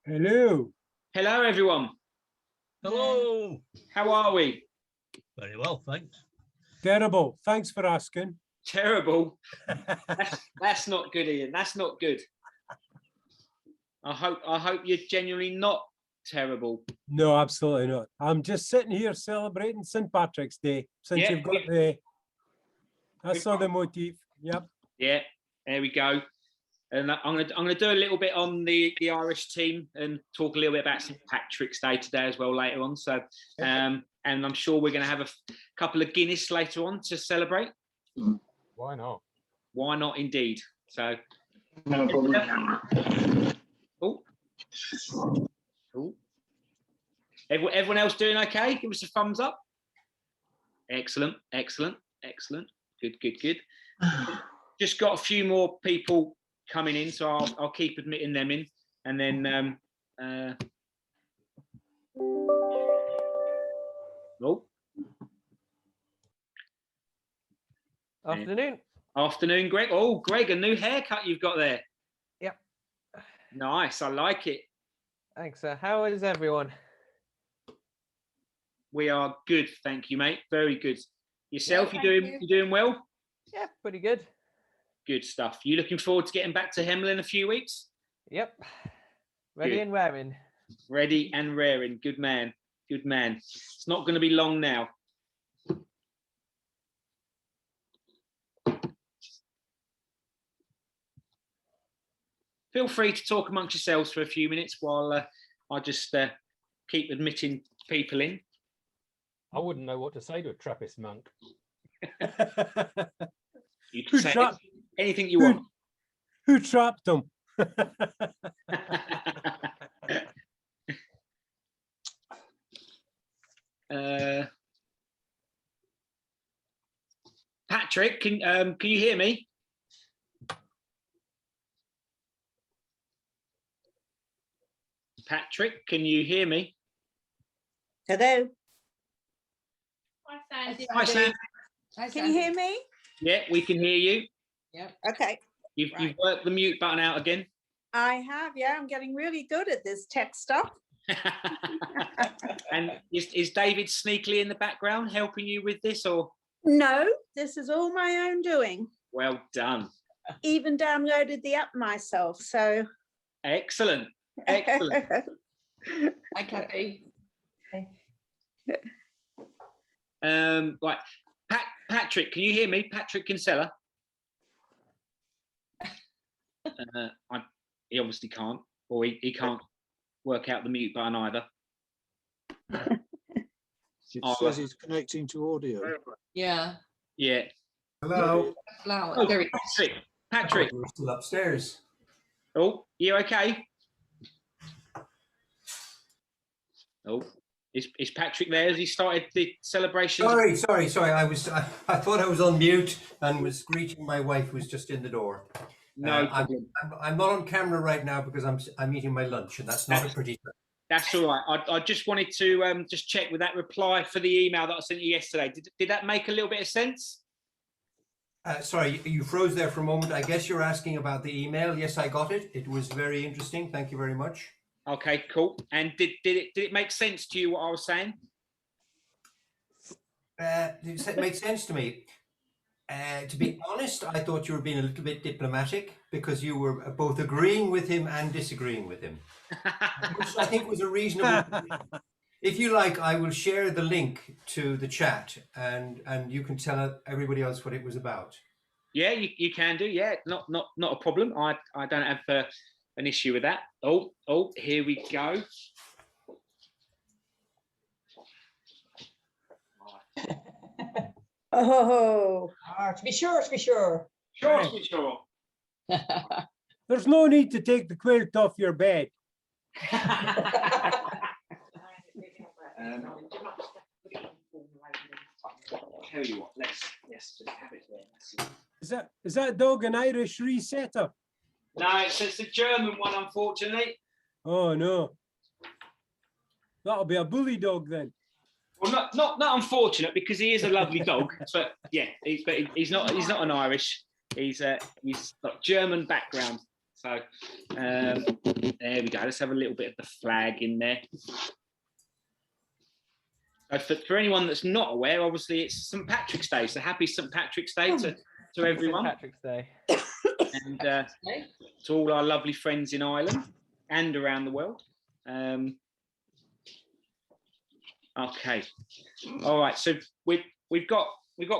Hello. Hello, everyone. Hello. How are we? Very well, thanks. Terrible. Thanks for asking. Terrible. That's not good, Ian. That's not good. I hope you're genuinely not terrible. No, absolutely not. I'm just sitting here celebrating St. Patrick's Day since Yeah, you've got the. I saw the motif. Yep. Yeah, there we go. And I'm gonna do a little bit on the Irish team and talk a little bit about St. Patrick's Day today as well later on. So, and I'm sure we're going to have a couple of Guinness later on to celebrate. Why not? Why not, indeed? So, No problem. oh, everyone else doing okay? Give us a thumbs up. Excellent, excellent, excellent. Good, good, good. Just got a few more people coming in, so I'll keep admitting them in, and then afternoon, Greg. Oh, Greg, a new haircut you've got there. Yep. Nice, I like it. Thanks. How is everyone? We are good, thank you, mate. Very good. Yourself, you doing well? Yeah, pretty good. Good stuff. You looking forward to getting back to Hemel in a few weeks? Yep. Ready and raring. Ready and raring. Good man. Good man. It's not going to be long now. Feel free to talk amongst yourselves for a few minutes while I just keep admitting people in. I wouldn't know what to say to a Trappist monk. You can say anything you want. Who trapped them? Patrick, can you hear me? Patrick, can you hear me? Hello. Hi, Sam. Can you hear me? Yeah, we can hear you. Yeah. Okay. You've worked the mute button out again. I have. Yeah, I'm getting really good at this tech stuff. And is David sneakily in the background helping you with this, or? No, this is all my own doing. Well done. Even downloaded the app myself. So. Excellent. Excellent. Hi, Kathy. Right, Patrick, can you hear me? Patrick Kinsella. He obviously can't, or he can't work out the mute button either. It says he's connecting to audio. Yeah. Yeah. Hello. Oh, there it is. Patrick. We're still upstairs. Oh, you okay? Oh, is Patrick there? Has he started the celebration? Sorry. I thought I was on mute and was greeting my wife, who's just in the door. No, I'm not on camera right now because I'm eating my lunch, and that's not a pretty. That's all right. I just wanted to just check with that reply for the email that I sent you yesterday. Did that make a little bit of sense? Sorry, you froze there for a moment. I guess you're asking about the email. Yes, I got it. It was very interesting. Thank you very much. Okay, cool. And did it make sense to you what I was saying? It makes sense to me. To be honest, I thought you were being a little bit diplomatic because you were both agreeing with him and disagreeing with him, which I think was a reasonable. If you like, I will share the link to the chat, and you can tell everybody else what it was about. Yeah, you can do. Yeah, not a problem. I don't have an issue with that. Oh, here we go. Oh. To be sure. Sure. There's no need to take the quilt off your bed. Tell you what, let's just have it there. Is that dog an Irish resetter? No, it's a German one, unfortunately. Oh no. That'll be a bully dog then. Well, not unfortunate, because he is a lovely dog, but yeah, he's not an Irish. He's got German background. So there we go. Let's have a little bit of the flag in there. So for anyone that's not aware, obviously it's St. Patrick's Day. So happy St. Patrick's Day to everyone. St. Patrick's Day. And to all our lovely friends in Ireland and around the world. Okay, all right. So we've got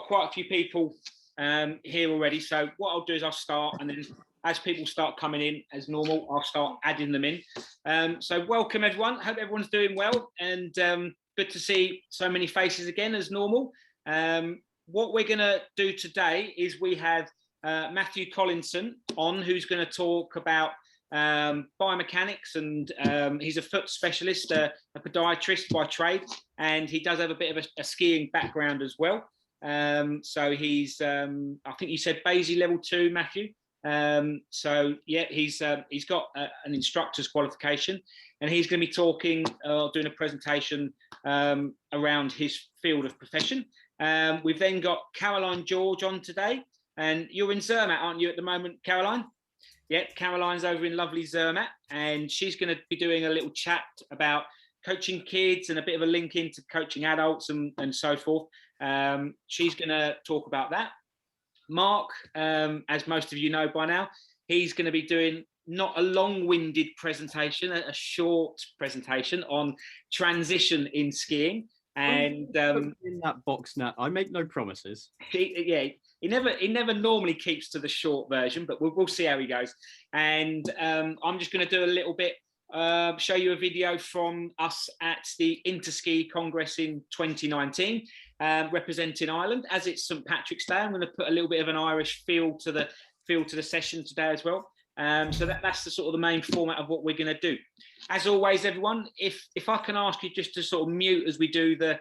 quite a few people here already. So what I'll do is I'll start, and then as people start coming in as normal, I'll start adding them in. So welcome everyone. Hope everyone's doing well, and good to see so many faces again as normal. What we're going to do today is we have Matthew Collinson on, who's going to talk about biomechanics, and he's a foot specialist, a podiatrist by trade, and he does have a bit of a skiing background as well. So he's, I think you said BASI level 2, Matthew. So yeah, he's got an instructor's qualification, and he's going to be talking, doing a presentation around his field of profession. We've then got Caroline George on today, and you're in Zermatt, aren't you, at the moment, Caroline? Yeah, Caroline's over in lovely Zermatt, and she's going to be doing a little chat about coaching kids and a bit of a link into coaching adults and so forth. She's going to talk about that. Mark, as most of you know by now, he's going to be doing not a long-winded presentation, a short presentation on transition in skiing. And in that box now, I make no promises. He never normally keeps to the short version, but we'll see how he goes. And I'm just going to do a little bit, show you a video from us at the Interski Congress in 2019, representing Ireland. As it's St. Patrick's Day, I'm going to put a little bit of an Irish feel to the session today as well. So that's the sort of the main format of what we're going to do. As always, everyone, if I can ask you just to sort of mute as we do the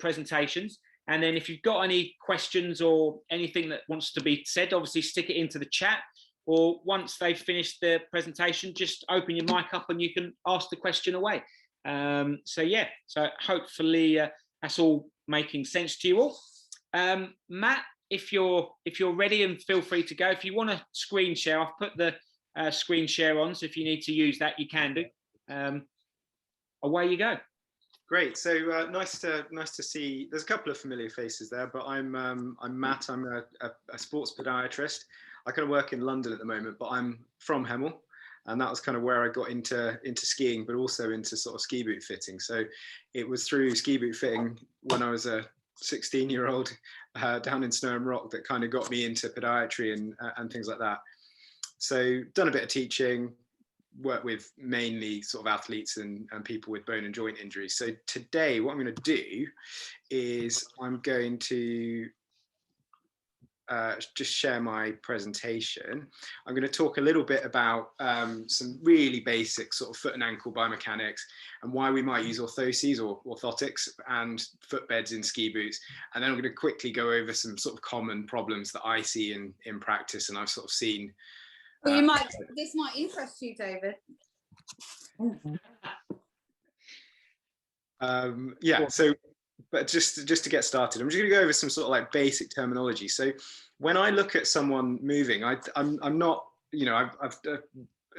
presentations, and then if you've got any questions or anything that wants to be said, obviously stick it into the chat, or once they've finished the presentation, just open your mic up and you can ask the question away. So yeah, so hopefully that's all making sense to you all. Matt, if you're ready, and feel free to go. If you want to screen share, I've put the screen share on, so if you need to use that, you can do. Away you go. Great. So nice to see. There's a couple of familiar faces there, but I'm Matt. I'm a sports podiatrist. I kind of work in London at the moment, but I'm from Hemel, and that was kind of where I got into skiing, but also into sort of ski boot fitting. So it was through ski boot fitting when I was a 16-year-old down in Snow and Rock that kind of got me into podiatry and things like that. So done a bit of teaching, worked with mainly sort of athletes and people with bone and joint injuries. So today what I'm going to do is I'm going to just share my presentation. I'm going to talk a little bit about some really basic sort of foot and ankle biomechanics and why we might use orthoses or orthotics and footbeds in ski boots. And then I'm going to quickly go over some sort of common problems that I see in practice and I've sort of seen. Well, this might interest you, David. Yeah, so but just to get started, I'm just going to go over some sort of like basic terminology. So when I look at someone moving, I'm not, you know, I've a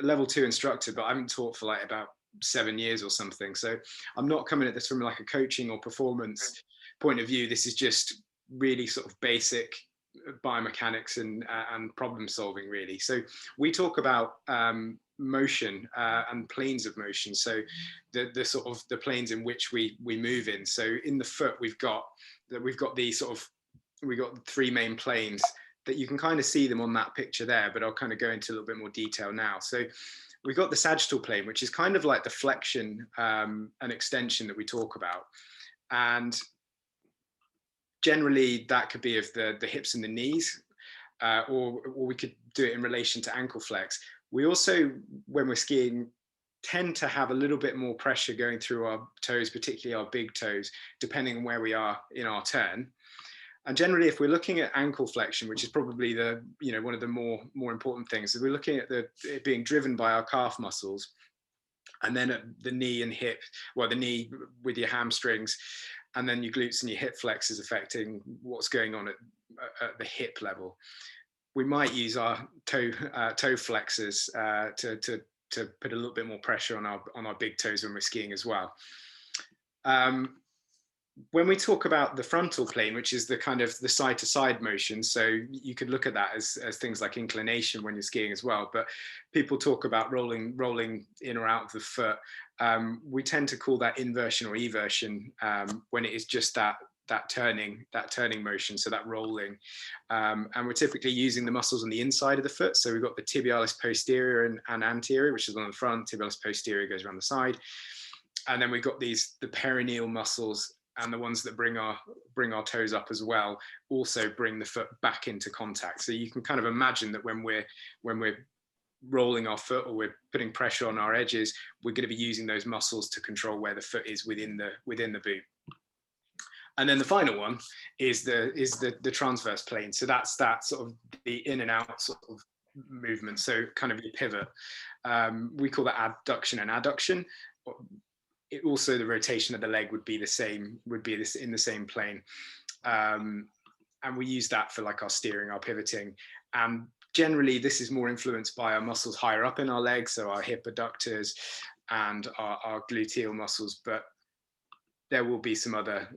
level 2 instructor, but I haven't taught for like about 7 years or something. So I'm not coming at this from like a coaching or performance point of view. This is just really sort of basic biomechanics and problem solving, really. So we talk about motion and planes of motion, so the sort of the planes in which we move in. So in the foot we've got three main planes that you can kind of see them on that picture there, but I'll kind of go into a little bit more detail now. So we've got the sagittal plane, which is kind of like the flexion and extension that we talk about, and generally that could be of the hips and the knees, or we could do it in relation to ankle flex. We also, when we're skiing, tend to have a little bit more pressure going through our toes, particularly our big toes, depending on where we are in our turn. And generally, if we're looking at ankle flexion, which is probably one of the more important things, if we're looking at it being driven by our calf muscles, and then at the knee and hip, well, the knee with your hamstrings, and then your glutes and your hip flex is affecting what's going on at the hip level. we might use our toe flexors to put a little bit more pressure on our big toes when we're skiing as well. When we talk about the frontal plane, which is the kind of the side to side motion, so you could look at that as things like inclination when you're skiing as well, but people talk about rolling in or out of the foot. We tend to call that inversion or eversion when it is just that turning motion, so that rolling. And we're typically using the muscles on the inside of the foot. So we've got the tibialis posterior and anterior, which is on the front. Tibialis posterior goes around the side. And then we've got the perineal muscles, and the ones that bring our toes up as well also bring the foot back into contact. So you can kind of imagine that when we're rolling our foot or we're putting pressure on our edges, we're going to be using those muscles to control where the foot is within the boot. And then the final one is the transverse plane. So that's that sort of the in and out sort of movement. So kind of your pivot. We call that abduction and adduction. Also, the rotation of the leg would be in the same plane. And we use that for like our steering, our pivoting. And generally, this is more influenced by our muscles higher up in our legs, so our hip adductors and our gluteal muscles. But there will be some other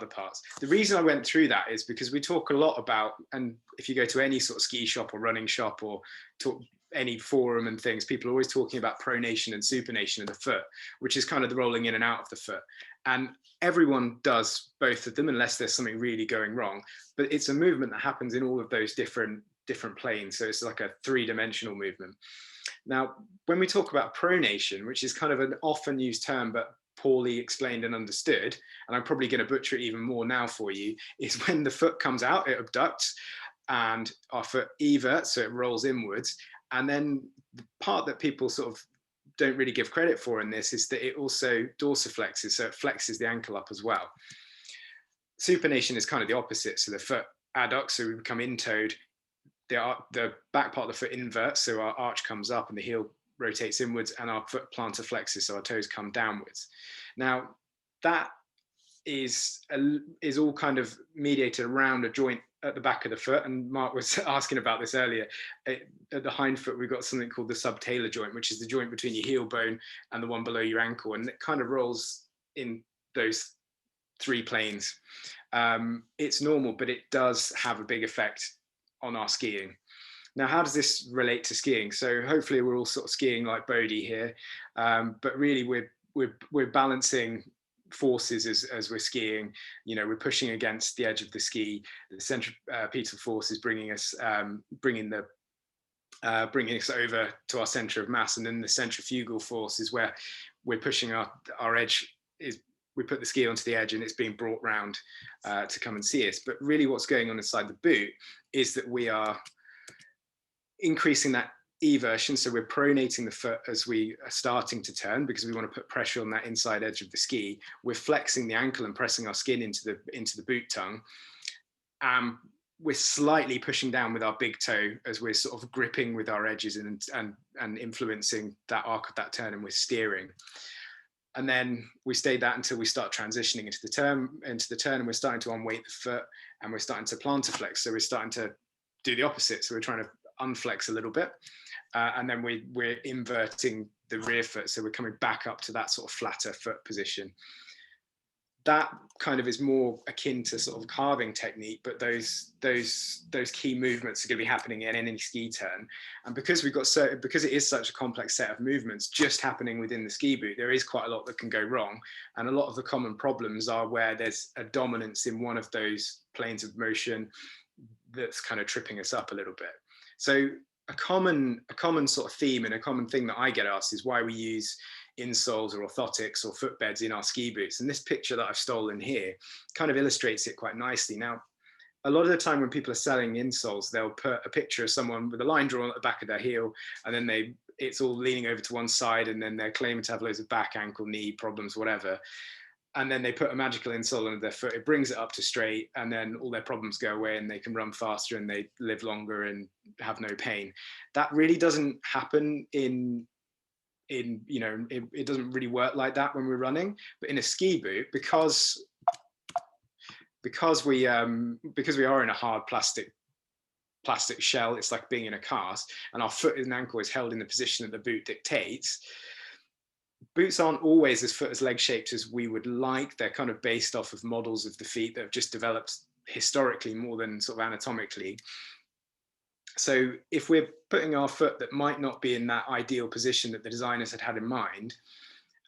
parts. The reason I went through that is because we talk a lot about, and if you go to any sort of ski shop or running shop or talk any forum and things, people are always talking about pronation and supination of the foot, which is kind of the rolling in and out of the foot. And everyone does both of them unless there's something really going wrong. But it's a movement that happens in all of those different planes. So it's like a three-dimensional movement. Now, when we talk about pronation, which is kind of an often used term, but poorly explained and understood, and I'm probably going to butcher it even more now for you, is when the foot comes out, it abducts, and our foot everts, so it rolls inwards. And then the part that people sort of don't really give credit for in this is that it also dorsiflexes, so it flexes the ankle up as well. Supination is kind of the opposite. So the foot adducts, so we become in-toed. The back part of the foot inverts, so our arch comes up and the heel rotates inwards, and our foot plantar flexes, so our toes come downwards. Now, that is all kind of mediated around a joint at the back of the foot, and Mark was asking about this earlier. At the hind foot, we've got something called the subtalar joint, which is the joint between your heel bone and the one below your ankle, and it kind of rolls in those three planes. It's normal, but it does have a big effect on our skiing. Now, how does this relate to skiing? So hopefully we're all sort of skiing like Bodhi here, but really we're balancing forces as we're skiing. You know, we're pushing against the edge of the ski. The centripetal force is bringing us over to our center of mass, and then the centrifugal force is where we're pushing our edge. We put the ski onto the edge and it's being brought round to come and see us. But really what's going on inside the boot is that we are increasing that eversion, so we're pronating the foot as we are starting to turn because we want to put pressure on that inside edge of the ski. We're flexing the ankle and pressing our skin into the boot tongue. We're slightly pushing down with our big toe as we're sort of gripping with our edges and influencing that arc of that turn, and we're steering. And then we stay that until we start transitioning into the turn, and we're starting to unweight the foot, and we're starting to plantar flex. So we're starting to do the opposite. So we're trying to unflex a little bit, and then we're inverting the rear foot. So we're coming back up to that sort of flatter foot position. That kind of is more akin to sort of carving technique, but those key movements are going to be happening in any ski turn. And because because it is such a complex set of movements just happening within the ski boot, there is quite a lot that can go wrong. And a lot of the common problems are where there's a dominance in one of those planes of motion that's kind of tripping us up a little bit. So a common sort of theme and a common thing that I get asked is why we use insoles or orthotics or footbeds in our ski boots. And this picture that I've stolen here kind of illustrates it quite nicely. Now, a lot of the time when people are selling insoles, they'll put a picture of someone with a line drawn at the back of their heel, and then it's all leaning over to one side, and then they're claiming to have loads of back, ankle, knee problems, whatever. And then they put a magical insole under their foot, it brings it up to straight, and then all their problems go away and they can run faster and they live longer and have no pain. That really doesn't happen it doesn't really work like that when we're running. But in a ski boot, because we are in a hard plastic plastic shell. It's like being in a cast, and our foot and ankle is held in the position that the boot dictates. Boots aren't always as foot as leg shaped as we would like. They're kind of based off of models of the feet that have just developed historically more than sort of anatomically. So if we're putting our foot that might not be in that ideal position that the designers had in mind,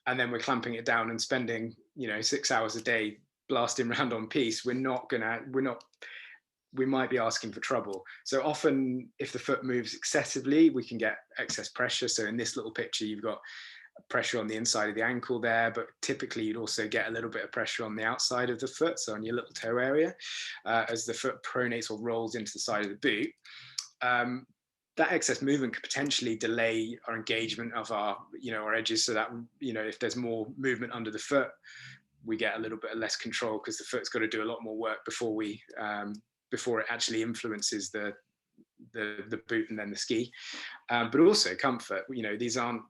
and then we're clamping it down and spending, 6 hours a day blasting around on piece, we might be asking for trouble. So often if the foot moves excessively, we can get excess pressure. So in this little picture, you've got pressure on the inside of the ankle there, but typically you'd also get a little bit of pressure on the outside of the foot, so on your little toe area, as the foot pronates or rolls into the side of the boot. That excess movement could potentially delay our engagement of our edges, so that if there's more movement under the foot, we get a little bit less control, because the foot's got to do a lot more work before it actually influences the boot and then the ski. But also comfort. These aren't,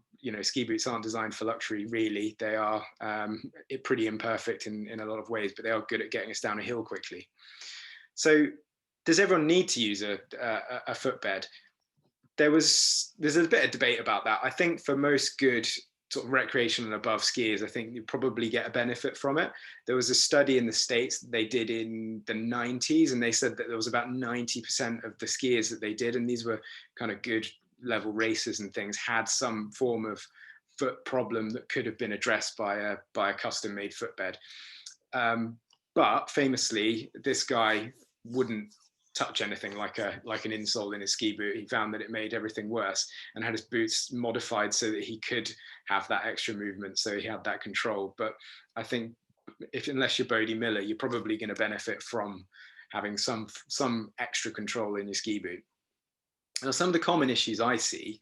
ski boots aren't designed for luxury, really. They are pretty imperfect in a lot of ways, but they are good at getting us down a hill quickly. So does everyone need to use a footbed? There's a bit of debate about that. I think for most good sort of recreational and above skiers, I think you probably get a benefit from it. There was a study in the States that they did in the 90s, and they said that there was about 90% of the skiers that they did, and these were kind of good level racers and things, had some form of foot problem that could have been addressed by a custom made footbed. But famously, this guy wouldn't touch anything like an insole in his ski boot. He found that it made everything worse, and had his boots modified so that he could have that extra movement, so he had that control. But I think unless you're Bodie Miller, you're probably going to benefit from having some extra control in your ski boot. Now, some of the common issues I see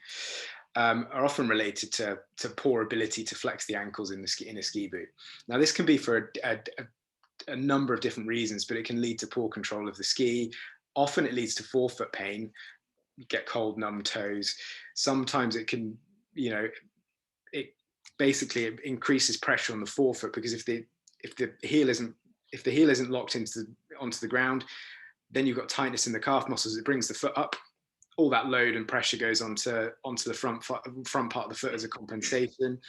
are often related to poor ability to flex the ankles in a ski boot. Now, this can be for a number of different reasons, but it can lead to poor control of the ski. Often it leads to forefoot pain. You get cold, numb toes. Sometimes it can, it basically increases pressure on the forefoot, because if the heel isn't locked onto the ground, then you've got tightness in the calf muscles. It brings the foot up. All that load and pressure goes onto the front part of the foot as a compensation,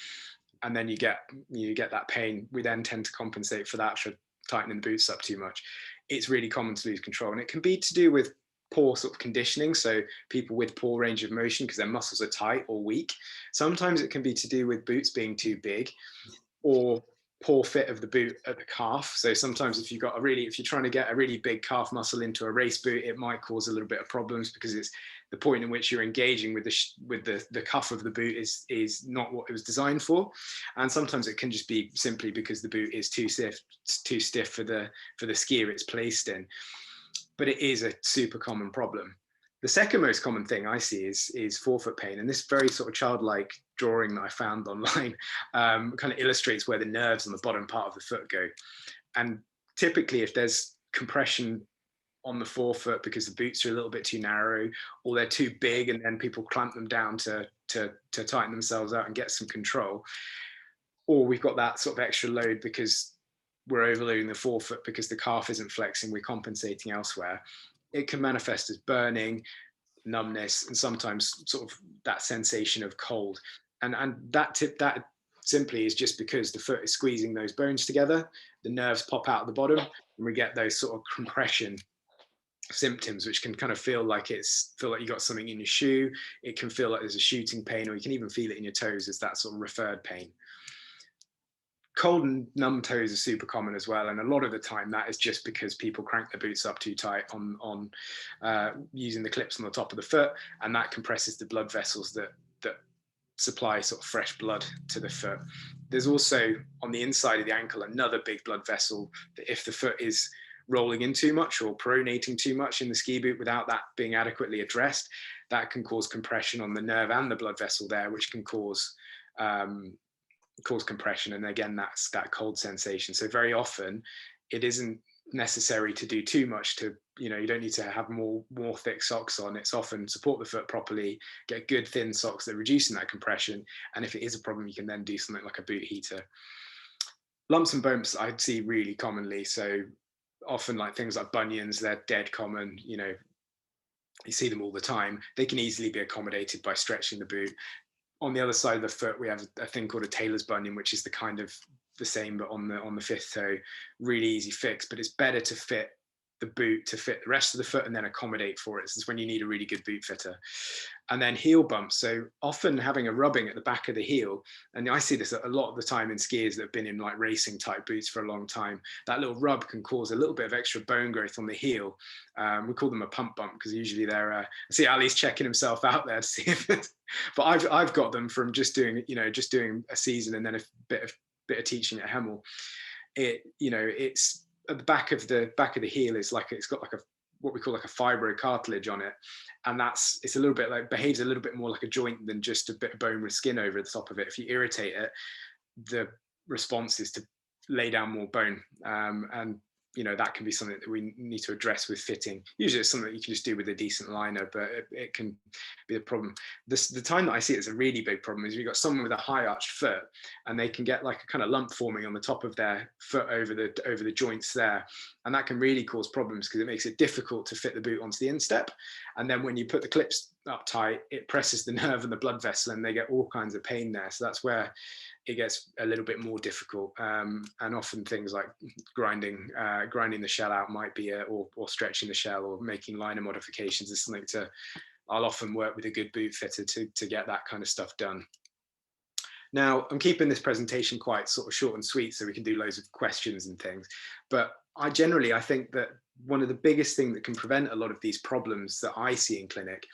and then you get that pain. We then tend to compensate for that for tightening the boots up too much. It's really common to lose control, and it can be to do with poor sort of conditioning. So people with poor range of motion because their muscles are tight or weak. Sometimes it can be to do with boots being too big, or poor fit of the boot at the calf. So sometimes if you're trying to get a really big calf muscle into a race boot, it might cause a little bit of problems, because it's the point in which you're engaging with the cuff of the boot is not what it was designed for. And sometimes it can just be simply because the boot is too stiff for the skier it's placed in. But it is a super common problem. The second most common thing I see is forefoot pain, and this very sort of childlike drawing that I found online kind of illustrates where the nerves on the bottom part of the foot go. And typically, if there's compression on the forefoot because the boots are a little bit too narrow, or they're too big, and then people clamp them down to tighten themselves out and get some control, or we've got that sort of extra load because we're overloading the forefoot because the calf isn't flexing, we're compensating elsewhere. It can manifest as burning, numbness, and sometimes sort of that sensation of cold. And that simply is just because the foot is squeezing those bones together, the nerves pop out at the bottom, and we get those sort of compression symptoms, which can kind of feel like you got something in your shoe. It can feel like there's a shooting pain, or you can even feel it in your toes as that sort of referred pain. Cold and numb toes are super common as well, and a lot of the time that is just because people crank their boots up too tight on using the clips on the top of the foot, and that compresses the blood vessels that supply sort of fresh blood to the foot. There's also on the inside of the ankle another big blood vessel that, if the foot is rolling in too much or pronating too much in the ski boot without that being adequately addressed, that can cause compression on the nerve and the blood vessel there, which can cause compression, and again that's that cold sensation. So very often it isn't necessary to do too much to, you don't need to have more thick socks on. It's often support the foot properly, get good thin socks that are reducing that compression, and if it is a problem, you can then do something like a boot heater. Lumps and bumps I'd see really commonly, so often like things like bunions, they're dead common. you see them all the time. They can easily be accommodated by stretching the boot. On the other side of the foot, we have a thing called a tailor's bunion, which is the kind of the same, but on the fifth toe. Really easy fix, but it's better to fit the boot to fit the rest of the foot and then accommodate for it. This is when you need a really good boot fitter. And then heel bumps. So often having a rubbing at the back of the heel, and I see this a lot of the time in skiers that have been in like racing type boots for a long time, that little rub can cause a little bit of extra bone growth on the heel. We call them a pump bump because usually they're, I see Ali's checking himself out there to see if it's, but I've got them from just doing, just doing a season and then a bit of teaching at Hemel. It's at the back of the heel is like, it's got like what we call like a fibro cartilage on it, and it's a little bit like, behaves a little bit more like a joint than just a bit of bone with skin over the top of it. If you irritate it, the response is to lay down more bone, and that can be something that we need to address with fitting. Usually it's something that you can just do with a decent liner, but it can be a problem. The time that I see it as a really big problem is you've got someone with a high arched foot and they can get like a kind of lump forming on the top of their foot over the joints there. And that can really cause problems because it makes it difficult to fit the boot onto the instep. And then when you put the clips up tight, it presses the nerve and the blood vessel and they get all kinds of pain there. So that's where it gets a little bit more difficult, and often things like grinding the shell out might be or stretching the shell or making liner modifications is something I'll often work with a good boot fitter to get that kind of stuff done. Now I'm keeping this presentation quite sort of short and sweet so we can do loads of questions and things, but I think that one of the biggest things that can prevent a lot of these problems that I see in clinic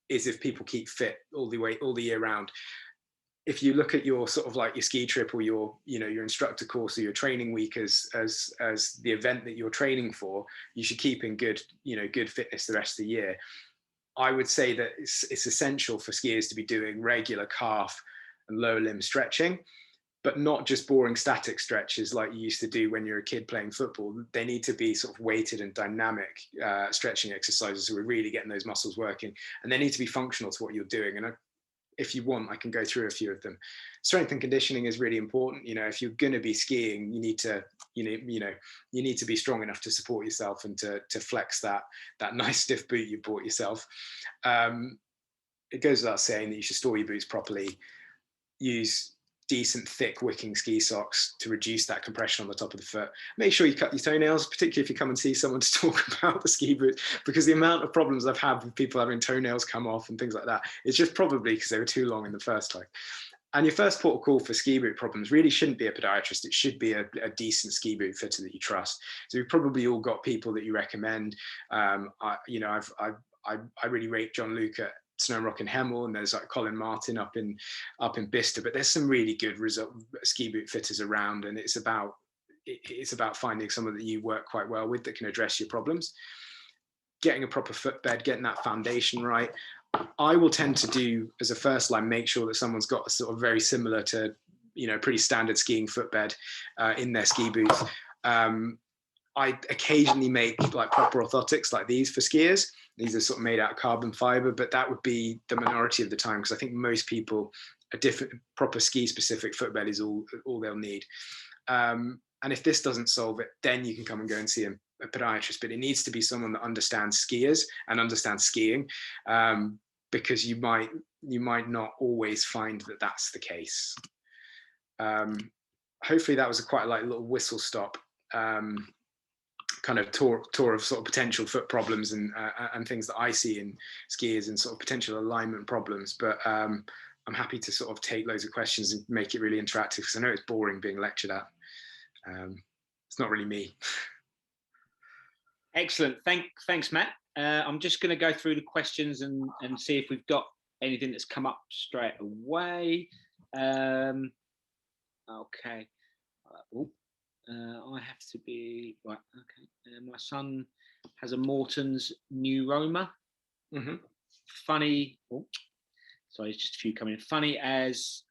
is if people keep fit all the year round. If you look at your sort of like your ski trip or your instructor course or your training week as the event that you're training for, you should keep in good fitness the rest of the year. I would say that it's essential for skiers to be doing regular calf and lower limb stretching, but not just boring static stretches like you used to do when you're a kid playing football. They need to be sort of weighted and dynamic stretching exercises, so we're really getting those muscles working, and they need to be functional to what you're doing. And if you want, I can go through a few of them. Strength and conditioning is really important. If you're going to be skiing, you need to be strong enough to support yourself and to flex that nice stiff boot you bought yourself. It goes without saying that you should store your boots properly. Use decent thick wicking ski socks to reduce that compression on the top of the foot. Make sure you cut your toenails, particularly if you come and see someone to talk about the ski boot, because the amount of problems I've had with people having toenails come off and things like that, it's just probably because they were too long in the first place. And your first port of call for ski boot problems really shouldn't be a podiatrist. It should be a decent ski boot fitter that you trust. So you've probably all got people that you recommend. I really rate John Luke at Snow Rock and Hemel, and there's like Colin Martin up in Bicester, but there's some really good ski boot fitters around, and it's about finding someone that you work quite well with that can address your problems. Getting a proper footbed, getting that foundation right. I will tend to do as a first line, make sure that someone's got a sort of very similar to pretty standard skiing footbed in their ski boots. I occasionally make like proper orthotics like these for skiers. These are sort of made out of carbon fiber, but that would be the minority of the time because I think most people, a different proper ski specific footbed is all they'll need. And if this doesn't solve it, then you can come and go and see a podiatrist, but it needs to be someone that understands skiers and understands skiing, because you might not always find that that's the case. Hopefully that was quite a little whistle stop kind of tour of sort of potential foot problems and things that I see in skiers and sort of potential alignment problems. But I'm happy to sort of take loads of questions and make it really interactive because I know it's boring being lectured at. It's not really me. Excellent. Thanks, Matt. I'm just going to go through the questions and see if we've got anything that's come up straight away. Okay. I have to be right. Okay. My son has a Morton's neuroma. Mm-hmm. Funny. Oh, sorry, it's just a few coming in. Funny as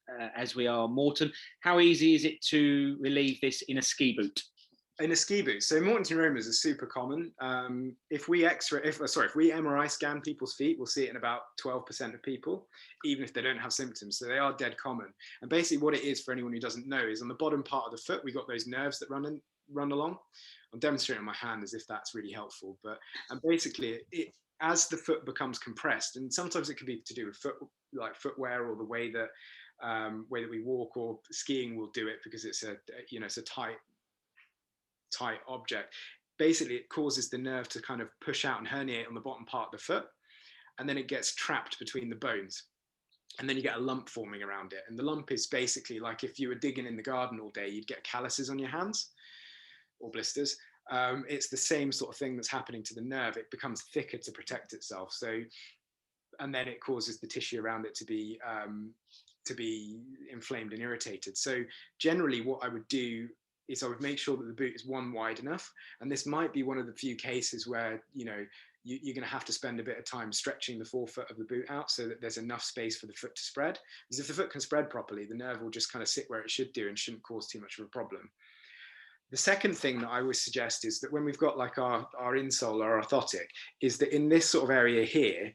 we are, Morton. How easy is it to relieve this in a ski boot? In a ski boot. So Morton's neuromas are super common. If we MRI scan people's feet, we'll see it in about 12% of people, even if they don't have symptoms. So they are dead common. And basically what it is, for anyone who doesn't know, is on the bottom part of the foot, we got those nerves that run along. I'm demonstrating on my hand as if that's really helpful. And basically as the foot becomes compressed, and sometimes it can be to do with footwear or the way that we walk, or skiing will do it because it's a tight object. Basically, it causes the nerve to kind of push out and herniate on the bottom part of the foot, and then it gets trapped between the bones, and then you get a lump forming around it. And the lump is basically like if you were digging in the garden all day, you'd get calluses on your hands or blisters. It's the same sort of thing that's happening to the nerve. It becomes thicker to protect itself. So, and then it causes the tissue around it to be inflamed and irritated. So generally what I would do is I would make sure that the boot is wide enough. And this might be one of the few cases where, you're going to have to spend a bit of time stretching the forefoot of the boot out so that there's enough space for the foot to spread. Because if the foot can spread properly, the nerve will just kind of sit where it should do and shouldn't cause too much of a problem. The second thing that I always suggest is that when we've got like our insole or orthotic, is that in this sort of area here,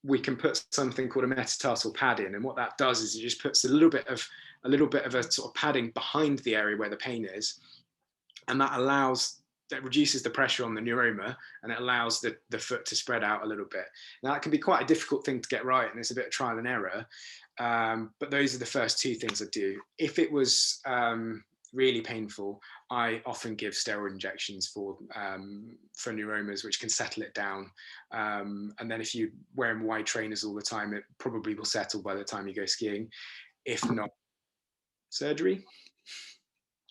we can put something called a metatarsal pad in. And what that does is it just puts a little bit of a sort of padding behind the area where the pain is. And that reduces the pressure on the neuroma, and it allows the foot to spread out a little bit. Now, that can be quite a difficult thing to get right, and it's a bit of trial and error. But those are the first two things I do. If it was really painful, I often give steroid injections for neuromas, which can settle it down. And then if you're wearing wide trainers all the time, it probably will settle by the time you go skiing. If not, surgery.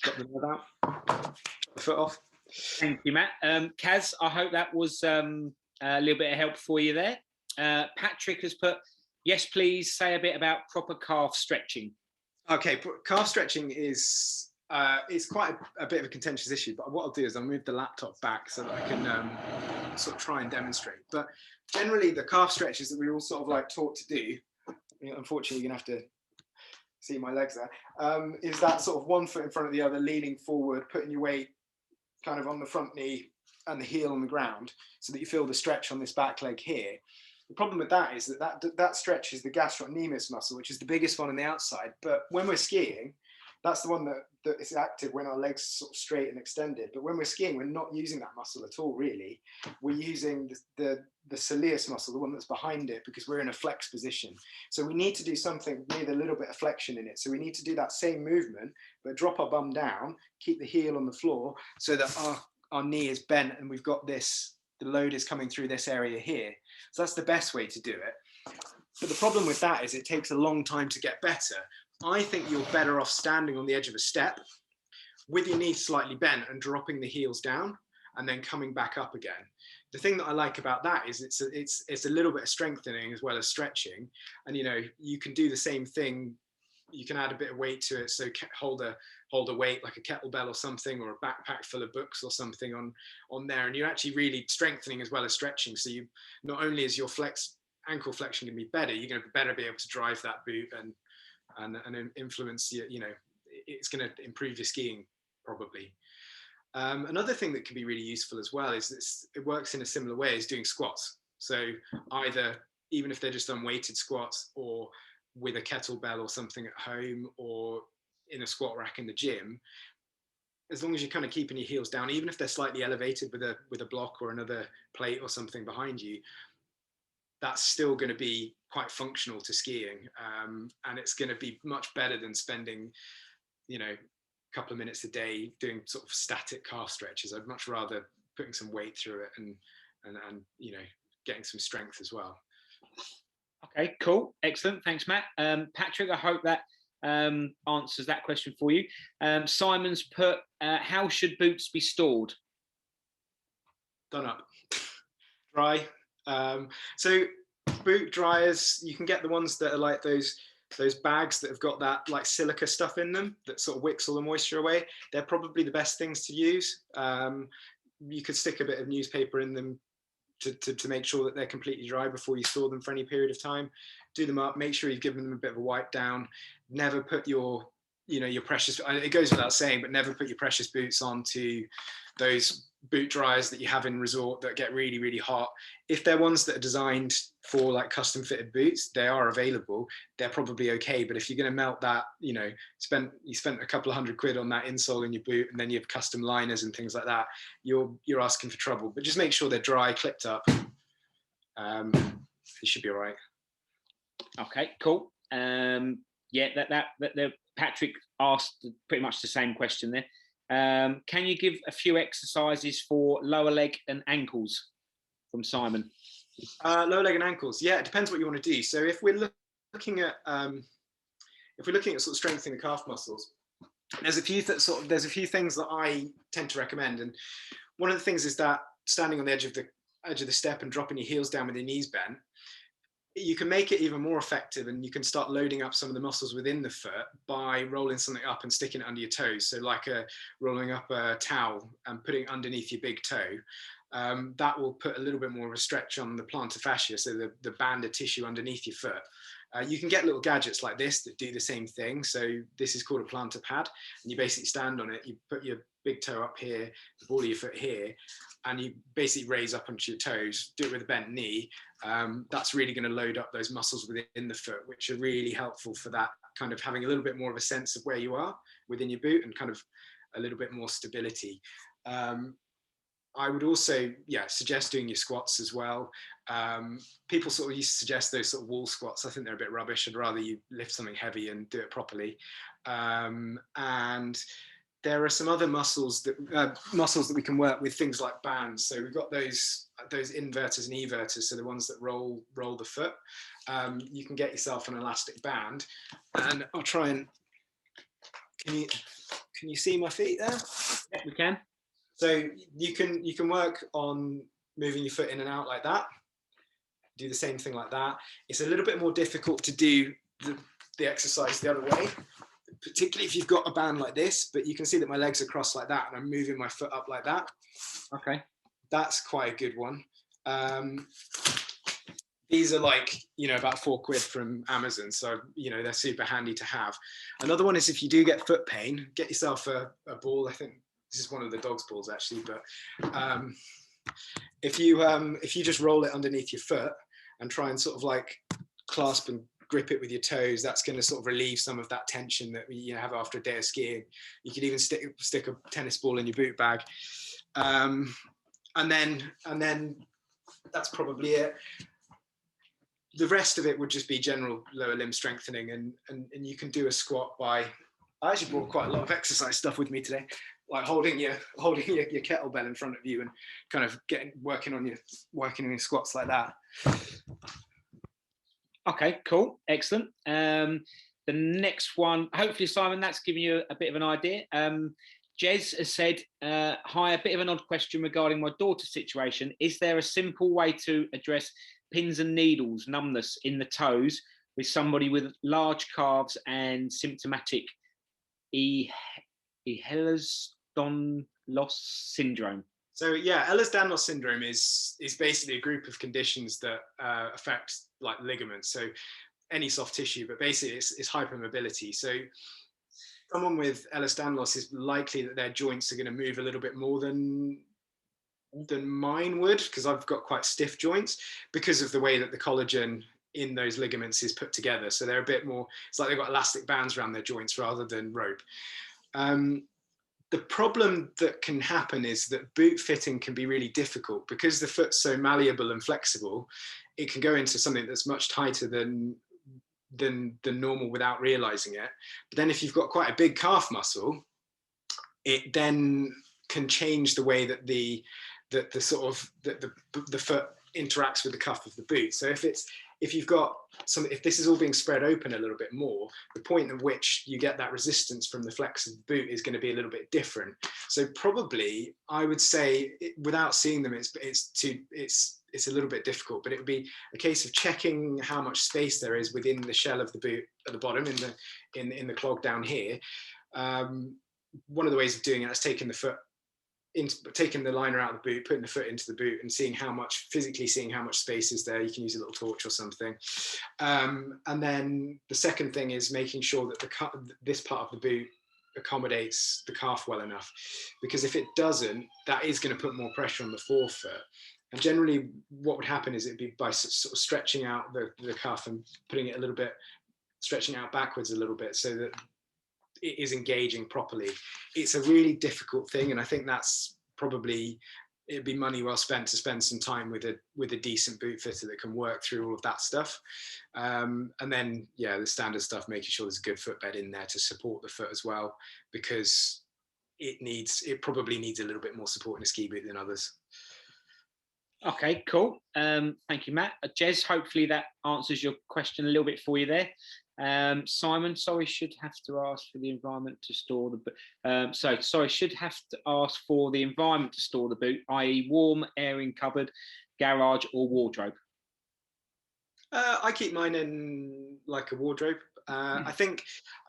Got the nerve out, got the foot off. Thank you, Matt. Kaz, I hope that was a little bit of help for you there. Patrick has put, yes, please say a bit about proper calf stretching. Okay, calf stretching is quite a bit of a contentious issue, but what I'll do is I'll move the laptop back so that I can sort of try and demonstrate. But generally, the calf stretches that we're all sort of like taught to do, unfortunately, you're going to have to see my legs there, is that sort of one foot in front of the other, leaning forward, putting your weight kind of on the front knee and the heel on the ground so that you feel the stretch on this back leg here. The problem with that is that stretches the gastrocnemius muscle, which is the biggest one on the outside. But when we're skiing, that's the one that is active when our legs sort of straight and extended. But when we're skiing, we're not using that muscle at all, really. We're using the soleus muscle, the one that's behind it, because we're in a flex position. So we need to do something with a little bit of flexion in it. So we need to do that same movement, but drop our bum down, keep the heel on the floor so that our knee is bent and we've got the load is coming through this area here. So that's the best way to do it. But the problem with that is it takes a long time to get better. I think you're better off standing on the edge of a step with your knees slightly bent and dropping the heels down and then coming back up again. The thing that I like about that is it's a little bit of strengthening as well as stretching. And you can do the same thing. You can add a bit of weight to it. So hold a weight like a kettlebell or something, or a backpack full of books or something on there. And you're actually really strengthening as well as stretching. So you not only is your ankle flexion going to be better, you're going to better be able to drive that boot and influence it's going to improve your skiing probably. Another thing that can be really useful as well is it works in a similar way as doing squats. So even if they're just unweighted squats, or with a kettlebell or something at home, or in a squat rack in the gym, as long as you're kind of keeping your heels down, even if they're slightly elevated with a block or another plate or something behind you, that's still going to be quite functional to skiing. And it's going to be much better than spending, a couple of minutes a day doing sort of static calf stretches. I'd much rather putting some weight through it and getting some strength as well. Okay, cool. Excellent. Thanks, Matt. Patrick, I hope that answers that question for you. Simon's put, how should boots be stored? Done up. Dry. So boot dryers, you can get the ones that are like those bags that have got that like silica stuff in them that sort of wicks all the moisture away. They're probably the best things to use. You could stick a bit of newspaper in them to make sure that they're completely dry before you store them for any period of time. Do them up, make sure you've given them a bit of a wipe down. Never put your precious, it goes without saying, but never put your precious boots onto those boot dryers that you have in resort that get really, really hot. If they're ones that are designed for like custom fitted boots, they are available. They're probably okay. But if you're going to melt that, you spent a couple of £100 on that insole in your boot, and then you have custom liners and things like that, you're asking for trouble. But just make sure they're dry, clipped up. He should be all right. Okay, cool. Yeah, that Patrick asked pretty much the same question there. Can you give a few exercises for lower leg and ankles from Simon? Lower leg and ankles. Yeah, it depends what you want to do. So if we're looking at sort of strengthening the calf muscles, there's a few things that I tend to recommend. And one of the things is that standing on the edge of the step and dropping your heels down with your knees bent, you can make it even more effective, and you can start loading up some of the muscles within the foot by rolling something up and sticking it under your toes. So like rolling up a towel and putting it underneath your big toe. That will put a little bit more of a stretch on the plantar fascia, so the band of tissue underneath your foot. You can get little gadgets like this that do the same thing. So this is called a plantar pad, and you basically stand on it, you put your big toe up here, the ball of your foot here, and you basically raise up onto your toes, do it with a bent knee. That's really going to load up those muscles within the foot, which are really helpful for that kind of having a little bit more of a sense of where you are within your boot and kind of a little bit more stability. I would also, suggest doing your squats as well. People sort of used to suggest those sort of wall squats. I think they're a bit rubbish. I'd rather you lift something heavy and do it properly. And there are some other muscles that we can work with, things like bands. So we've got those inverters and everters, so the ones that roll the foot. You can get yourself an elastic band, and I'll try and. Can you see my feet there? Yeah, we can. So you can work on moving your foot in and out like that. Do the same thing like that. It's a little bit more difficult to do the exercise the other way, particularly if you've got a band like this, but you can see that my legs are crossed like that and I'm moving my foot up like that. Okay. That's quite a good one. These are like, about £4 from Amazon. So, they're super handy to have. Another one is if you do get foot pain, get yourself a ball. I think this is one of the dog's balls actually, but if you just roll it underneath your foot and try and sort of like clasp and grip it with your toes, that's going to sort of relieve some of that tension that you have after a day of skiing. You could even stick a tennis ball in your boot bag, and then that's probably it. The rest of it would just be general lower limb strengthening, and you can do a squat by. I actually brought quite a lot of exercise stuff with me today, like holding your kettlebell in front of you and kind of working on your squats like that. Okay, cool, excellent. The next one, hopefully, Simon, that's giving you a bit of an idea. Jez has said, hi, a bit of an odd question regarding my daughter's situation. Is there a simple way to address pins and needles, numbness in the toes with somebody with large calves and symptomatic Ehlers-Danlos syndrome? So yeah, Ehlers-Danlos syndrome is basically a group of conditions that affect like ligaments, so any soft tissue, but basically it's hypermobility. So someone with Ehlers-Danlos is likely that their joints are going to move a little bit more than mine would, because I've got quite stiff joints because of the way that the collagen in those ligaments is put together. So they're a bit more, it's like they've got elastic bands around their joints rather than rope. The problem that can happen is that boot fitting can be really difficult because the foot's so malleable and flexible. It can go into something that's much tighter than normal without realizing it. But then if you've got quite a big calf muscle, it then can change the way that the foot interacts with the cuff of the boot. So if this is all being spread open a little bit more, the point at which you get that resistance from the flex of the boot is going to be a little bit different. So probably I would say, without seeing them, it's a little bit difficult, but it would be a case of checking how much space there is within the shell of the boot at the bottom in the clog down here. One of the ways of doing it is taking the liner out of the boot, putting the foot into the boot and physically seeing how much space is there. You can use a little torch or something. And then the second thing is making sure that this part of the boot accommodates the calf well enough, because if it doesn't, that is going to put more pressure on the forefoot. And generally what would happen is it'd be by sort of stretching out the cuff and putting it stretching out backwards a little bit so that it is engaging properly. It's a really difficult thing, and I think that's probably it'd be money well spent to spend some time with a decent boot fitter that can work through all of that stuff. And then, yeah, the standard stuff, making sure there's a good footbed in there to support the foot as well, because it probably needs a little bit more support in a ski boot than others. Okay, cool. Thank you, Matt. Jez, hopefully that answers your question a little bit for you there. Simon, sorry, should have to ask for the environment to store the boot. Should have to ask for the environment to store the boot, i.e. warm, airing cupboard, garage or wardrobe. I keep mine in like a wardrobe. I think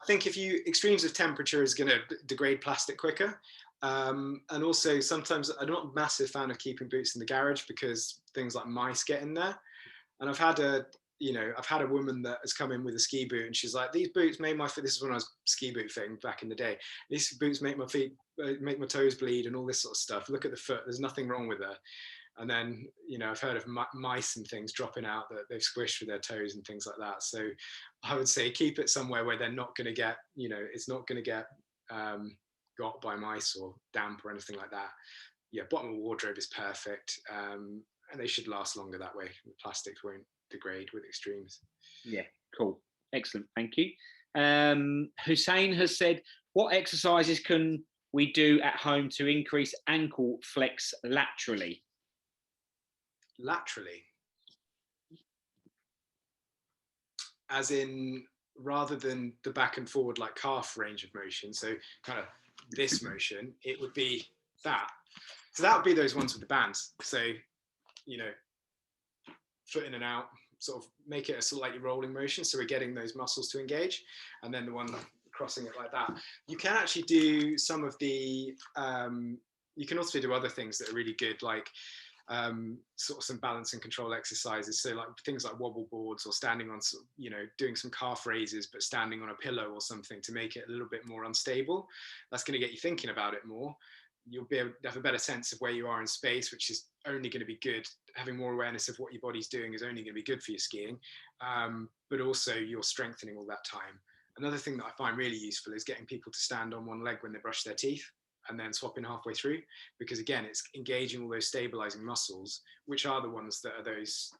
if extremes of temperature is going to degrade plastic quicker. And also sometimes I'm not a massive fan of keeping boots in the garage because things like mice get in there. And I've had a woman that has come in with a ski boot and she's like, these boots made my feet. This is when I was ski boot fitting back in the day. These boots make my feet, make my toes bleed and all this sort of stuff. Look at the foot. There's nothing wrong with her. And then, I've heard of mice and things dropping out that they've squished with their toes and things like that. So I would say keep it somewhere where they're not going to get, it's not going to get got by mice or damp or anything like that. Yeah, bottom of the wardrobe is perfect. And they should last longer that way. The plastics won't degrade with extremes. Yeah, cool. Excellent. Thank you. Hussein has said, what exercises can we do at home to increase ankle flex laterally? Laterally? As in, rather than the back and forward like calf range of motion, so kind of this motion, it would be that. So that would be those ones with the bands. So, foot in and out, sort of make it a slightly rolling motion. So we're getting those muscles to engage. And then the one crossing it like that. You can actually do some of the, you can also do other things that are really good, like sort of some balance and control exercises. So like things like wobble boards or standing on, doing some calf raises, but standing on a pillow or something to make it a little bit more unstable. That's going to get you thinking about it more. You'll be able to have a better sense of where you are in space, which is only going to be good. Having more awareness of what your body's doing is only going to be good for your skiing, but also you're strengthening all that time. Another thing that I find really useful is getting people to stand on one leg when they brush their teeth and then swapping halfway through, because again, it's engaging all those stabilizing muscles, which are the ones that are those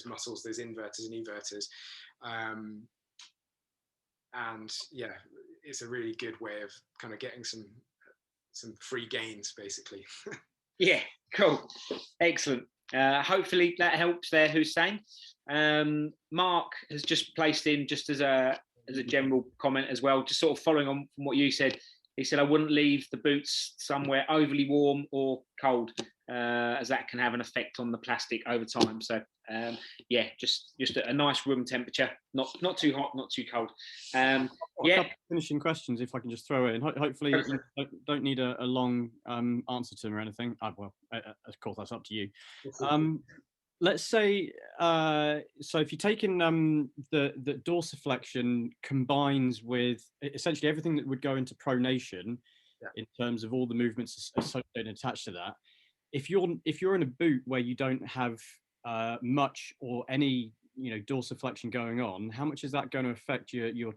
muscles, those inverters and everters. And yeah, it's a really good way of kind of getting some free gains, basically. Yeah, cool. Excellent. Hopefully that helps there, Hussein. Mark has just placed in, just as a general comment as well, just sort of following on from what you said. He said, I wouldn't leave the boots somewhere overly warm or cold, as that can have an effect on the plastic over time. So yeah, just a nice room temperature, not too hot, not too cold. A couple finishing questions, if I can just throw in. Hopefully you don't need a long answer to them or anything. Well, of course, that's up to you. Let's say, so if you're taking the dorsiflexion combines with essentially everything that would go into pronation, in terms of all the movements associated and attached to that, if you're in a boot where you don't have much or any dorsiflexion going on, how much is that going to affect your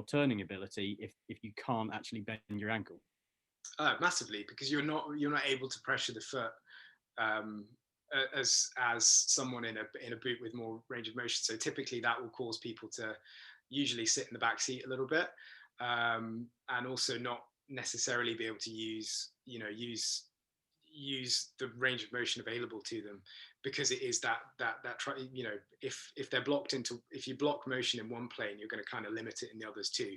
turning ability if you can't actually bend your ankle? Massively, because you're not able to pressure the foot as someone in a boot with more range of motion. So typically that will cause people to usually sit in the back seat a little bit, and also not necessarily be able to use the range of motion available to them, because it is that if they're blocked into, if you block motion in one plane, you're going to kind of limit it in the others too.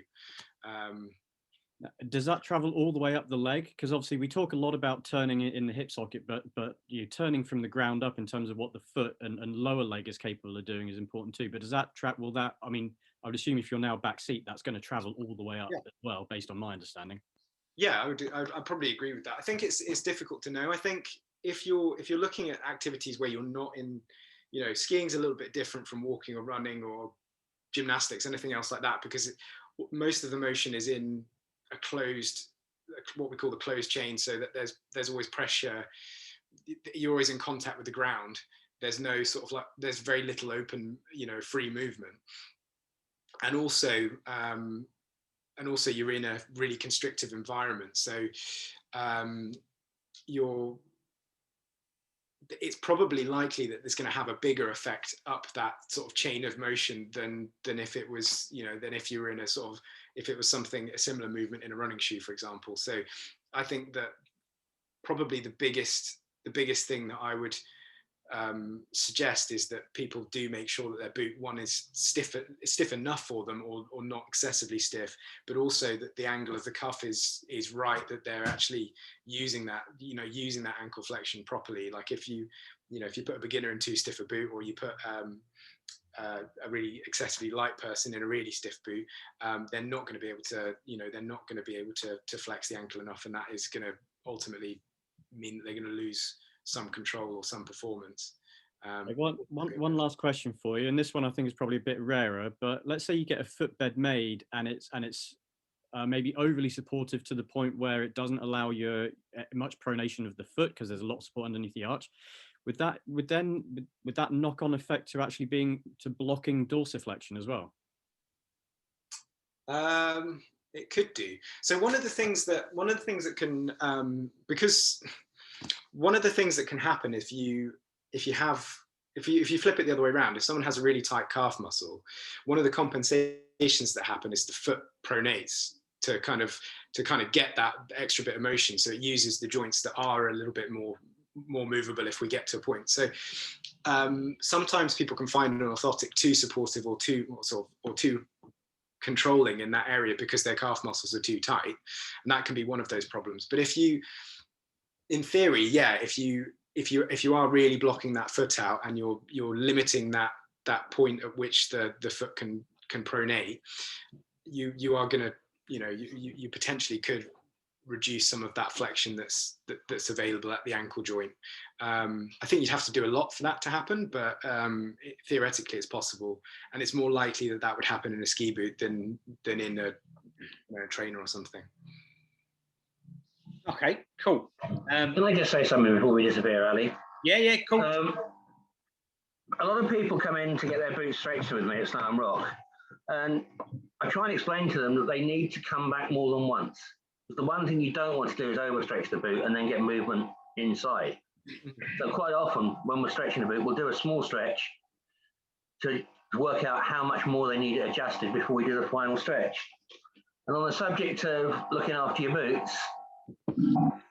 Does that travel all the way up the leg? Because obviously we talk a lot about turning it in the hip socket, but you turning from the ground up in terms of what the foot and lower leg is capable of doing is important too. But does that I mean, I would assume if you're now back seat, that's going to travel all the way up as well, based on my understanding. Yeah, I'd probably agree with that. I think it's difficult to know. I think if you're looking at activities where you're not in, skiing's a little bit different from walking or running or gymnastics, anything else like that, because most of the motion is in a closed, what we call the closed chain, so that there's always pressure. You're always in contact with the ground. There's no sort of there's very little open, free movement. And also you're in a really constrictive environment. So you're it's probably likely that there's going to have a bigger effect up that sort of chain of motion than if it was, you know, than if you were in a sort of, if it was something, a similar movement in a running shoe, for example. So I think that probably the biggest thing that I would suggest is that people do make sure that their boot, one, is stiff enough for them, or not excessively stiff, but also that the angle of the cuff is right, that they're actually using that, you know, using that ankle flexion properly. Like if you put a beginner in too stiff a boot, or you put a really excessively light person in a really stiff boot, they're not going to be able to, you know, they're not going to be able to flex the ankle enough, and that is going to ultimately mean that they're going to lose some control or some performance. One last question for you, and this one I think is probably a bit rarer, but let's say you get a footbed made and it's maybe overly supportive to the point where it doesn't allow your much pronation of the foot because there's a lot of support underneath the arch. Would that knock-on effect to actually blocking dorsiflexion as well? It could do. So one of the things that can because one of the things that can happen if you flip it the other way around, if someone has a really tight calf muscle, one of the compensations that happen is the foot pronates to kind of get that extra bit of motion. So it uses the joints that are a little bit more movable if we get to a point. So sometimes people can find an orthotic too supportive or too controlling in that area because their calf muscles are too tight, and that can be one of those problems. But if you, in theory, yeah, if you are really blocking that foot out and you're limiting that point at which the foot can pronate, you are going to, you know, you potentially could reduce some of that flexion that's available at the ankle joint. I think you'd have to do a lot for that to happen, but theoretically it's possible, and it's more likely that would happen in a ski boot than in a trainer or something. Okay, cool. Can I just say something before we disappear, Ali? Yeah, cool. A lot of people come in to get their boots stretched with me at Snow and Rock, and I try and explain to them that they need to come back more than once. The one thing you don't want to do is overstretch the boot and then get movement inside. So quite often when we're stretching the boot, we'll do a small stretch to work out how much more they need it adjusted before we do the final stretch. And on the subject of looking after your boots,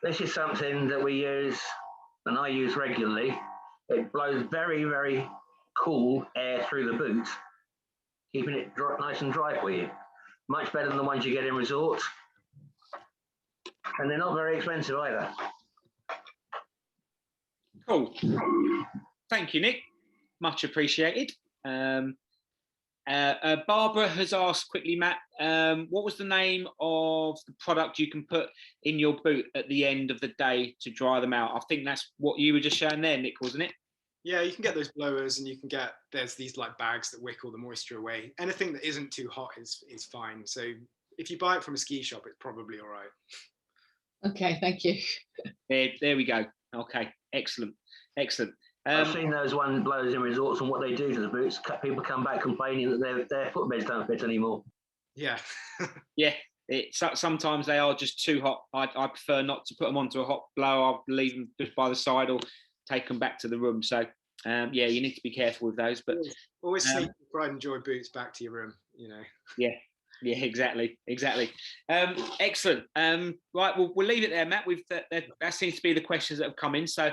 this is something that we use, and I use regularly. It blows very, very cool air through the boot, keeping it nice and dry for you. Much better than the ones you get in resorts. And they're not very expensive either. Cool. Thank you, Nick. Much appreciated. Barbara has asked quickly, Matt, what was the name of the product you can put in your boot at the end of the day to dry them out? I think that's what you were just showing there, Nick, wasn't it? Yeah, you can get those blowers, and you can get, there's these like bags that wick all the moisture away. Anything that isn't too hot is fine. So if you buy it from a ski shop, it's probably all right. Okay, thank you. There we go. Okay, excellent. I've seen those one blowers in resorts, and what they do to the boots, people come back complaining that their footbeds don't fit anymore. Yeah. Yeah, sometimes they are just too hot. I prefer not to put them onto a hot blower. I'll leave them just by the side or take them back to the room. So yeah, you need to be careful with those. But always sleep your pride and joy boots back to your room, you know. Yeah, exactly. Excellent. Right, we'll leave it there, Matt. That seems to be the questions that have come in. So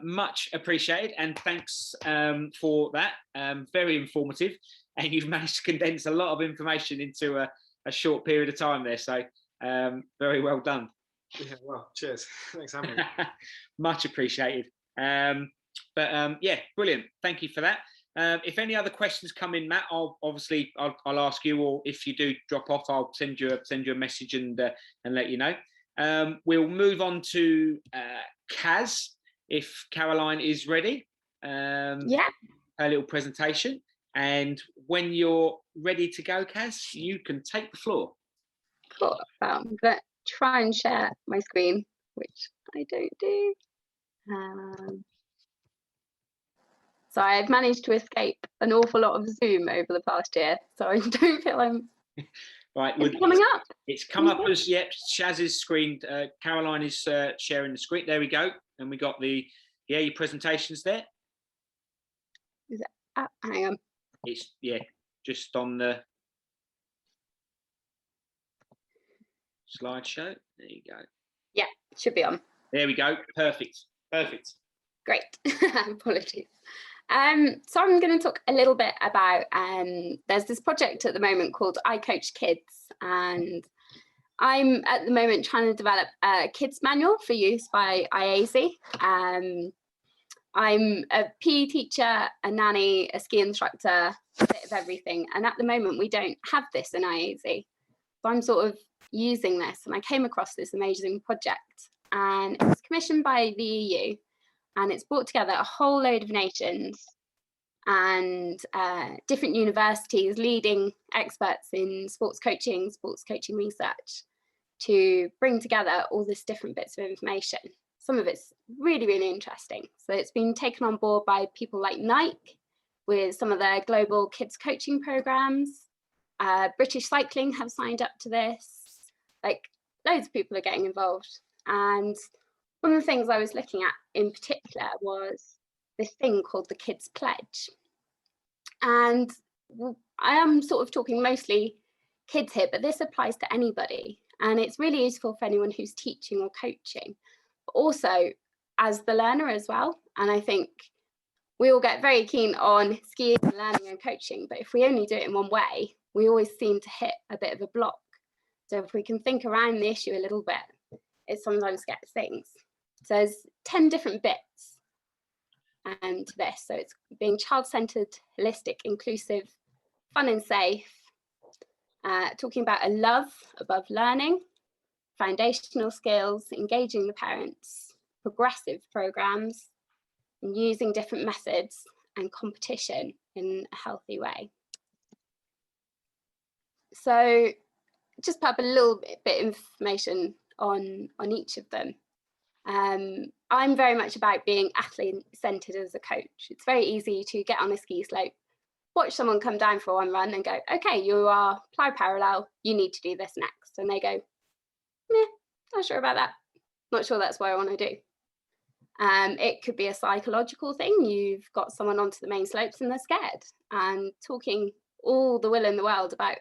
much appreciated, and thanks for that. Very informative, and you've managed to condense a lot of information into a short period of time there. So very well done. Yeah, well, cheers. Thanks for having me. Much appreciated. But yeah, brilliant. Thank you for that. If any other questions come in, Matt, I'll ask you, or if you do drop off, I'll send you a message and let you know. We'll move on to Kaz, if Caroline is ready. Yeah. Her little presentation, and when you're ready to go, Kaz, you can take the floor. Cool. I'm gonna try and share my screen, which I don't do. So I've managed to escape an awful lot of Zoom over the past year, so I don't feel I'm right. It's coming up. It's come up as, yep, Shaz's screen. Caroline is sharing the screen. There we go. And we got the Yeah, your presentation's there. Is it? Hang on. It's, yeah, just on the slideshow. There you go. Yeah, it should be on. There we go. Perfect. Perfect. Great. Apologies. So I'm going to talk a little bit about, there's this project at the moment called iCoachkids, and I'm at the moment trying to develop a kids manual for use by IASI. I'm a PE teacher, a nanny, a ski instructor, a bit of everything. And at the moment, we don't have this in IASI. So I'm sort of using this, and I came across this amazing project, and it was commissioned by the EU, and it's brought together a whole load of nations and different universities, leading experts in sports coaching research, to bring together all this different bits of information. Some of it's really, really interesting. So it's been taken on board by people like Nike with some of their global kids coaching programs. British Cycling have signed up to this. Like, loads of people are getting involved. And one of the things I was looking at in particular was this thing called the Kids Pledge. And I am sort of talking mostly kids here, but this applies to anybody. And it's really useful for anyone who's teaching or coaching, but also as the learner as well. And I think we all get very keen on skiing and learning and coaching, but if we only do it in one way, we always seem to hit a bit of a block. So if we can think around the issue a little bit, it sometimes gets things. So there's 10 different bits to this. So it's being child-centered, holistic, inclusive, fun and safe, talking about a love above learning, foundational skills, engaging the parents, progressive programs, and using different methods, and competition in a healthy way. So just put up a little bit of information on each of them. I'm very much about being athlete-centered as a coach. It's very easy to get on a ski slope, watch someone come down for one run and go, okay, you are plough parallel, you need to do this next. And they go, meh, not sure about that. Not sure that's what I want to do. It could be a psychological thing. You've got someone onto the main slopes and they're scared, and talking all the will in the world about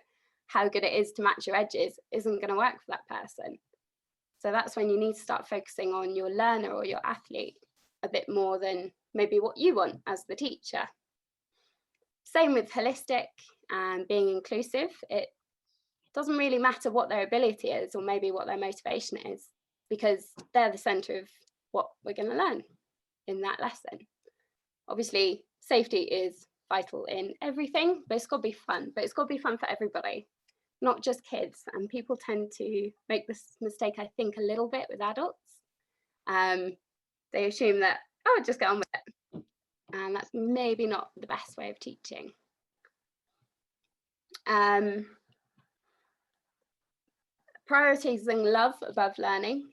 how good it is to match your edges isn't going to work for that person. So that's when you need to start focusing on your learner or your athlete a bit more than maybe what you want as the teacher. Same with holistic and being inclusive. It doesn't really matter what their ability is or maybe what their motivation is, because they're the centre of what we're going to learn in that lesson. Obviously, safety is vital in everything, but it's got to be fun. But it's got to be fun for everybody, not just kids. And people tend to make this mistake, I think, a little bit with adults. They assume that, oh, just get on with it. And that's maybe not the best way of teaching. Prioritizing love above learning.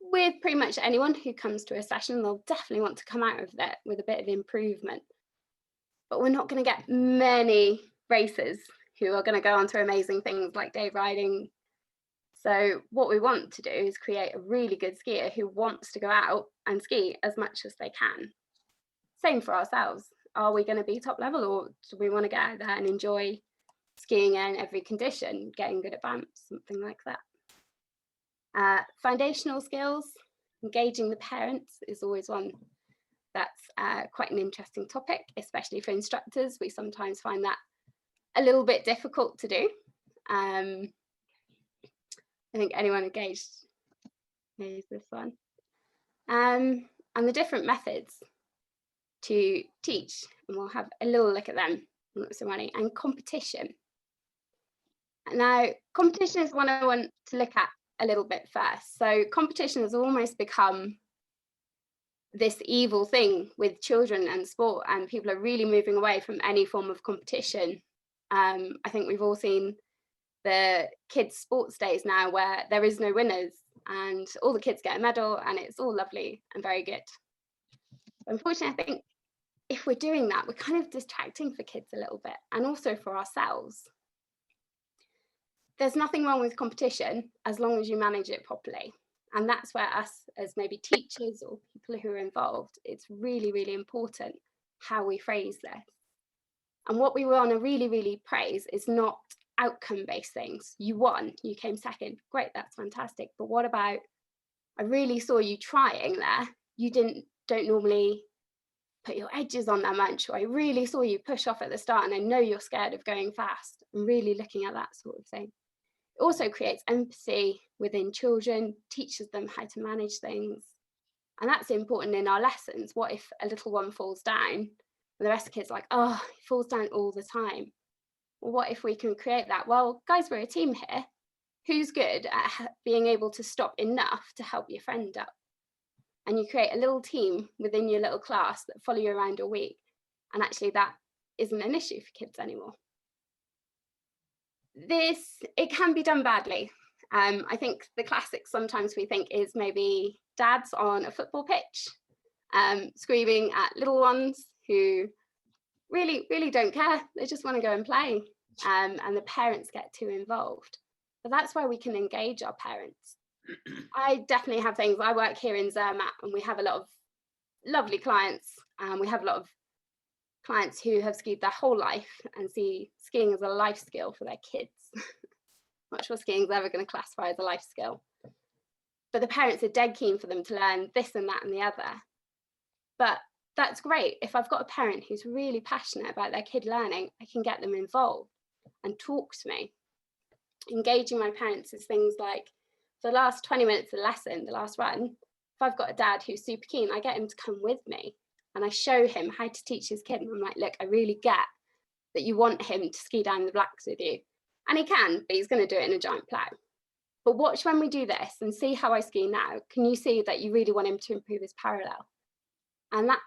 With pretty much anyone who comes to a session, they'll definitely want to come out of that with a bit of improvement. But we're not going to get many racers who are going to go on to amazing things like day riding. So what we want to do is create a really good skier who wants to go out and ski as much as they can. Same for ourselves. Are we going to be top level, or do we want to get out there and enjoy skiing in every condition, getting good at bumps, something like that? Foundational skills, engaging the parents is always one that's quite an interesting topic, especially for instructors. We sometimes find that a little bit difficult to do. I think anyone engaged knows this one. And the different methods to teach, and we'll have a little look at them, and competition. Now, competition is one I want to look at a little bit first. So competition has almost become this evil thing with children and sport, and people are really moving away from any form of competition. I think we've all seen the kids' sports days now where there is no winners and all the kids get a medal and it's all lovely and very good. Unfortunately, I think if we're doing that, we're kind of distracting for kids a little bit, and also for ourselves. There's nothing wrong with competition as long as you manage it properly. And that's where us as maybe teachers or people who are involved, it's really, really important how we phrase this. And what we want to really, really praise is not outcome-based things. You won, you came second, great, that's fantastic. But what about, I really saw you trying there. You don't normally put your edges on that much, or I really saw you push off at the start and I know you're scared of going fast, and really looking at that sort of thing. It also creates empathy within children, teaches them how to manage things. And that's important in our lessons. What if a little one falls down and the rest of the kids are like, oh, he falls down all the time? Well, what if we can create that? Well, guys, we're a team here. Who's good at being able to stop enough to help your friend up? And you create a little team within your little class that follow you around a week. And actually that isn't an issue for kids anymore. It can be done badly. I think the classic sometimes we think is maybe dads on a football pitch screaming at little ones who really, really don't care. They just want to go and play, and the parents get too involved. But that's where we can engage our parents. I definitely have things. I work here in Zermatt and we have a lot of lovely clients. We have a lot of clients who have skied their whole life and see skiing as a life skill for their kids. Not sure skiing is ever going to classify as a life skill. But the parents are dead keen for them to learn this and that and the other. But that's great. If I've got a parent who's really passionate about their kid learning, I can get them involved and talk to me. Engaging my parents is things like, for the last 20 minutes of the lesson, the last run, if I've got a dad who's super keen, I get him to come with me and I show him how to teach his kid. And I'm like, look, I really get that you want him to ski down the blacks with you. And he can, but he's going to do it in a giant plough. But watch when we do this and see how I ski now. Can you see that you really want him to improve his parallel? And that,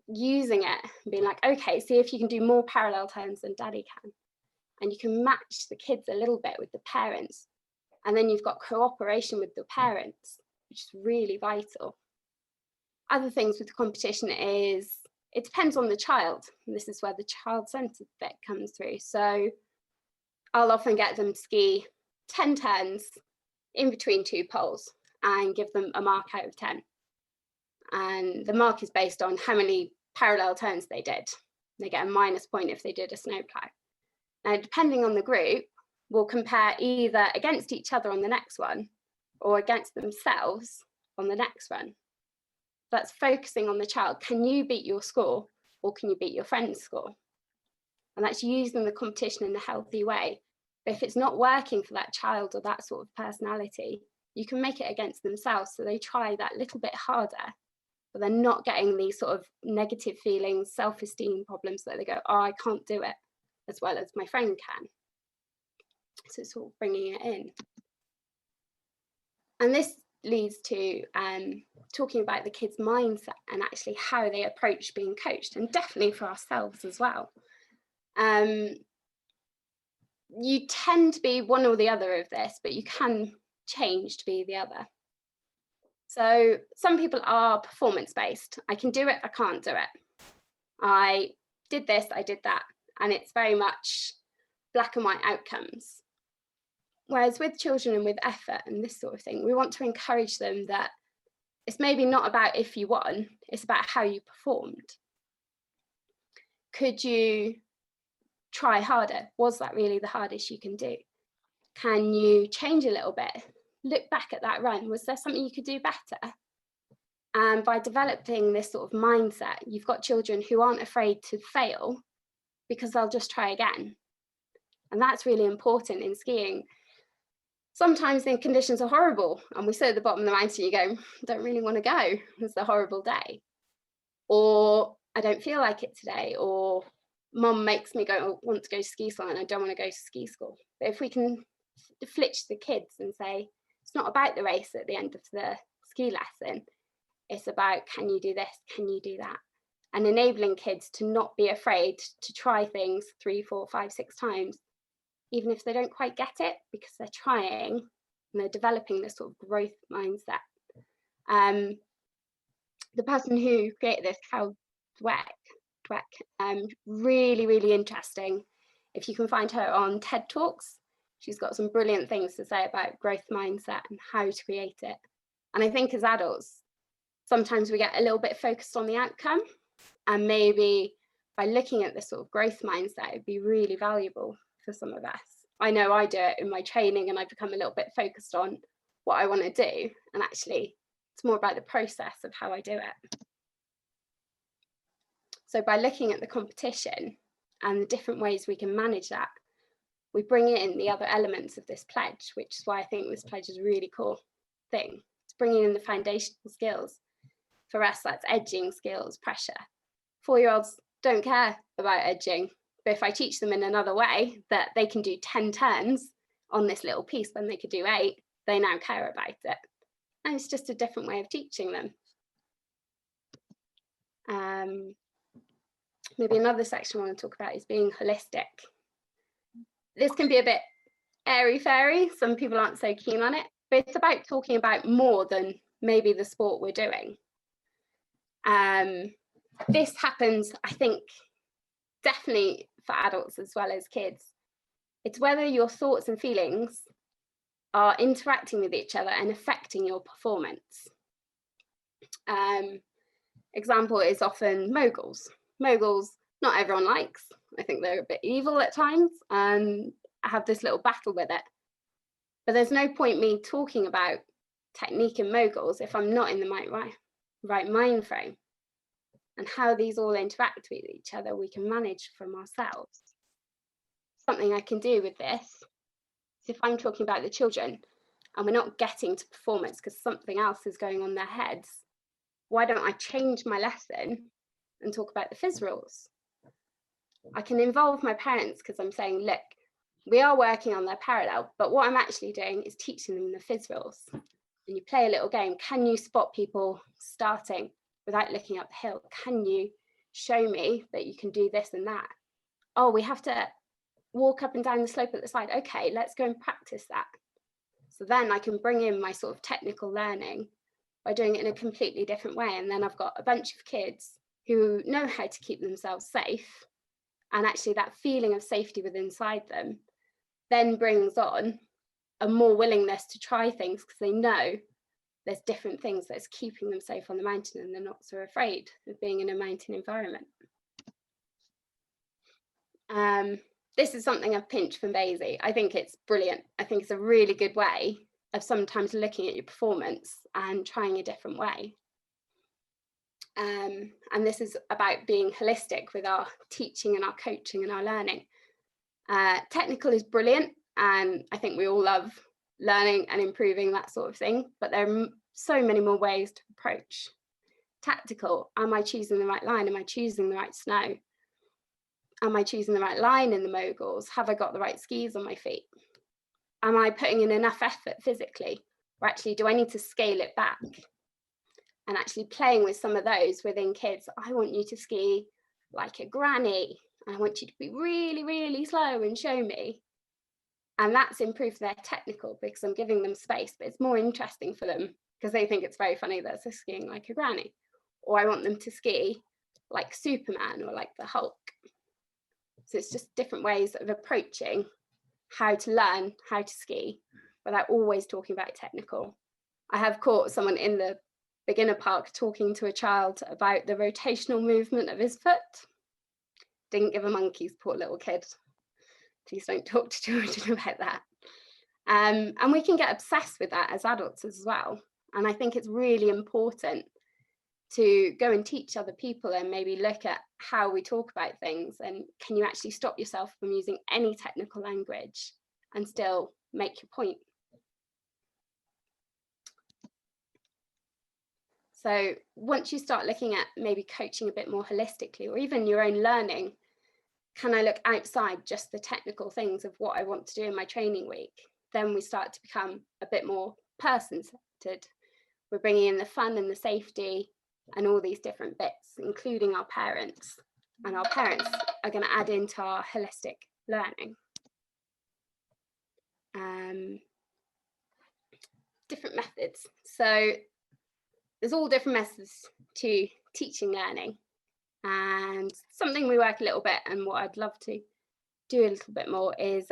using it and being like, okay, see if you can do more parallel turns than daddy can. And you can match the kids a little bit with the parents. And then you've got cooperation with the parents, which is really vital. Other things with the competition is, it depends on the child. And this is where the child-centered bit comes through. So I'll often get them to ski 10 turns in between two poles and give them a mark out of 10. And the mark is based on how many parallel turns they did. They get a minus point if they did a snowplow. Now, depending on the group, we'll compare either against each other on the next one or against themselves on the next run. That's focusing on the child. Can you beat your score or can you beat your friend's score? And that's using the competition in a healthy way. But if it's not working for that child or that sort of personality, you can make it against themselves so they try that little bit harder, but they're not getting these sort of negative feelings, self-esteem problems that they go, oh, I can't do it as well as my friend can. So it's sort of bringing it in. And this leads to talking about the kids' mindset and actually how they approach being coached, and definitely for ourselves as well. You tend to be one or the other of this, but you can change to be the other. So some people are performance-based. I can do it, I can't do it. I did this, I did that. And it's very much black and white outcomes. Whereas with children and with effort and this sort of thing, we want to encourage them that it's maybe not about if you won, it's about how you performed. Could you try harder? Was that really the hardest you can do? Can you change a little bit? Look back at that run. Was there something you could do better? And by developing this sort of mindset, you've got children who aren't afraid to fail because they'll just try again. And that's really important in skiing. Sometimes the conditions are horrible and we sit at the bottom of the mountain, you go, don't really want to go, it's a horrible day. Or I don't feel like it today, or mum makes me want to go to ski school and I don't want to go to ski school. But if we can flitch the kids and say, it's not about the race at the end of the ski lesson, it's about, can you do this, can you do that? And enabling kids to not be afraid to try things 3, 4, 5, 6 times, even if they don't quite get it, because they're trying and they're developing this sort of growth mindset. The person who created this, Cal Dweck, really, really interesting. If you can find her on TED Talks, she's got some brilliant things to say about growth mindset and how to create it. And I think as adults, sometimes we get a little bit focused on the outcome, and maybe by looking at this sort of growth mindset, it'd be really valuable for some of us. I know I do it in my training, and I become a little bit focused on what I want to do, and actually it's more about the process of how I do it. So by looking at the competition and the different ways we can manage that, we bring in the other elements of this pledge, which is why I think this pledge is a really cool thing. It's bringing in the foundational skills. For us, that's edging skills, pressure. 4-year-olds don't care about edging, but if I teach them in another way that they can do 10 turns on this little piece when they could do 8, they now care about it. And it's just a different way of teaching them. Maybe another section I want to talk about is being holistic. This can be a bit airy-fairy. Some people aren't so keen on it, but it's about talking about more than maybe the sport we're doing. This happens, I think, definitely for adults as well as kids. It's whether your thoughts and feelings are interacting with each other and affecting your performance. Example is often moguls. Moguls, not everyone likes. I think they're a bit evil at times, and I have this little battle with it. But there's no point me talking about technique in moguls if I'm not in the right mind frame. And how these all interact with each other, we can manage from ourselves. Something I can do with this is if I'm talking about the children and we're not getting to performance because something else is going on in their heads, why don't I change my lesson and talk about the phys rules? I can involve my parents because I'm saying, look, we are working on their parallel, but what I'm actually doing is teaching them the phys rules. And you play a little game. Can you spot people starting without looking up the hill? Can you show me that you can do this and that? Oh, we have to walk up and down the slope at the side. Okay, let's go and practice that. So then I can bring in my sort of technical learning by doing it in a completely different way. And then I've got a bunch of kids who know how to keep themselves safe. And actually that feeling of safety within inside them then brings on a more willingness to try things because they know there's different things that's keeping them safe on the mountain, and they're not so afraid of being in a mountain environment. This is something I've pinched from Daisy. I think it's brilliant. I think it's a really good way of sometimes looking at your performance and trying a different way. And this is about being holistic with our teaching and our coaching and our learning. Technical is brilliant, and I think we all love learning and improving that sort of thing, but there are so many more ways to approach. Tactical, am I choosing the right line? Am I choosing the right snow? Am I choosing the right line in the moguls? Have I got the right skis on my feet? Am I putting in enough effort physically? Or actually, do I need to scale it back? And actually playing with some of those within kids. I want you to ski like a granny. I want you to be really, really slow and show me. And that's improved their technical because I'm giving them space, but it's more interesting for them because they think it's very funny that they're skiing like a granny. Or I want them to ski like Superman or like the Hulk. So it's just different ways of approaching how to learn how to ski without always talking about technical. I have caught someone in the beginner park talking to a child about the rotational movement of his foot. Didn't give a monkey's, poor little kid. Please don't talk to children about that. And we can get obsessed with that as adults as well. And I think it's really important to go and teach other people and maybe look at how we talk about things, and can you actually stop yourself from using any technical language and still make your point. So once you start looking at maybe coaching a bit more holistically, or even your own learning, can I look outside just the technical things of what I want to do in my training week? Then we start to become a bit more person-centered. We're bringing in the fun and the safety and all these different bits, including our parents. And our parents are going to add into our holistic learning. Different methods. So there's all different methods to teaching learning. And something we work a little bit, and what I'd love to do a little bit more, is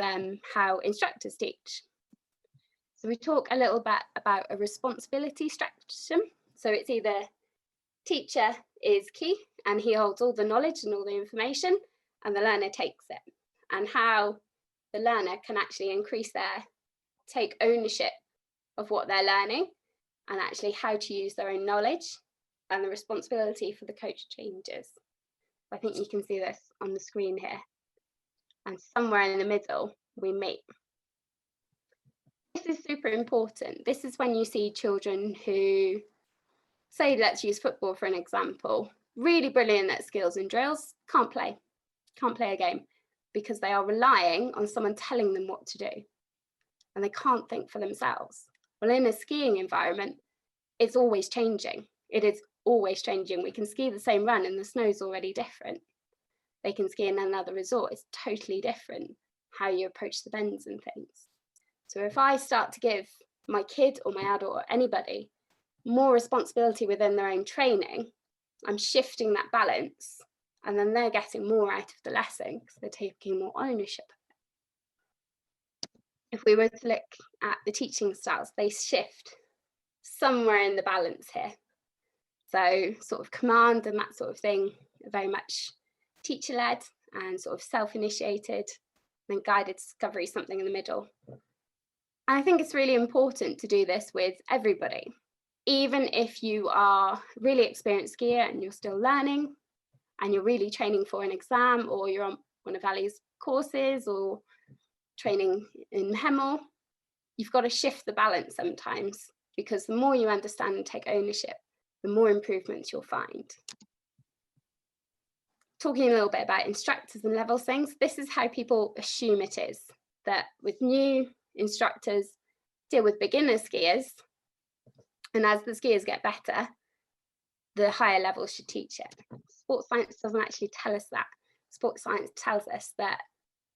how instructors teach. So we talk a little bit about a responsibility spectrum. So it's either teacher is key and he holds all the knowledge and all the information, and the learner takes it, and how the learner can actually take ownership of what they're learning, and actually how to use their own knowledge, and the responsibility for the coach changes. I think you can see this on the screen here. And somewhere in the middle, we meet. This is super important. This is when you see children who, say, let's use football for an example, really brilliant at skills and drills, can't play a game because they are relying on someone telling them what to do, and they can't think for themselves. Well, in a skiing environment, it's always changing. It is always changing. We can ski the same run and the snow's already different. They can ski in another resort. It's totally different how you approach the bends and things. So if I start to give my kid or my adult or anybody more responsibility within their own training, I'm shifting that balance, and then they're getting more out of the lesson because they're taking more ownership of it. If we were to look at the teaching styles, they shift somewhere in the balance here. So sort of command and that sort of thing are very much teacher-led and sort of self-initiated, and guided discovery, something in the middle. And I think it's really important to do this with everybody. Even if you are a really experienced skier and you're still learning and you're really training for an exam, or you're on one of Ali's courses or training in Hemel, you've got to shift the balance sometimes, because the more you understand and take ownership, the more improvements you'll find. Talking a little bit about instructors and levels things, this is how people assume it is, that with new instructors deal with beginner skiers, and as the skiers get better, the higher levels should teach it. Sports science doesn't actually tell us that. Sports science tells us that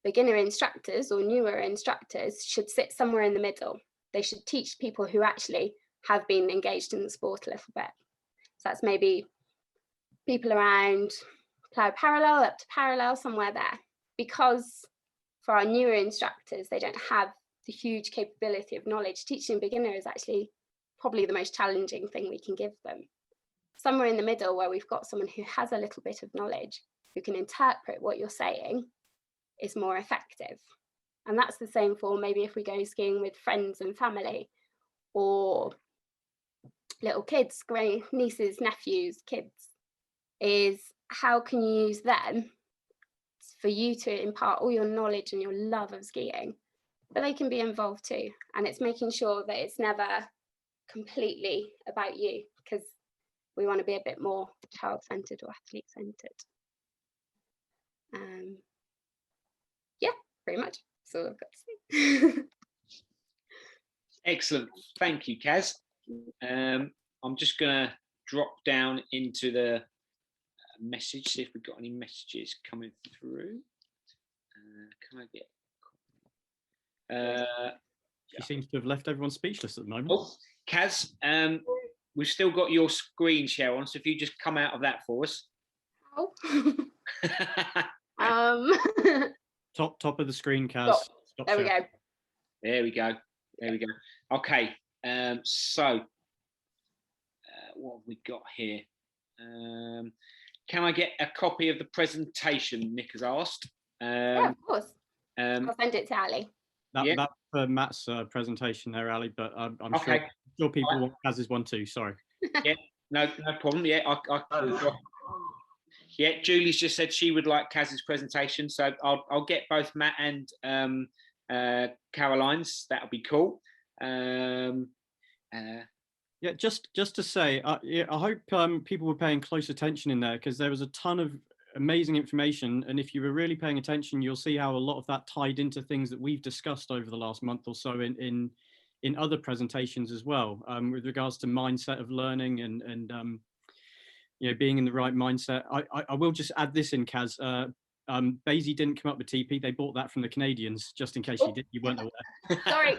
beginner instructors or newer instructors should sit somewhere in the middle. They should teach people who actually have been engaged in the sport a little bit. So that's maybe people around plough parallel up to parallel, somewhere there. Because for our newer instructors, they don't have the huge capability of knowledge. Teaching a beginner is actually probably the most challenging thing we can give them. Somewhere in the middle, where we've got someone who has a little bit of knowledge, who can interpret what you're saying, is more effective. And that's the same for maybe if we go skiing with friends and family, or little kids, great nieces, nephews, kids, is how can you use them for you to impart all your knowledge and your love of skiing, but they can be involved too. And it's making sure that it's never completely about you, because we want to be a bit more child-centered or athlete-centered. Yeah, pretty much that's all I've got to say. Excellent, thank you, Kaz. I'm just gonna drop down into the message, see if we've got any messages coming through. Can I get She seems to have left everyone speechless at the moment. Oh, Kaz, we've still got your screen share on, so if you just come out of that for us. Oh. Top of the screen, Kaz. Stop. Stop There we share. go. There we go. There we go. Okay. So what have we got here? Can I get a copy of the presentation? Nick has asked. Yeah, of course. I'll send it to Ali. That's for Matt's presentation there, Ali, but I'm Okay. sure people want Kaz's one too. Sorry. Yeah, no problem. Yeah, yeah, Julie's just said she would like Kaz's presentation, so I'll get both Matt and Caroline's. That'll be cool. Yeah, just to say, I hope people were paying close attention in there, because there was a ton of amazing information, and if you were really paying attention, you'll see how a lot of that tied into things that we've discussed over the last month or so in other presentations as well, with regards to mindset of learning and you know, being in the right mindset. I will just add this in, Kaz. Basie didn't come up with TP. They bought that from the Canadians, just in case you weren't aware. Sorry.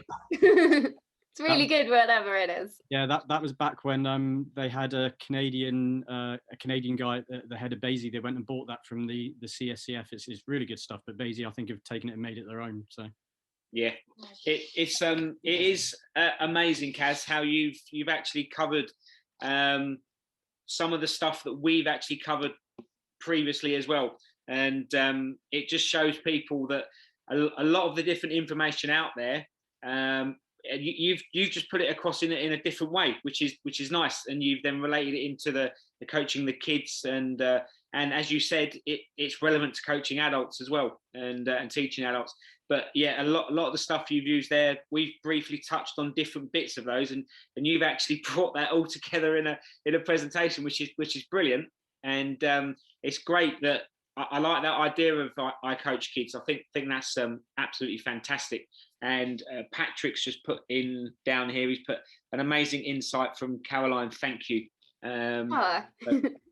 It's really good, whatever it is. Yeah, that was back when they had a Canadian guy at the head of Basie. They went and bought that from the CSCF. It's really good stuff. But Basie, I think, have taken it and made it their own. So Yeah, it is amazing, Kaz, how you've actually covered some of the stuff that we've actually covered previously as well, and it just shows people that a lot of the different information out there, you've just put it across in a different way, which is nice, and you've then related it into the coaching the kids, and as you said, it's relevant to coaching adults as well, and teaching adults. But yeah, a lot of the stuff you've used there, we've briefly touched on different bits of those, and you've actually brought that all together in a presentation, which is brilliant. And it's great that I like that idea of iCoachkids. I think that's absolutely fantastic. And Patrick's just put in down here, he's put an amazing insight from Caroline. Thank you,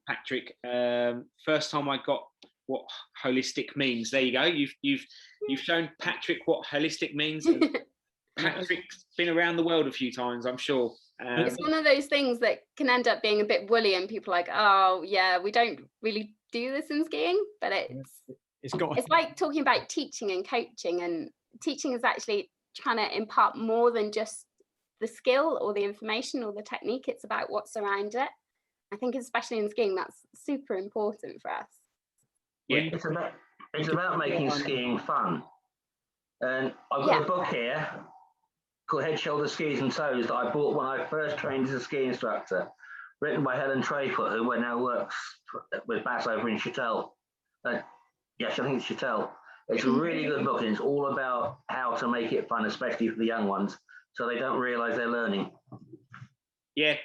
Patrick. First time I got what holistic means. There you go. You've shown Patrick what holistic means. Patrick's been around the world a few times, I'm sure. It's one of those things that can end up being a bit woolly, and people are like, oh yeah, we don't really do this in skiing, but it's like talking about teaching and coaching, and teaching is actually trying to impart more than just the skill or the information or the technique. It's about what's around it. I think especially in skiing, that's super important for us. Yeah, it's about making skiing fun. And I've got a book here called Head, Shoulders, Skis and Toes that I bought when I first trained as a ski instructor, written by Helen Trayfoot, who now works with Bass over in Chattel. Yes, I think it's Chattel. It's a really good book, and it's all about how to make it fun, especially for the young ones, so they don't realise they're learning. Yeah.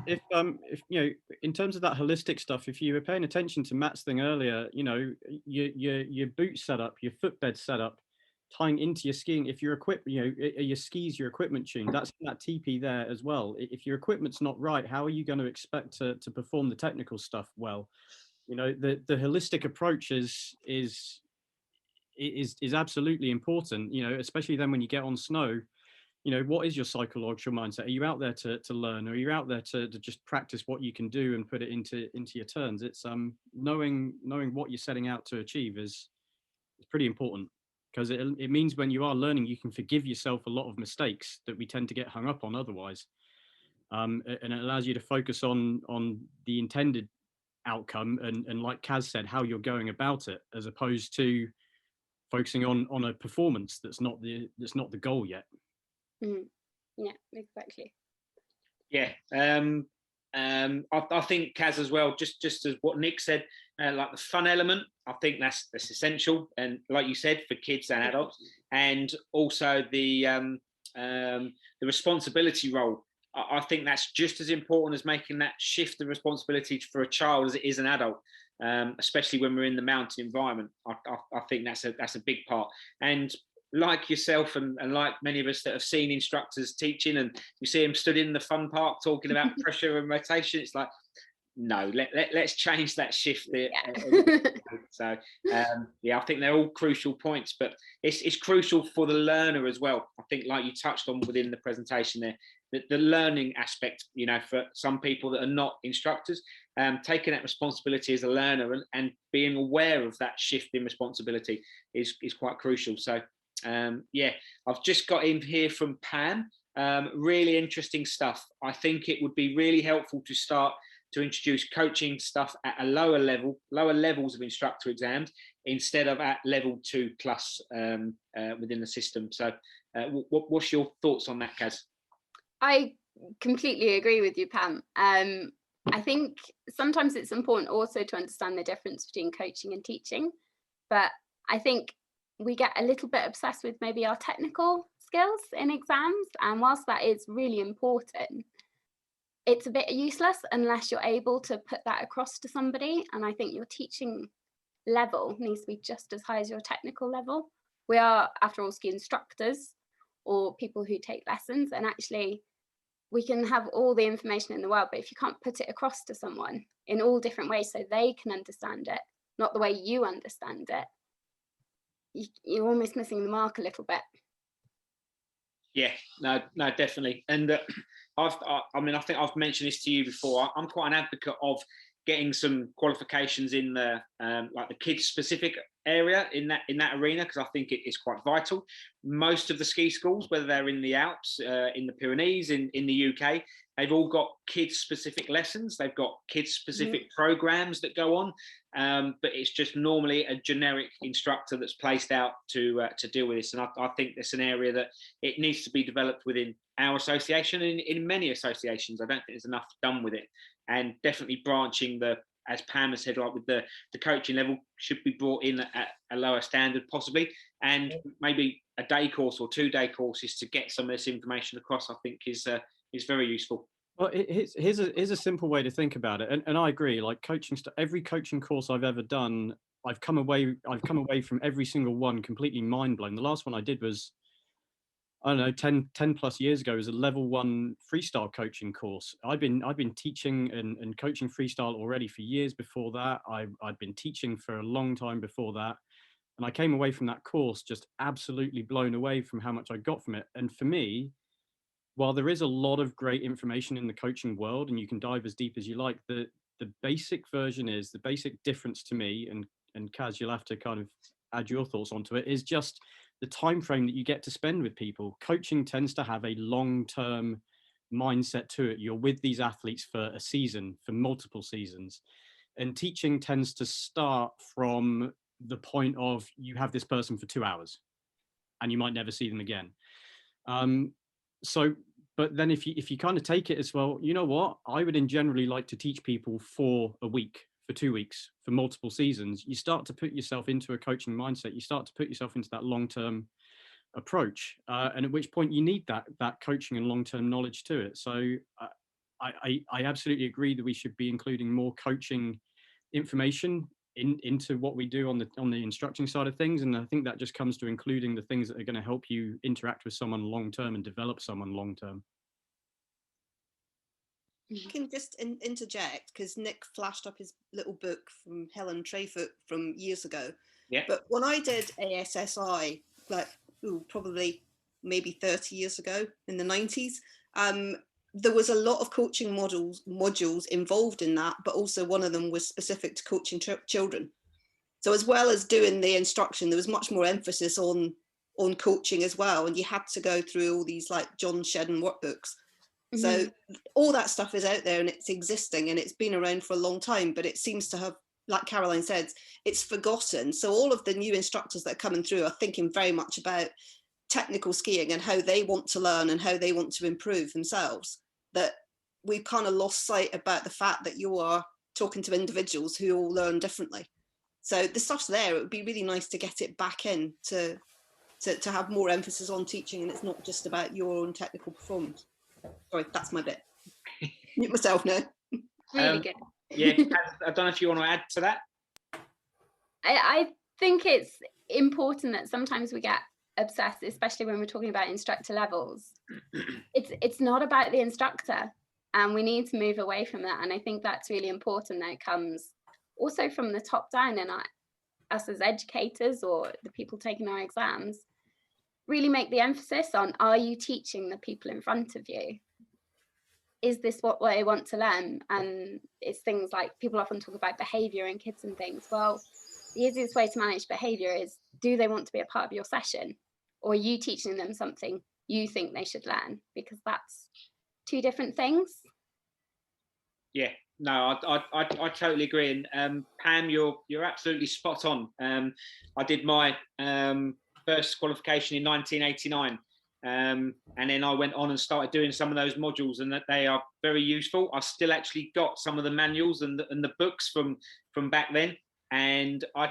If you know, in terms of that holistic stuff, if you were paying attention to Matt's thing earlier, you know, your boot setup, your footbed setup, tying into your skiing. If your your skis, your equipment tuned, that's that TP there as well. If your equipment's not right, how are you going to expect to perform the technical stuff well? You know, the holistic approach is absolutely important. You know, especially then when you get on snow. You know, what is your psychological mindset? Are you out there to learn, or are you out there to just practice what you can do and put it into your turns? It's knowing what you're setting out to achieve is pretty important, because it means when you are learning, you can forgive yourself a lot of mistakes that we tend to get hung up on otherwise, and it allows you to focus on the intended outcome and like Kaz said, how you're going about it, as opposed to focusing on a performance that's not the goal yet. Yeah, exactly. Yeah, I think Kaz as well. Just as what Nick said, like the fun element, I think that's essential, and like you said, for kids and adults, and also the responsibility role. I think that's just as important as making that shift of responsibility for a child as it is an adult, especially when we're in the mountain environment. I think that's a big part. And like yourself and like many of us that have seen instructors teaching, and you see them stood in the fun park talking about pressure and rotation, it's like, no, let's change that shift there. So yeah, I think they're all crucial points, but it's crucial for the learner as well. I think, like you touched on within the presentation there, the learning aspect, you know, for some people that are not instructors, taking that responsibility as a learner and being aware of that shift in responsibility is quite crucial. So yeah, I've just got in here from Pam, really interesting stuff. I think it would be really helpful to start to introduce coaching stuff at a lower levels of instructor exams instead of at level 2 plus within the system. So what's your thoughts on that, Kaz? I completely agree with you, Pam. I think sometimes it's important also to understand the difference between coaching and teaching, but I think we get a little bit obsessed with maybe our technical skills in exams, and whilst that is really important, it's a bit useless unless you're able to put that across to somebody. And I think your teaching level needs to be just as high as your technical level. We are, after all, ski instructors or people who take lessons, and actually we can have all the information in the world, but if you can't put it across to someone in all different ways so they can understand it, not the way you understand it, you're almost missing the mark a little bit. Yeah, no, definitely. And I think I've mentioned this to you before. I'm quite an advocate of getting some qualifications in the like the kids specific area in that arena, because I think it is quite vital. Most of the ski schools, whether they're in the Alps, in the Pyrenees, in the UK, they've all got kids specific lessons. They've got kids specific programs that go on, but it's just normally a generic instructor that's placed out to deal with this. And I think there's an area that it needs to be developed within our association and in many associations. I don't think there's enough done with it, and definitely branching as Pam has said, like with the coaching level, should be brought in at a lower standard possibly, and maybe a day course or 2-day courses to get some of this information across, I think is very useful. Well, here's a simple way to think about it, and I agree. Like every coaching course I've ever done, I've come away from every single one completely mind blown. The last one I did was, I don't know, 10 plus years ago. It was a level 1 freestyle coaching course. I've been teaching and coaching freestyle already for years before that. I'd been teaching for a long time before that. And I came away from that course just absolutely blown away from how much I got from it. And for me, while there is a lot of great information in the coaching world and you can dive as deep as you like, the basic version is, the basic difference to me, and Kaz, you'll have to kind of add your thoughts onto it, is just the time frame that you get to spend with people. Coaching tends to have a long-term mindset to it. You're with these athletes for a season, for multiple seasons. And teaching tends to start from the point of you have this person for 2 hours and you might never see them again. But then if you kind of take it as, well, you know what, I would generally like to teach people for a week, for 2 weeks, for multiple seasons. You start to put yourself into a coaching mindset. You start to put yourself into that long-term approach, and at which point you need that coaching and long-term knowledge to it. So I absolutely agree that we should be including more coaching information into what we do on the instructing side of things. And I think that just comes to including the things that are going to help you interact with someone long-term and develop someone long-term. I can just interject, because Nick flashed up his little book from Helen Trayfoot from years ago. Yeah. But when I did ASSI, like probably maybe 30 years ago in the 90s, there was a lot of coaching modules involved in that, but also one of them was specific to coaching children. So as well as doing the instruction, there was much more emphasis on coaching as well. And you had to go through all these like John Shedden workbooks. So all that stuff is out there and it's existing and it's been around for a long time, but it seems to have, like Caroline said, it's forgotten. So all of the new instructors that are coming through are thinking very much about technical skiing and how they want to learn and how they want to improve themselves, that we've kind of lost sight about the fact that you are talking to individuals who all learn differently. So the stuff's there. It would be really nice to get it back in to have more emphasis on teaching, and it's not just about your own technical performance. Sorry, that's my bit. Mute myself now. Really good. Yeah, I don't know if you want to add to that. I think it's important that sometimes we get obsessed, especially when we're talking about instructor levels. It's not about the instructor, and we need to move away from that. And I think that's really important, that it comes also from the top down, and us as educators or the people taking our exams really make the emphasis on, are you teaching the people in front of you? Is this what they want to learn? And it's things like, people often talk about behavior in kids and things. Well, the easiest way to manage behavior is, do they want to be a part of your session? Or are you teaching them something you think they should learn? Because that's two different things. Yeah, no, I totally agree. And Pam, you're absolutely spot on. I did my first qualification in 1989. And then I went on and started doing some of those modules, and that they are very useful. I still actually got some of the manuals and the books from back then. And I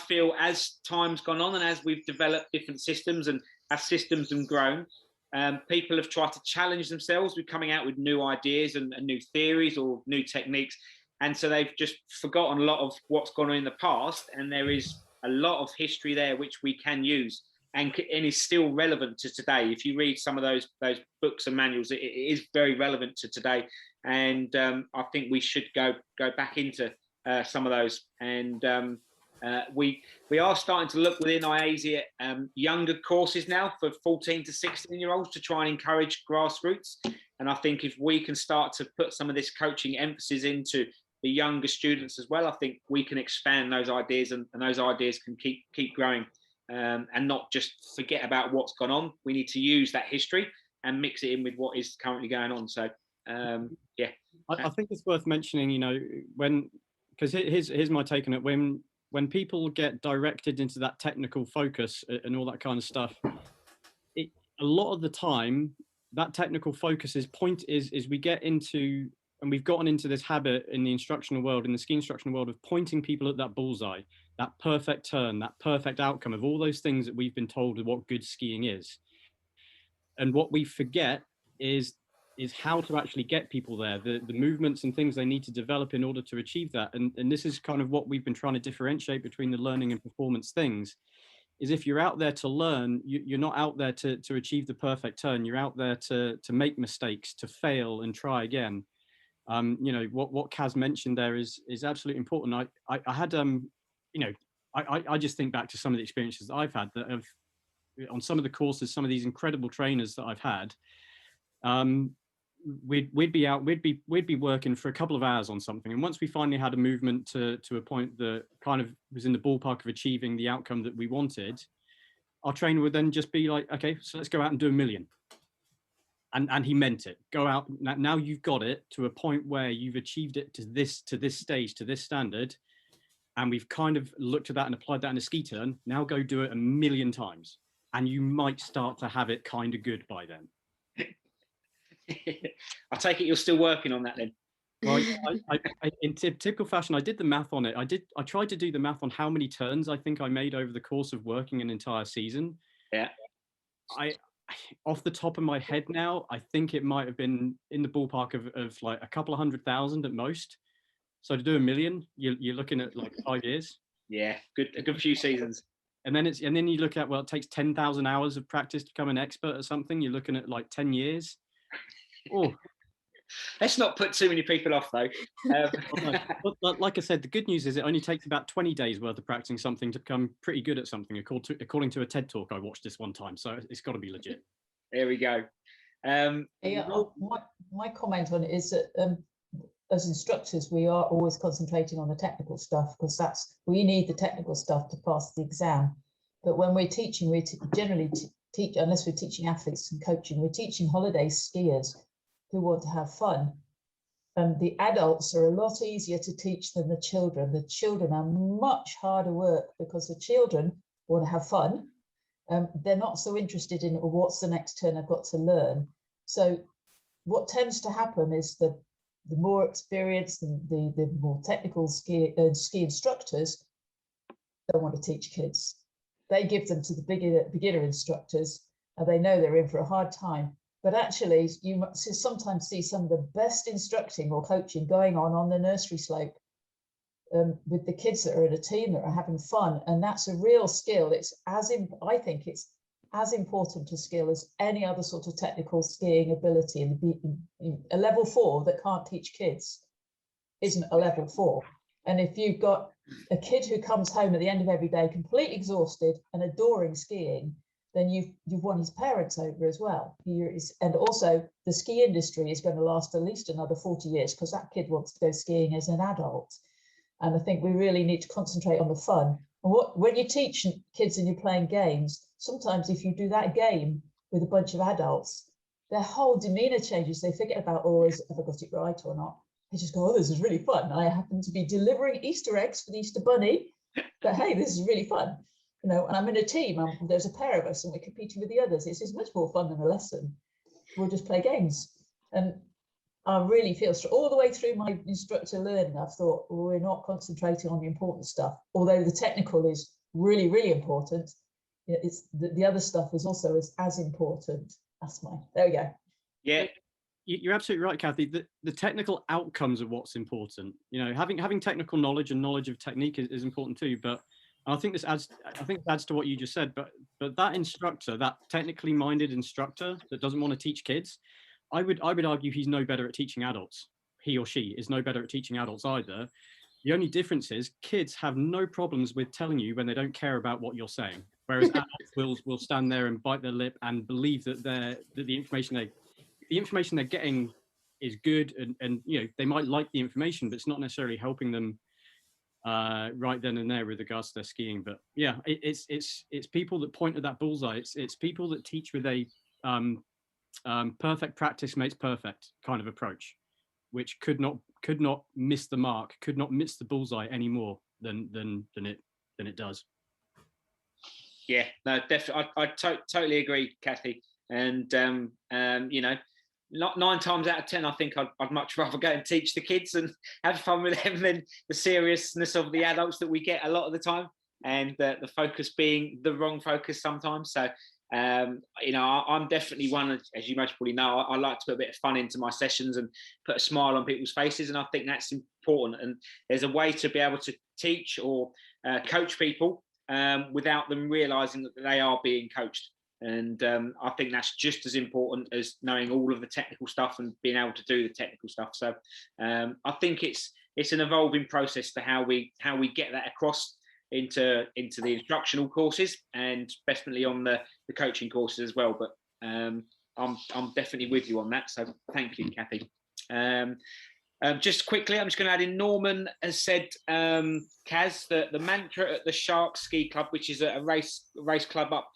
feel as time's gone on and as we've developed different systems and as systems have grown, people have tried to challenge themselves with coming out with new ideas and new theories or new techniques. And so they've just forgotten a lot of what's gone on in the past. And there is a lot of history there which we can use and is still relevant to today. If you read some of those books and manuals, it is very relevant to today. And I think we should go back into some of those. And we are starting to look within IASI at younger courses now for 14 to 16-year-olds to try and encourage grassroots. And I think if we can start to put some of this coaching emphasis into the younger students as well, I think we can expand those ideas, and those ideas can keep growing, and not just forget about what's gone on. We need to use that history and mix it in with what is currently going on. So yeah, I think it's worth mentioning, you know, because here's my take on it. When people get directed into that technical focus and all that kind of stuff, a lot of the time that technical focus is we get into, and we've gotten into this habit in the instructional world, in the ski instructional world, of pointing people at that bullseye, that perfect turn, that perfect outcome of all those things that we've been told of what good skiing is. And what we forget is how to actually get people there, the movements and things they need to develop in order to achieve that. And this is kind of what we've been trying to differentiate between the learning and performance things, is if you're out there to learn, you're not out there to achieve the perfect turn. You're out there to make mistakes, to fail and try again. You know, what Kaz mentioned there is absolutely important. I had, you know, I just think back to some of the experiences that I've had that have, on some of the courses, some of these incredible trainers that I've had, we'd be working for a couple of hours on something, and once we finally had a movement to a point that kind of was in the ballpark of achieving the outcome that we wanted, our trainer would then just be like, okay, so let's go out and do 1 million. And he meant it. Go out, now you've got it to a point where you've achieved it to this stage, to this standard, and we've kind of looked at that and applied that in a ski turn. Now go do it 1 million times, and you might start to have it kind of good by then. I take it you're still working on that then. Well, in typical fashion, I did the math on it. I tried to do the math on how many turns I think I made over the course of working an entire season. Yeah. Off the top of my head now, I think it might have been in the ballpark of like a couple of 100,000 at most. So to do 1 million, you're looking at like 5 years. Yeah, a good few seasons. And then you look at, well, it takes 10,000 hours of practice to become an expert at something. You're looking at like 10 years. Oh, let's not put too many people off though. But like I said, the good news is it only takes about 20 days worth of practicing something to become pretty good at something, according to a TED talk I watched this one time. So it's got to be legit. There we go. My comment on it is that as instructors, we are always concentrating on the technical stuff, because we need the technical stuff to pass the exam. But when we're teaching, we generally teach, unless we're teaching athletes and coaching, we're teaching holiday skiers who want to have fun. The adults are a lot easier to teach than the children. The children are much harder work because the children want to have fun. They're not so interested in, well, what's the next turn I've got to learn. So what tends to happen is the more experienced and the more technical ski instructors don't want to teach kids. They give them to the beginner instructors, and they know they're in for a hard time. But actually, you sometimes see some of the best instructing or coaching going on the nursery slope with the kids that are in a team that are having fun. And that's a real skill. I think it's as important a skill as any other sort of technical skiing ability. A level 4 that can't teach kids isn't a level 4. And if you've got a kid who comes home at the end of every day completely exhausted and adoring skiing, then you've won his parents over as well. And also the ski industry is going to last at least another 40 years because that kid wants to go skiing as an adult. And I think we really need to concentrate on the fun. And when you teach kids and you're playing games, sometimes if you do that game with a bunch of adults, their whole demeanor changes. They forget about, have I got it right or not? They just go, oh, this is really fun. I happen to be delivering Easter eggs for the Easter Bunny, but hey, this is really fun. You know, and I'm in a team, there's a pair of us and we're competing with the others. It's much more fun than a lesson. We'll just play games. And I really feel all the way through my instructor learning, I've thought, well, we're not concentrating on the important stuff. Although the technical is really, really important, it's the other stuff is also as important. There we go. Yeah. You're absolutely right, Kathy. The technical outcomes are what's important. You know, having technical knowledge and knowledge of technique is important too, but I think this adds to what you just said, but that instructor, that technically minded instructor that doesn't want to teach kids, I would argue he's no better at teaching adults. He or she is no better at teaching adults either. The only difference is kids have no problems with telling you when they don't care about what you're saying, whereas adults will stand there and bite their lip and believe that the information they're getting is good, and you know, they might like the information, but it's not necessarily helping them right then and there with regards to their skiing. But yeah, it's people that point at that bullseye. It's people that teach with a perfect practice makes perfect kind of approach, which could not miss the mark, could not miss the bullseye any more than it does. Yeah, no, definitely. I totally agree, Kathy. And you know, not 9 times out of 10, I think I'd much rather go and teach the kids and have fun with them than the seriousness of the adults that we get a lot of the time, and the focus being the wrong focus sometimes. So you know, I'm definitely one, as you most probably know, I like to put a bit of fun into my sessions and put a smile on people's faces, and I think that's important. And there's a way to be able to teach or coach people without them realizing that they are being coached. And I think that's just as important as knowing all of the technical stuff and being able to do the technical stuff. So I think it's an evolving process to how we get that across into the instructional courses, and definitely on the coaching courses as well. But I'm definitely with you on that. So thank you, Kathy. Just quickly, I'm just going to add in, Norman has said, Kaz, the mantra at the Shark Ski Club, which is a race club up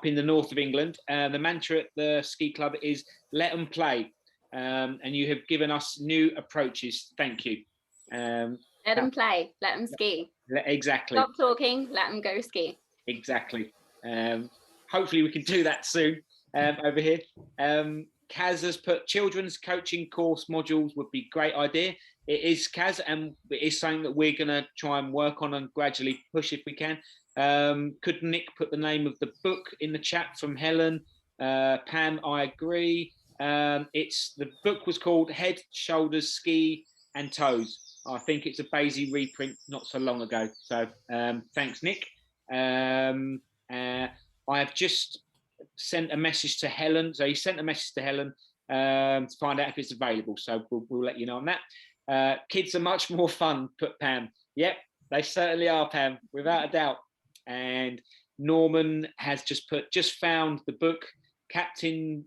in the north of England, the mantra at the ski club is "Let them play," and you have given us new approaches. Thank you. Let them play. Let them ski. Exactly. Stop talking. Let them go ski. Exactly. Hopefully we can do that soon over here. Kaz has put children's coaching course modules would be a great idea. It is, Kaz, and it is something that we're going to try and work on and gradually push if we can. Could Nick put the name of the book in the chat from Helen? Pam, I agree. The book was called Head, Shoulders, Ski and Toes. I think it's a Basie reprint not so long ago. So thanks, Nick. I have just sent a message to Helen. So he sent a message to Helen to find out if it's available. So we'll let you know on that. Kids are much more fun, put Pam. Yep, they certainly are, Pam, without a doubt. And Norman has just found the book, Captain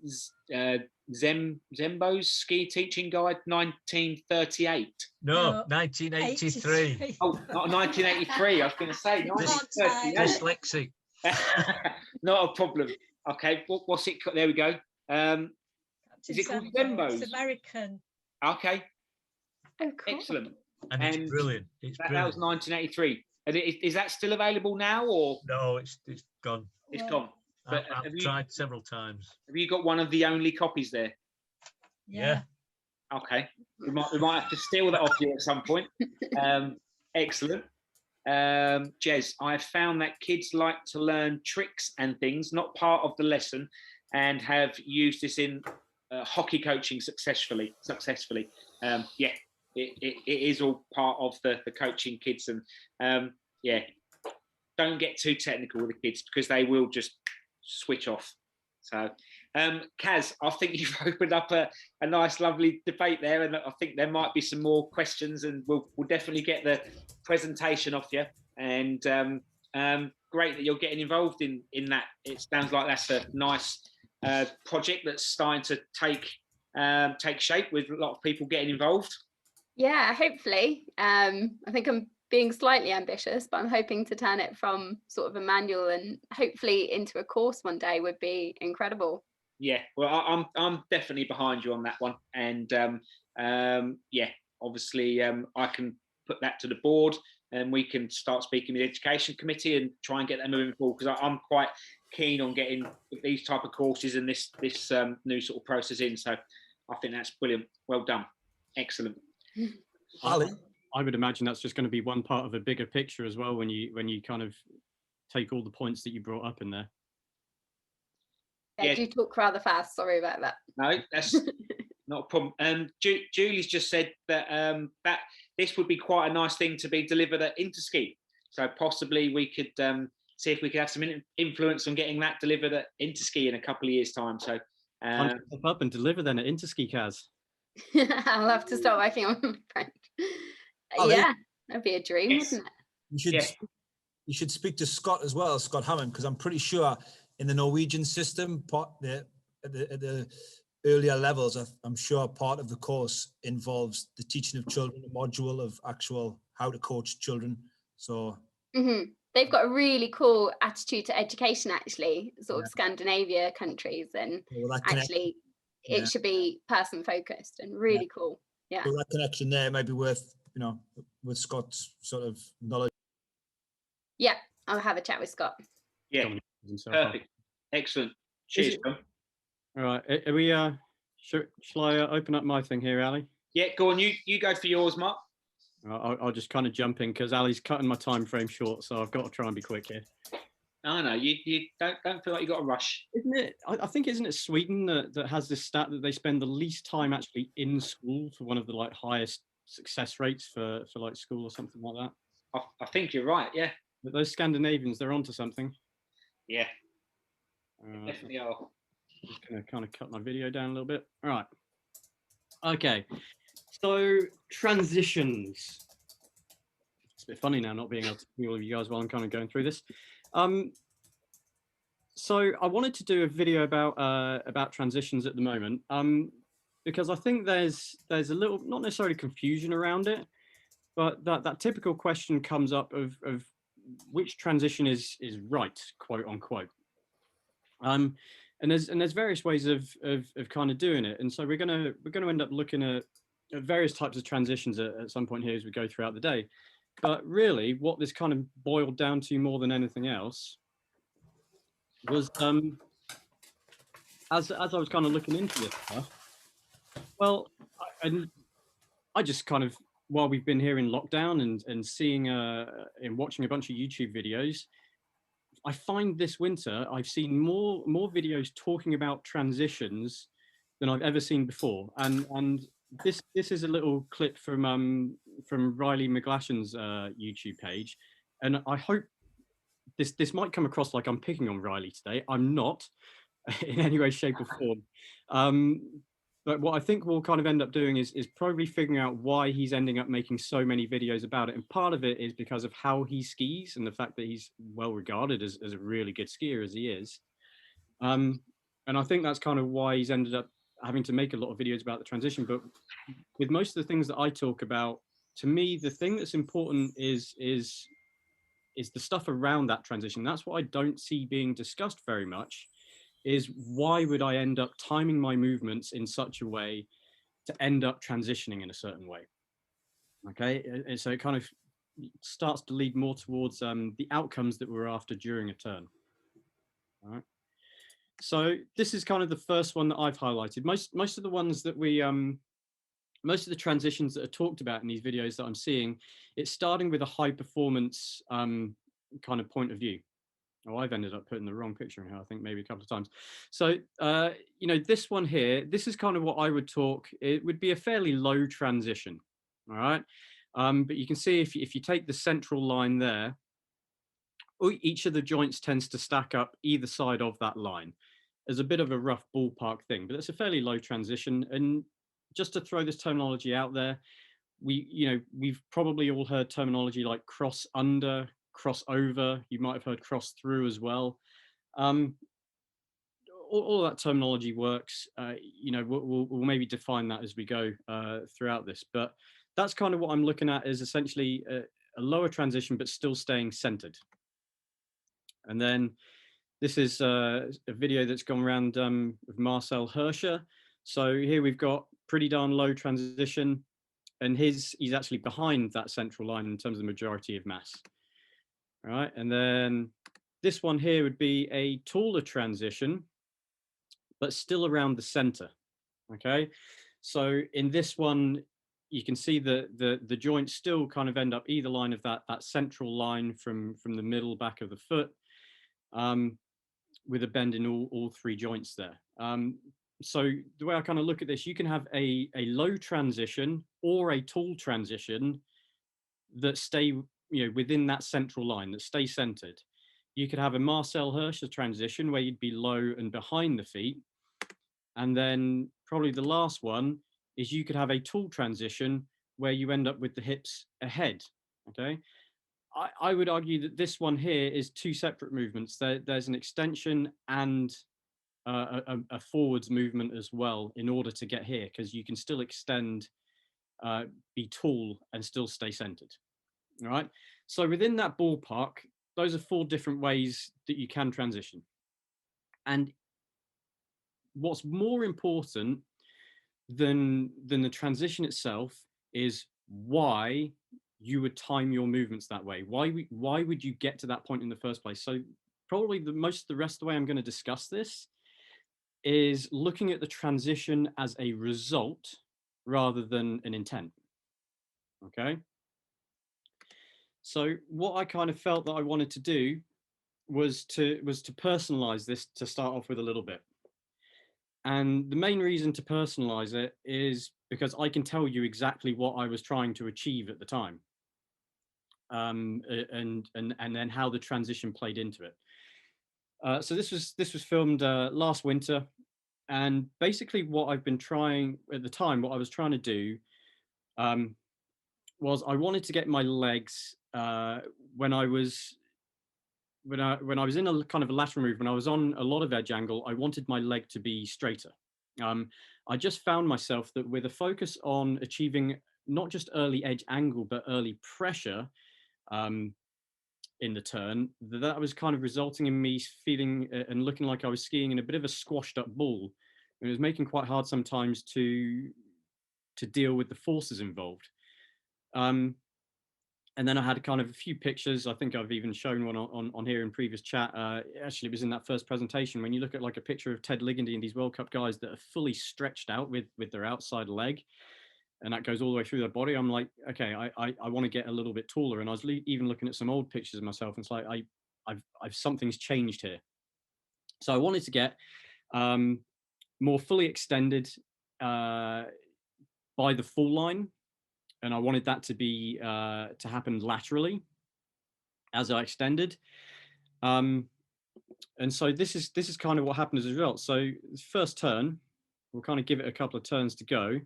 Zembo's Ski Teaching Guide, 1938. No, 1983. Oh, not 1983. I was going to say 1938. Dyslexic. Not a problem. Okay, what's it? There we go. Is it called Zembo's? It's American. Okay. Oh, cool. Excellent. And it's brilliant. It's that brilliant. was 1983. And is that still available now, or? No, it's gone. It's gone. But I've tried several times. Have you got one of the only copies there? Yeah. Okay. We might have to steal that off you at some point. Excellent. Jez, I have found that kids like to learn tricks and things, not part of the lesson, and have used this in hockey coaching successfully. Yeah, it is all part of the coaching kids, and yeah, don't get too technical with the kids because they will just switch off. So, Kaz, I think you've opened up a nice, lovely debate there, and I think there might be some more questions, and we'll definitely get the presentation off you. And great that you're getting involved in that. It sounds like that's a nice project that's starting to take shape with a lot of people getting involved. Yeah, hopefully. I think I'm being slightly ambitious, but I'm hoping to turn it from sort of a manual and hopefully into a course one day would be incredible. Yeah, well, I'm definitely behind you on that one, and yeah, obviously I can put that to the board, and we can start speaking with the education committee and try and get that moving forward, because I'm quite keen on getting these type of courses and this new sort of process in. So I think that's brilliant. Well done, excellent. Ali, I would imagine that's just going to be one part of a bigger picture as well when you kind of take all the points that you brought up in there. Yeah, you talk rather fast. Sorry about that. No, that's not a problem. Julie's just said that that this would be quite a nice thing to be delivered at Interski. So possibly we could see if we could have some influence on getting that delivered at Interski in a couple of years' time. So Pop up and deliver then at Interski, Kaz. I'll have to start working on my French. Yeah, that'd be a dream, wouldn't it? You should speak to Scott as well, Scott Hammond, because I'm pretty sure in the Norwegian system, the earlier levels, I'm sure part of the course involves the teaching of children, a module of actual how to coach children. So they've got a really cool attitude to education, actually, sort of Scandinavia countries, and actually it should be person focused and really cool. Yeah. So that connection there might be worth, with Scott's sort of knowledge. Yeah, I'll have a chat with Scott. Yeah, perfect, excellent. Cheers, Tom. All right, are we? Shall I open up my thing here, Ali? Yeah, go on. You go for yours, Mark. I'll just kind of jump in because Ali's cutting my time frame short, so I've got to try and be quick here. No, you don't feel like you got to rush. Isn't it? I think isn't it Sweden that has this stat that they spend the least time actually in school for one of the highest success rates for like school or something like that. I think you're right. Yeah. But those Scandinavians, they're onto something. Yeah. Definitely are. I'm just going to kind of cut my video down a little bit. All right. Okay. So transitions. It's a bit funny now not being able to see all of you guys while I'm kind of going through this. So I wanted to do a video about transitions at the moment, because I think there's a little, not necessarily confusion around it, but that typical question comes up of which transition is right, quote unquote. And there's various ways of kind of doing it, and so we're gonna end up looking at various types of transitions at some point here as we go throughout the day. But really, what this kind of boiled down to more than anything else was, as I was kind of looking into this stuff, well, I just kind of, while we've been here in lockdown and seeing and watching a bunch of YouTube videos, I find this winter I've seen more videos talking about transitions than I've ever seen before, and this is a little clip from Riley McGlashan's YouTube page, and I hope this might come across like I'm picking on Riley today. I'm not in any way, shape, or form. But what I think we'll kind of end up doing is probably figuring out why he's ending up making so many videos about it. And part of it is because of how he skis and the fact that he's well regarded as a really good skier as he is. And I think that's kind of why he's ended up having to make a lot of videos about the transition. But with most of the things that I talk about, to me, the thing that's important is the stuff around that transition. That's what I don't see being discussed very much, is why would I end up timing my movements in such a way to end up transitioning in a certain way? Okay, and so it kind of starts to lead more towards the outcomes that we're after during a turn. All right. So this is kind of the first one that I've highlighted. Most of the ones that we, most of the transitions that are talked about in these videos that I'm seeing, it's starting with a high performance kind of point of view. Oh, I've ended up putting the wrong picture in here, I think maybe a couple of times. So, this one here, this is kind of what I would talk, it would be a fairly low transition, all right? But you can see if you take the central line there, each of the joints tends to stack up either side of that line as a bit of a rough ballpark thing, but it's a fairly low transition. And just to throw this terminology out there, we've probably all heard terminology like cross under, cross over. You might have heard cross through as well. All that terminology works. We'll maybe define that as we go throughout this, but that's kind of what I'm looking at, is essentially a lower transition but still staying centered. And then this is a video that's gone around with Marcel Hirscher. So here we've got pretty darn low transition, and he's actually behind that central line in terms of the majority of mass. All right, and then this one here would be a taller transition, but still around the center. Okay, so in this one, you can see the joints still kind of end up either line of that central line from the middle back of the foot, with a bend in all three joints there. So the way I kind of look at this, you can have a low transition or a tall transition that stay within that central line, that stay centered. You could have a Marcel Hirscher transition where you'd be low and behind the feet. And then probably the last one is you could have a tall transition where you end up with the hips ahead. Okay. I would argue that this one here is two separate movements. There's an extension and a forwards movement as well in order to get here, because you can still extend, be tall and still stay centered. All right. So within that ballpark, those are 4 different ways that you can transition. And what's more important than the transition itself is why you would time your movements that way. Why would you get to that point in the first place? So probably the rest of the way I'm going to discuss this is looking at the transition as a result rather than an intent. Okay. So what I kind of felt that I wanted to do was to personalize this to start off with a little bit. And the main reason to personalize it is because I can tell you exactly what I was trying to achieve at the time. And then how the transition played into it. So this was filmed last winter, and basically what I've been trying at the time, what I was trying to do was I wanted to get my legs when I was in a kind of a lateral move, when I was on a lot of edge angle, I wanted my leg to be straighter. I just found myself that with a focus on achieving not just early edge angle, but early pressure in the turn, that was kind of resulting in me feeling and looking like I was skiing in a bit of a squashed up ball. It was making quite hard sometimes to deal with the forces involved. And then I had kind of a few pictures. I think I've even shown one on here in previous chat. Actually, it was in that first presentation. When you look at like a picture of Ted Ligandy and these World Cup guys that are fully stretched out with their outside leg, and that goes all the way through their body, I'm like, okay, I want to get a little bit taller. And I was even looking at some old pictures of myself, and it's like I've something's changed here. So I wanted to get more fully extended by the full line. And I wanted that to be to happen laterally as I extended. And so this is kind of what happened as a result. So first turn, we'll kind of give it a couple of turns to go,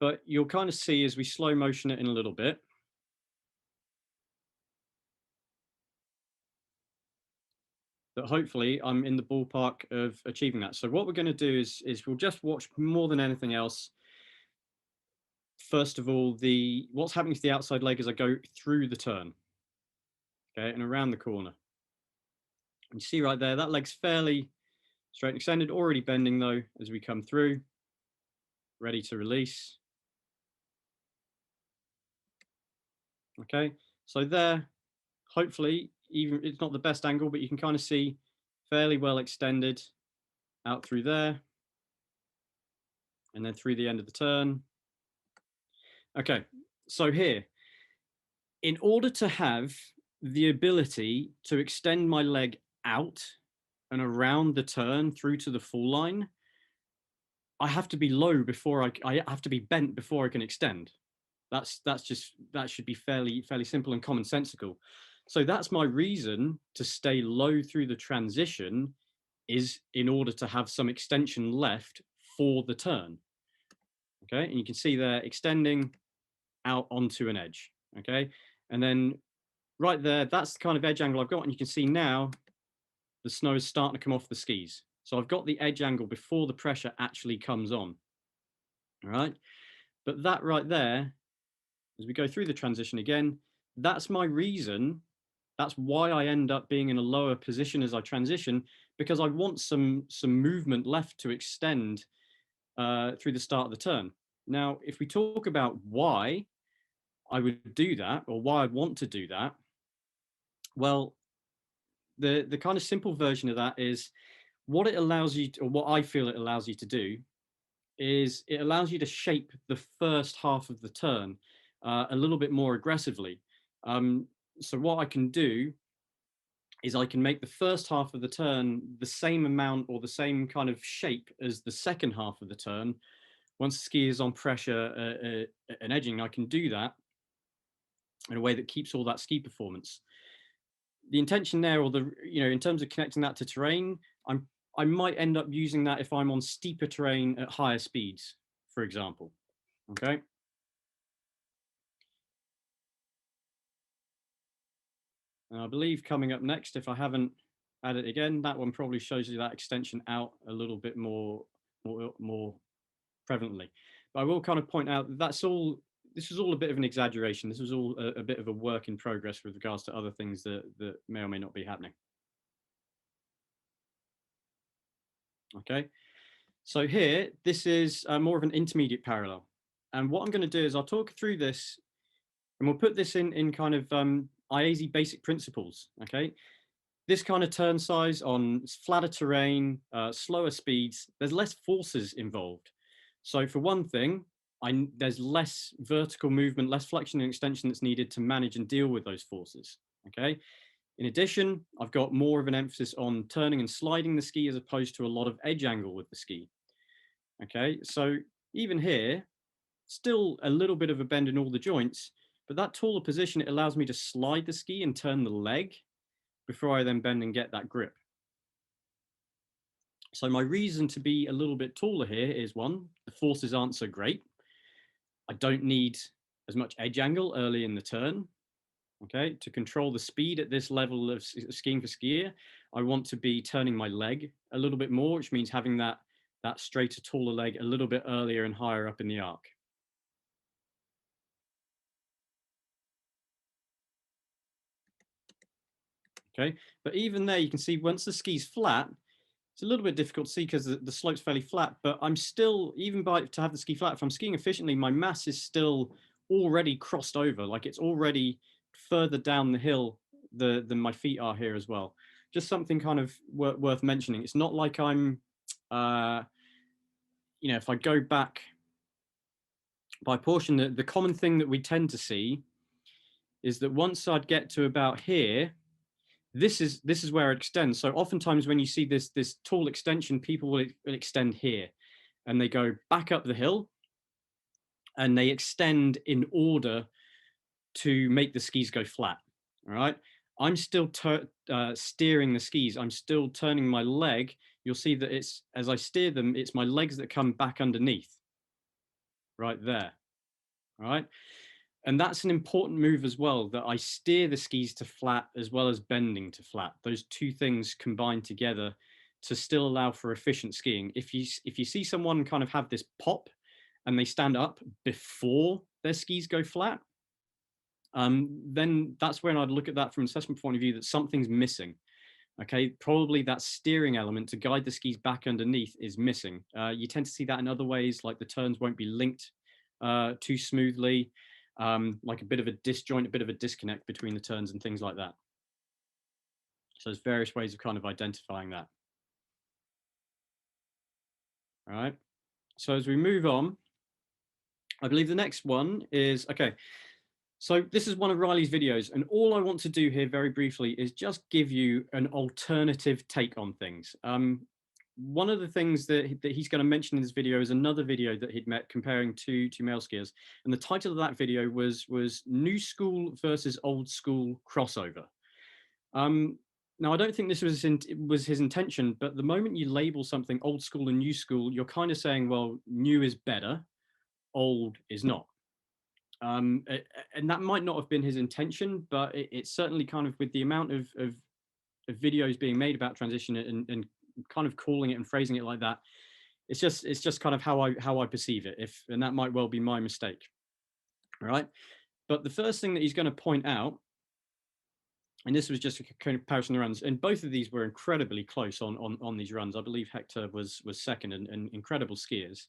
but you'll kind of see as we slow motion it in a little bit. That hopefully I'm in the ballpark of achieving that. So what we're going to do is we'll just watch more than anything else. First of all, what's happening to the outside leg as I go through the turn, okay, and around the corner. And you see right there, that leg's fairly straight and extended, already bending though as we come through, ready to release. Okay, so there, hopefully, even it's not the best angle, but you can kind of see fairly well extended out through there, and then through the end of the turn. Okay, so here, in order to have the ability to extend my leg out and around the turn through to the full line, I have to be low before I have to be bent before I can extend. That should be fairly simple and commonsensical. So that's my reason to stay low through the transition, is in order to have some extension left for the turn. Okay, and you can see there extending out onto an edge. Okay, and then right there, that's the kind of edge angle I've got, and you can see now the snow is starting to come off the skis. So I've got the edge angle before the pressure actually comes on. All right, but that right there, as we go through the transition again, that's my reason. That's why I end up being in a lower position as I transition, because I want some movement left to extend through the start of the turn. Now, if we talk about why I would do that, or why I want to do that, well, the kind of simple version of that is what it allows you to, or what I feel it allows you to do, is it allows you to shape the first half of the turn a little bit more aggressively. So what I can do is I can make the first half of the turn the same amount or the same kind of shape as the second half of the turn. Once the ski is on pressure and edging, I can do that in a way that keeps all that ski performance. The intention there, or in terms of connecting that to terrain, I might end up using that if I'm on steeper terrain at higher speeds, for example. Okay. And I believe coming up next, if I haven't add it again. That one probably shows you that extension out a little bit more prevalently. But I will kind of point out that this was all a bit of an exaggeration. This was all a bit of a work in progress with regards to other things that may or may not be happening. Okay, so here, this is more of an intermediate parallel. And what I'm going to do is I'll talk through this and we'll put this in kind of IASI basic principles. Okay, this kind of turn size on flatter terrain, slower speeds, there's less forces involved. So for one thing, there's less vertical movement, less flexion and extension that's needed to manage and deal with those forces. Okay. In addition, I've got more of an emphasis on turning and sliding the ski as opposed to a lot of edge angle with the ski. Okay, so even here, still a little bit of a bend in all the joints, but that taller position, it allows me to slide the ski and turn the leg before I then bend and get that grip. So my reason to be a little bit taller here is, one, the forces aren't so great. I don't need as much edge angle early in the turn. Okay, to control the speed at this level of skiing for skier, I want to be turning my leg a little bit more, which means having that straighter, taller leg a little bit earlier and higher up in the arc. Okay, but even there, you can see once the ski's flat, it's a little bit difficult to see because the slope's fairly flat, but I'm still, even to have the ski flat, if I'm skiing efficiently, my mass is still already crossed over, like it's already further down the hill than my feet are here as well. Just something kind of worth mentioning. It's not like I'm, you know, if I go back by portion, the common thing that we tend to see is that once I'd get to about here, this is where it extends. So oftentimes when you see this tall extension, people will extend here and they go back up the hill and they extend in order to make the skis go flat. All right, I'm still steering the skis. I'm still turning my leg. You'll see that it's, as I steer them, it's my legs that come back underneath right there. All right, and that's an important move as well, that I steer the skis to flat as well as bending to flat. Those two things combine together to still allow for efficient skiing. If you see someone kind of have this pop and they stand up before their skis go flat, then that's when I'd look at that from an assessment point of view, that something's missing. Okay, probably that steering element to guide the skis back underneath is missing. You tend to see that in other ways, like the turns won't be linked too smoothly, like a bit of a disjoint, a bit of a disconnect between the turns and things like that. So there's various ways of kind of identifying that. All right, so as we move on, I believe the next one is, okay, so this is one of Riley's videos, and all I want to do here very briefly is just give you an alternative take on things. One of the things that he's going to mention in this video is another video that he'd met comparing two male skiers, and the title of that video was New School versus Old School Crossover. Now, I don't think this was his intention, but the moment you label something old school and new school, you're kind of saying, well, new is better, old is not. And that might not have been his intention, but it's certainly kind of, with the amount of videos being made about transition and kind of calling it and phrasing it like that, it's just kind of how I perceive it. And that might well be my mistake. All right. But the first thing that he's going to point out, and this was just a comparison of runs, and both of these were incredibly close on these runs. I believe Hector was second, and incredible skiers.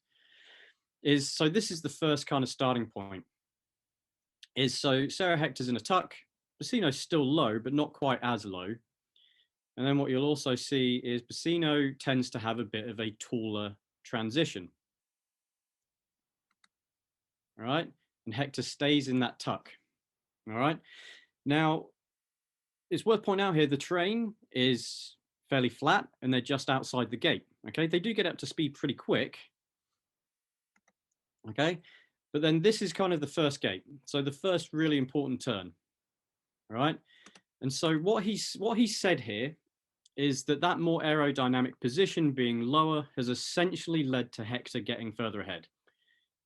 So this is the first kind of starting point. So Sarah Hector's in a tuck, Bassino's still low, but not quite as low. And then what you'll also see is Bassino tends to have a bit of a taller transition. All right, and Hector stays in that tuck. All right, now it's worth pointing out here, the terrain is fairly flat and they're just outside the gate. Okay, they do get up to speed pretty quick. Okay, but then this is kind of the first gate, so the first really important turn. All right, and so what he said here is that more aerodynamic position being lower has essentially led to Hector getting further ahead.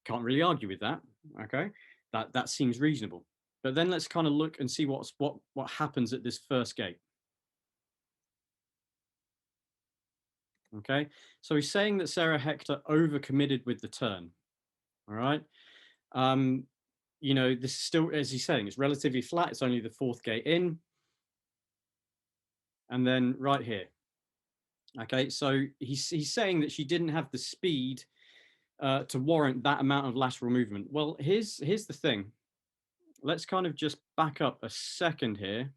Can't really argue with that. Okay, that seems reasonable. But then let's kind of look and see what happens at this first gate. Okay, so he's saying that Sarah Hector overcommitted with the turn. All right. You know, this is still, as he's saying, it's relatively flat. It's only the 4th gate in. And then right here. Okay, so he's saying that she didn't have the speed to warrant that amount of lateral movement. Well, here's the thing. Let's kind of just back up a second here,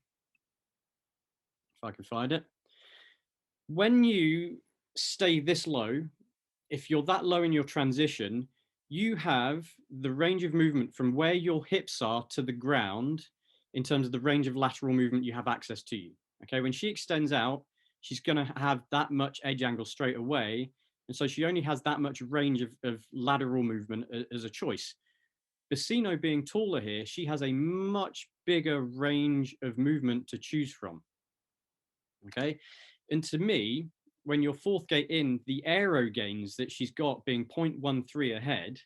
if I can find it. When you stay this low, if you're that low in your transition, you have the range of movement from where your hips are to the ground in terms of the range of lateral movement you have access to you. Okay, when she extends out, she's going to have that much edge angle straight away. And so she only has that much range of lateral movement as a choice. Bassino being taller here, she has a much bigger range of movement to choose from. Okay, and to me, when you're 4th gate in, the aero gains that she's got being 0.13 ahead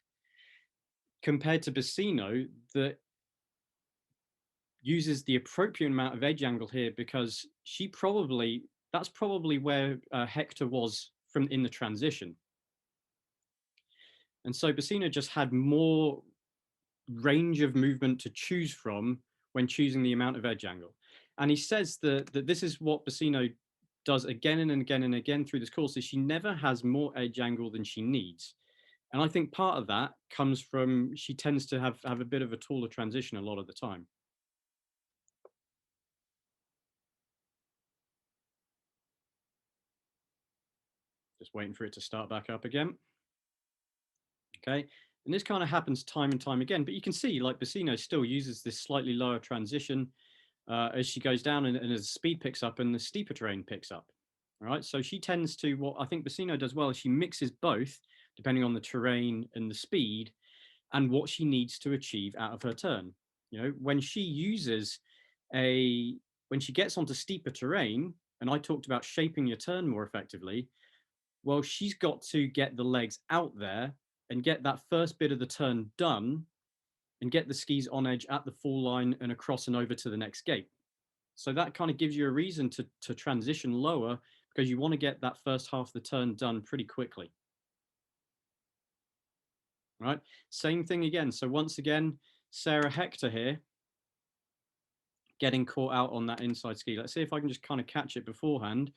compared to Bassino that uses the appropriate amount of edge angle here, because that's probably where Hector was from in the transition. And so Bassino just had more range of movement to choose from when choosing the amount of edge angle. And he says that this is what Bassino does again and again and again through this course, is she never has more edge angle than she needs. And I think part of that comes from she tends to have a bit of a taller transition a lot of the time. Just waiting for it to start back up again. Okay, and this kind of happens time and time again, but you can see like Bassino still uses this slightly lower transition as she goes down and as the speed picks up and the steeper terrain picks up. All right, so she tends to, what I think Bassino does well is she mixes both depending on the terrain and the speed and what she needs to achieve out of her turn. You know, when she gets onto steeper terrain, and I talked about shaping your turn more effectively, well, she's got to get the legs out there and get that first bit of the turn done and get the skis on edge at the fall line and across and over to the next gate. So that kind of gives you a reason to transition lower, because you want to get that first half of the turn done pretty quickly. Right, same thing again. So once again, Sarah Hector here, getting caught out on that inside ski. Let's see if I can just kind of catch it beforehand.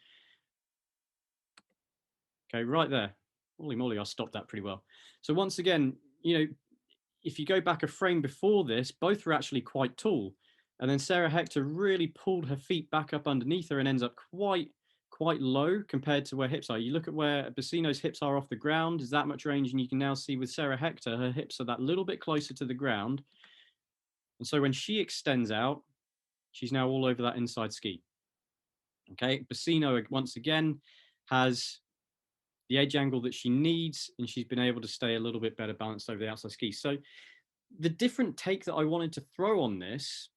Okay, right there. Holy moly, I stopped that pretty well. So once again, you know, if you go back a frame before this, both were actually quite tall. And then Sarah Hector really pulled her feet back up underneath her and ends up quite low compared to where hips are. You look at where Bassino's hips are off the ground, is that much range, and you can now see with Sarah Hector, her hips are that little bit closer to the ground. And so when she extends out, she's now all over that inside ski. Okay, Bassino once again has the edge angle that she needs, and she's been able to stay a little bit better balanced over the outside ski. So the different take that I wanted to throw on this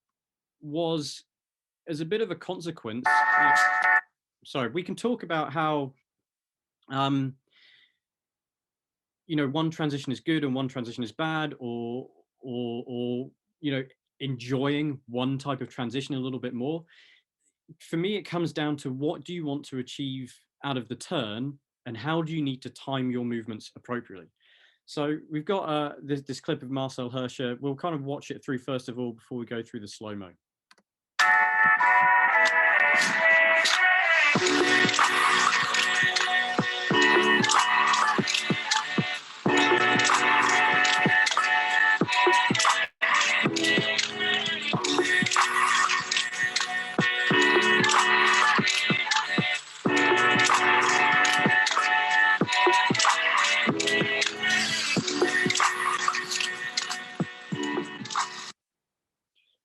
was as a bit of a consequence. Sorry, we can talk about how, you know, one transition is good and one transition is bad, or you know, enjoying one type of transition a little bit more. For me, it comes down to what do you want to achieve out of the turn, and how do you need to time your movements appropriately. So we've got this clip of Marcel Hirscher. We'll kind of watch it through first of all before we go through the slow-mo.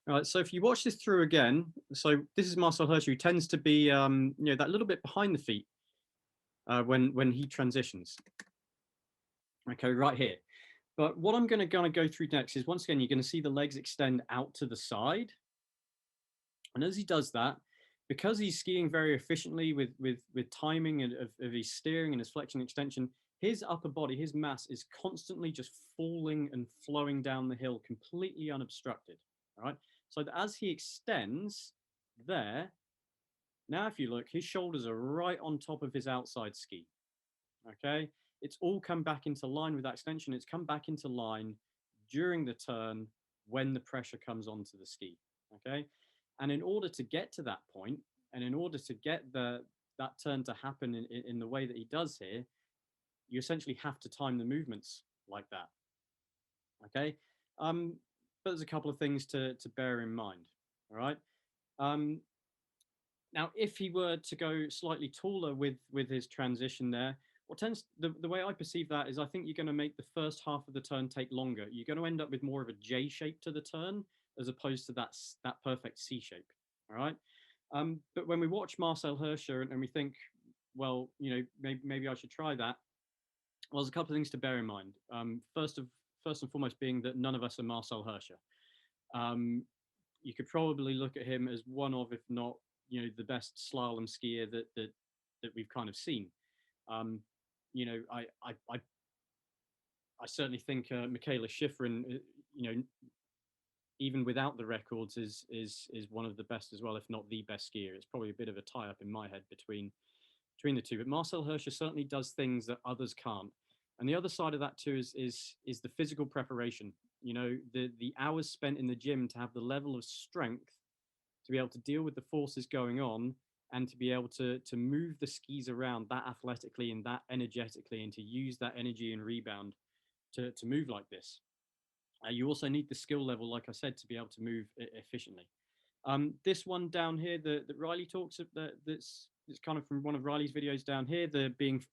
All right, so if you watch this through again, so this is Marcel Hirscher, who tends to be, you know, that little bit behind the feet when he transitions. Okay, right here. But what I'm going to go through next is, once again, you're going to see the legs extend out to the side. And as he does that, because he's skiing very efficiently with timing of his steering and his flexion extension, his upper body, his mass is constantly just falling and flowing down the hill completely unobstructed. All right. So that as he extends there, now if you look, his shoulders are right on top of his outside ski. Okay, it's all come back into line with that extension. It's come back into line during the turn when the pressure comes onto the ski. Okay, and in order to get to that point, and in order to get that turn to happen in the way that he does here, you essentially have to time the movements like that. Okay, but there's a couple of things to bear in mind. All right. Now, if he were to go slightly taller with his transition there, what tends the way I perceive that is I think you're going to make the first half of the turn take longer. You're going to end up with more of a J shape to the turn as opposed to that perfect C shape. All right. But when we watch Marcel Hirscher and we think, well, you know, maybe I should try that. Well, there's a couple of things to bear in mind. First and foremost being that none of us are Marcel Hirscher. You could probably look at him as one of, if not, you know, the best slalom skier that we've kind of seen. You know, I certainly think Michaela Schifrin, you know, even without the records, is one of the best as well, if not the best skier. It's probably a bit of a tie-up in my head between the two. But Marcel Hirscher certainly does things that others can't. And the other side of that too is the physical preparation. You know, the hours spent in the gym to have the level of strength to be able to deal with the forces going on and to be able to move the skis around that athletically and that energetically, and to use that energy and rebound to move like this. You also need the skill level, like I said, to be able to move efficiently. This one down here that Riley talks of, that's kind of from one of Riley's videos down here, the being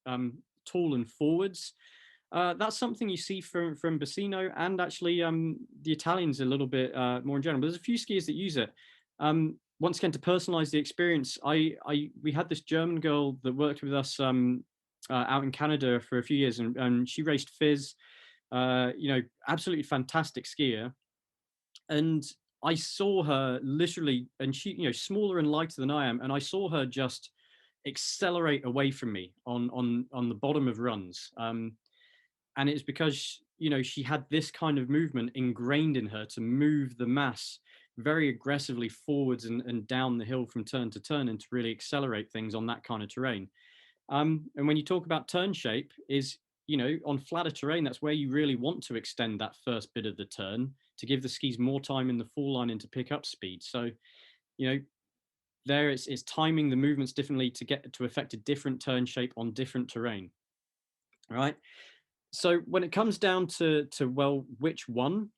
tall and forwards. That's something you see from Bassino, and actually the Italians a little bit more in general. But there's a few skiers that use it. Once again, to personalize the experience, we had this German girl that worked with us out in Canada for a few years, and she raced Fizz. You know, absolutely fantastic skier. And I saw her literally, and she, you know, smaller and lighter than I am, and I saw her just accelerate away from me on the bottom of runs. And it's because, you know, she had this kind of movement ingrained in her to move the mass very aggressively forwards and down the hill from turn to turn, and to really accelerate things on that kind of terrain. And when you talk about turn shape, is, you know, on flatter terrain, that's where you really want to extend that first bit of the turn to give the skis more time in the fall line and to pick up speed. So, you know, there it's timing the movements differently to get to affect a different turn shape on different terrain. All right. So when it comes down to well, which one?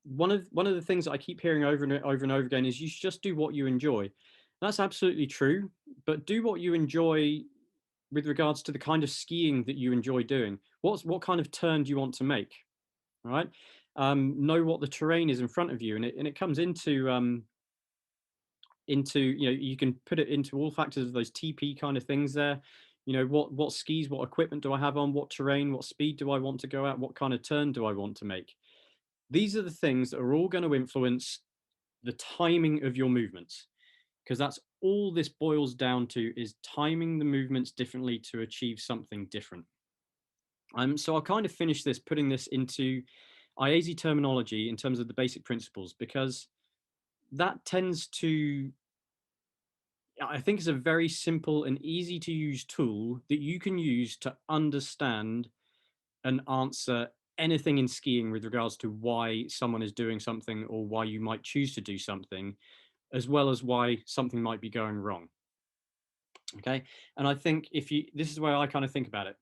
One of the things that I keep hearing over and over again is you should just do what you enjoy. That's absolutely true, but do what you enjoy with regards to the kind of skiing that you enjoy doing. What kind of turn do you want to make? All right. Know what the terrain is in front of you, and it comes into you know, you can put it into all factors of those TP kind of things there. You know, what skis, what equipment do I have on, what terrain, what speed do I want to go at, what kind of turn do I want to make? These are the things that are all going to influence the timing of your movements, because that's all this boils down to, is timing the movements differently to achieve something different. So I'll kind of finish this, putting this into IASI terminology in terms of the basic principles, because that tends to, I think, is a very simple and easy to use tool that you can use to understand and answer anything in skiing with regards to why someone is doing something or why you might choose to do something, as well as why something might be going wrong. Okay. And I think this is where I kind of think about it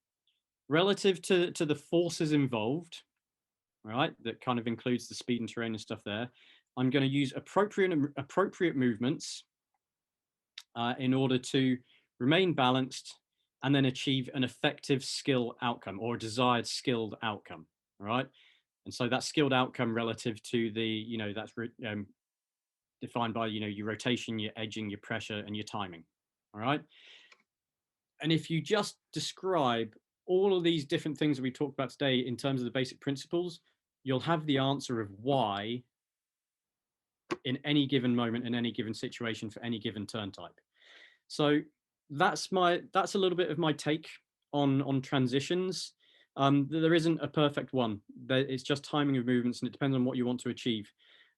relative to the forces involved, right? That kind of includes the speed and terrain and stuff there. I'm going to use appropriate movements in order to remain balanced and then achieve an effective skill outcome, or a desired skilled outcome. All right. And so that skilled outcome relative to the, you know, that's defined by, you know, your rotation, your edging, your pressure, and your timing. All right. And if you just describe all of these different things that we talked about today in terms of the basic principles, you'll have the answer of why in any given moment, in any given situation, for any given turn type. So that's a little bit of my take on transitions. There isn't a perfect one. It's just timing of movements, and it depends on what you want to achieve.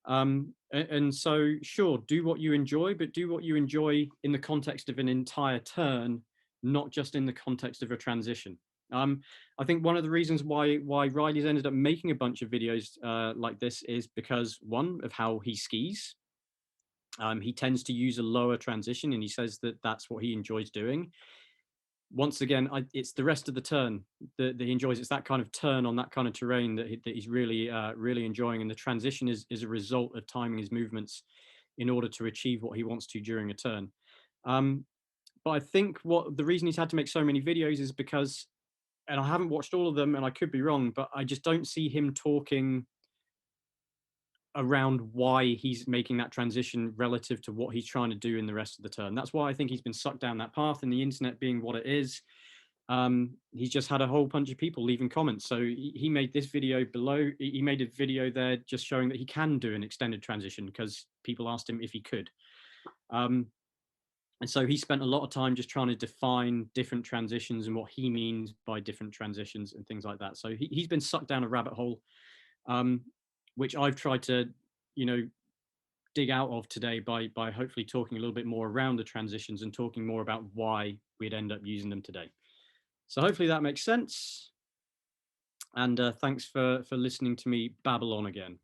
And so, sure, do what you enjoy, but do what you enjoy in the context of an entire turn, not just in the context of a transition. I think one of the reasons why Riley's ended up making a bunch of videos like this is because, one, of how he skis. He tends to use a lower transition, and he says that that's what he enjoys doing. Once again, it's the rest of the turn that he enjoys. It's that kind of turn on that kind of terrain that he's really really enjoying, and the transition is a result of timing his movements in order to achieve what he wants to during a turn. But I think the reason he's had to make so many videos is because, and I haven't watched all of them, and I could be wrong, but I just don't see him talking around why he's making that transition relative to what he's trying to do in the rest of the turn. That's why I think he's been sucked down that path, and the internet being what it is, he's just had a whole bunch of people leaving comments. So he made this video below. He made a video there just showing that he can do an extended transition because people asked him if he could. And so he spent a lot of time just trying to define different transitions and what he means by different transitions and things like that. So he's been sucked down a rabbit hole, which I've tried to, dig out of today by hopefully talking a little bit more around the transitions and talking more about why we'd end up using them today. So hopefully that makes sense. And thanks for listening to me babble on again.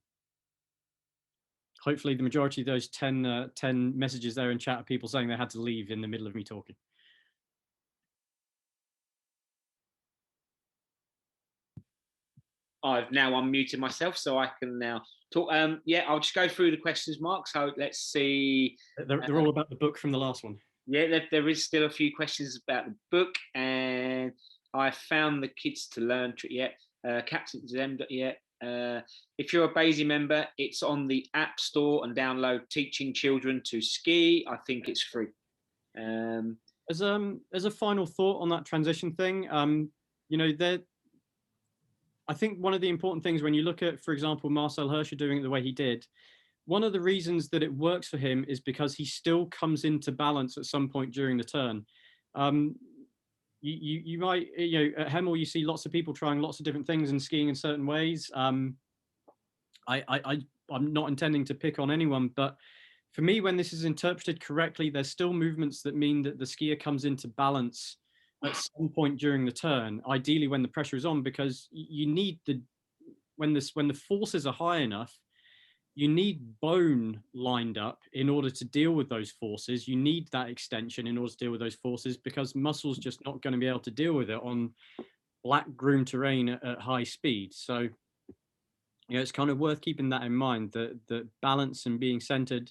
Hopefully the majority of those 10 messages there in chat are people saying they had to leave in the middle of me talking. I've now unmuted myself, so I can now talk. Yeah, I'll just go through the questions, Mark. So let's see. They're all about the book from the last one. Yeah, there is still a few questions about the book, and I found the Kids to Learn yet. Captain Zem yet. If you're a BASI member, it's on the App Store and download Teaching Children to Ski. I think it's free. As a final thought on that transition thing, I think one of the important things when you look at, for example, Marcel Hirscher doing it the way he did, one of the reasons that it works for him is because he still comes into balance at some point during the turn. You might, at Hemel, you see lots of people trying lots of different things and skiing in certain ways. I'm not intending to pick on anyone, but for me, when this is interpreted correctly, there's still movements that mean that the skier comes into balance at some point during the turn, ideally when the pressure is on, because you need when the forces are high enough, you need bone lined up in order to deal with those forces. You need that extension in order to deal with those forces, because muscle's just not going to be able to deal with it on black groomed terrain at high speed. So, it's kind of worth keeping that in mind, that balance and being centered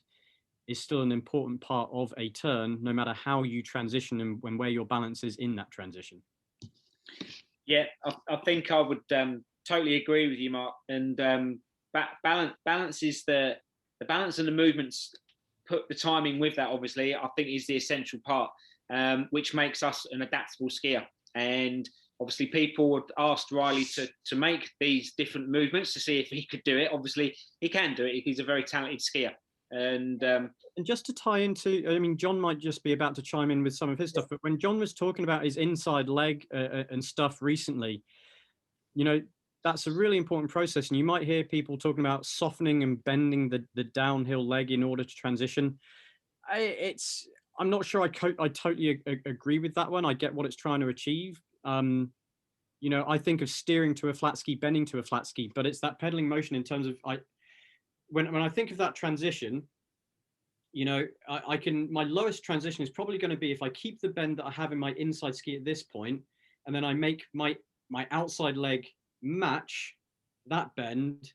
is still an important part of a turn, no matter how you transition and where your balance is in that transition. Yeah, I think I would totally agree with you, Mark. And balance is the balance and the movements, put the timing with that, obviously, I think is the essential part, which makes us an adaptable skier. And obviously people had asked Riley to make these different movements to see if he could do it. Obviously he can do it. He's a very talented skier. And just to tie into, I mean, John might just be about to chime in with some of his stuff, but when John was talking about his inside leg and stuff recently, that's a really important process. And you might hear people talking about softening and bending the downhill leg in order to transition. I'm not sure I totally agree with that one. I get what it's trying to achieve. I think of steering to a flat ski, bending to a flat ski, but it's that pedaling motion in terms of, when I think of that transition, my lowest transition is probably going to be if I keep the bend that I have in my inside ski at this point, and then I make my outside leg match that bend,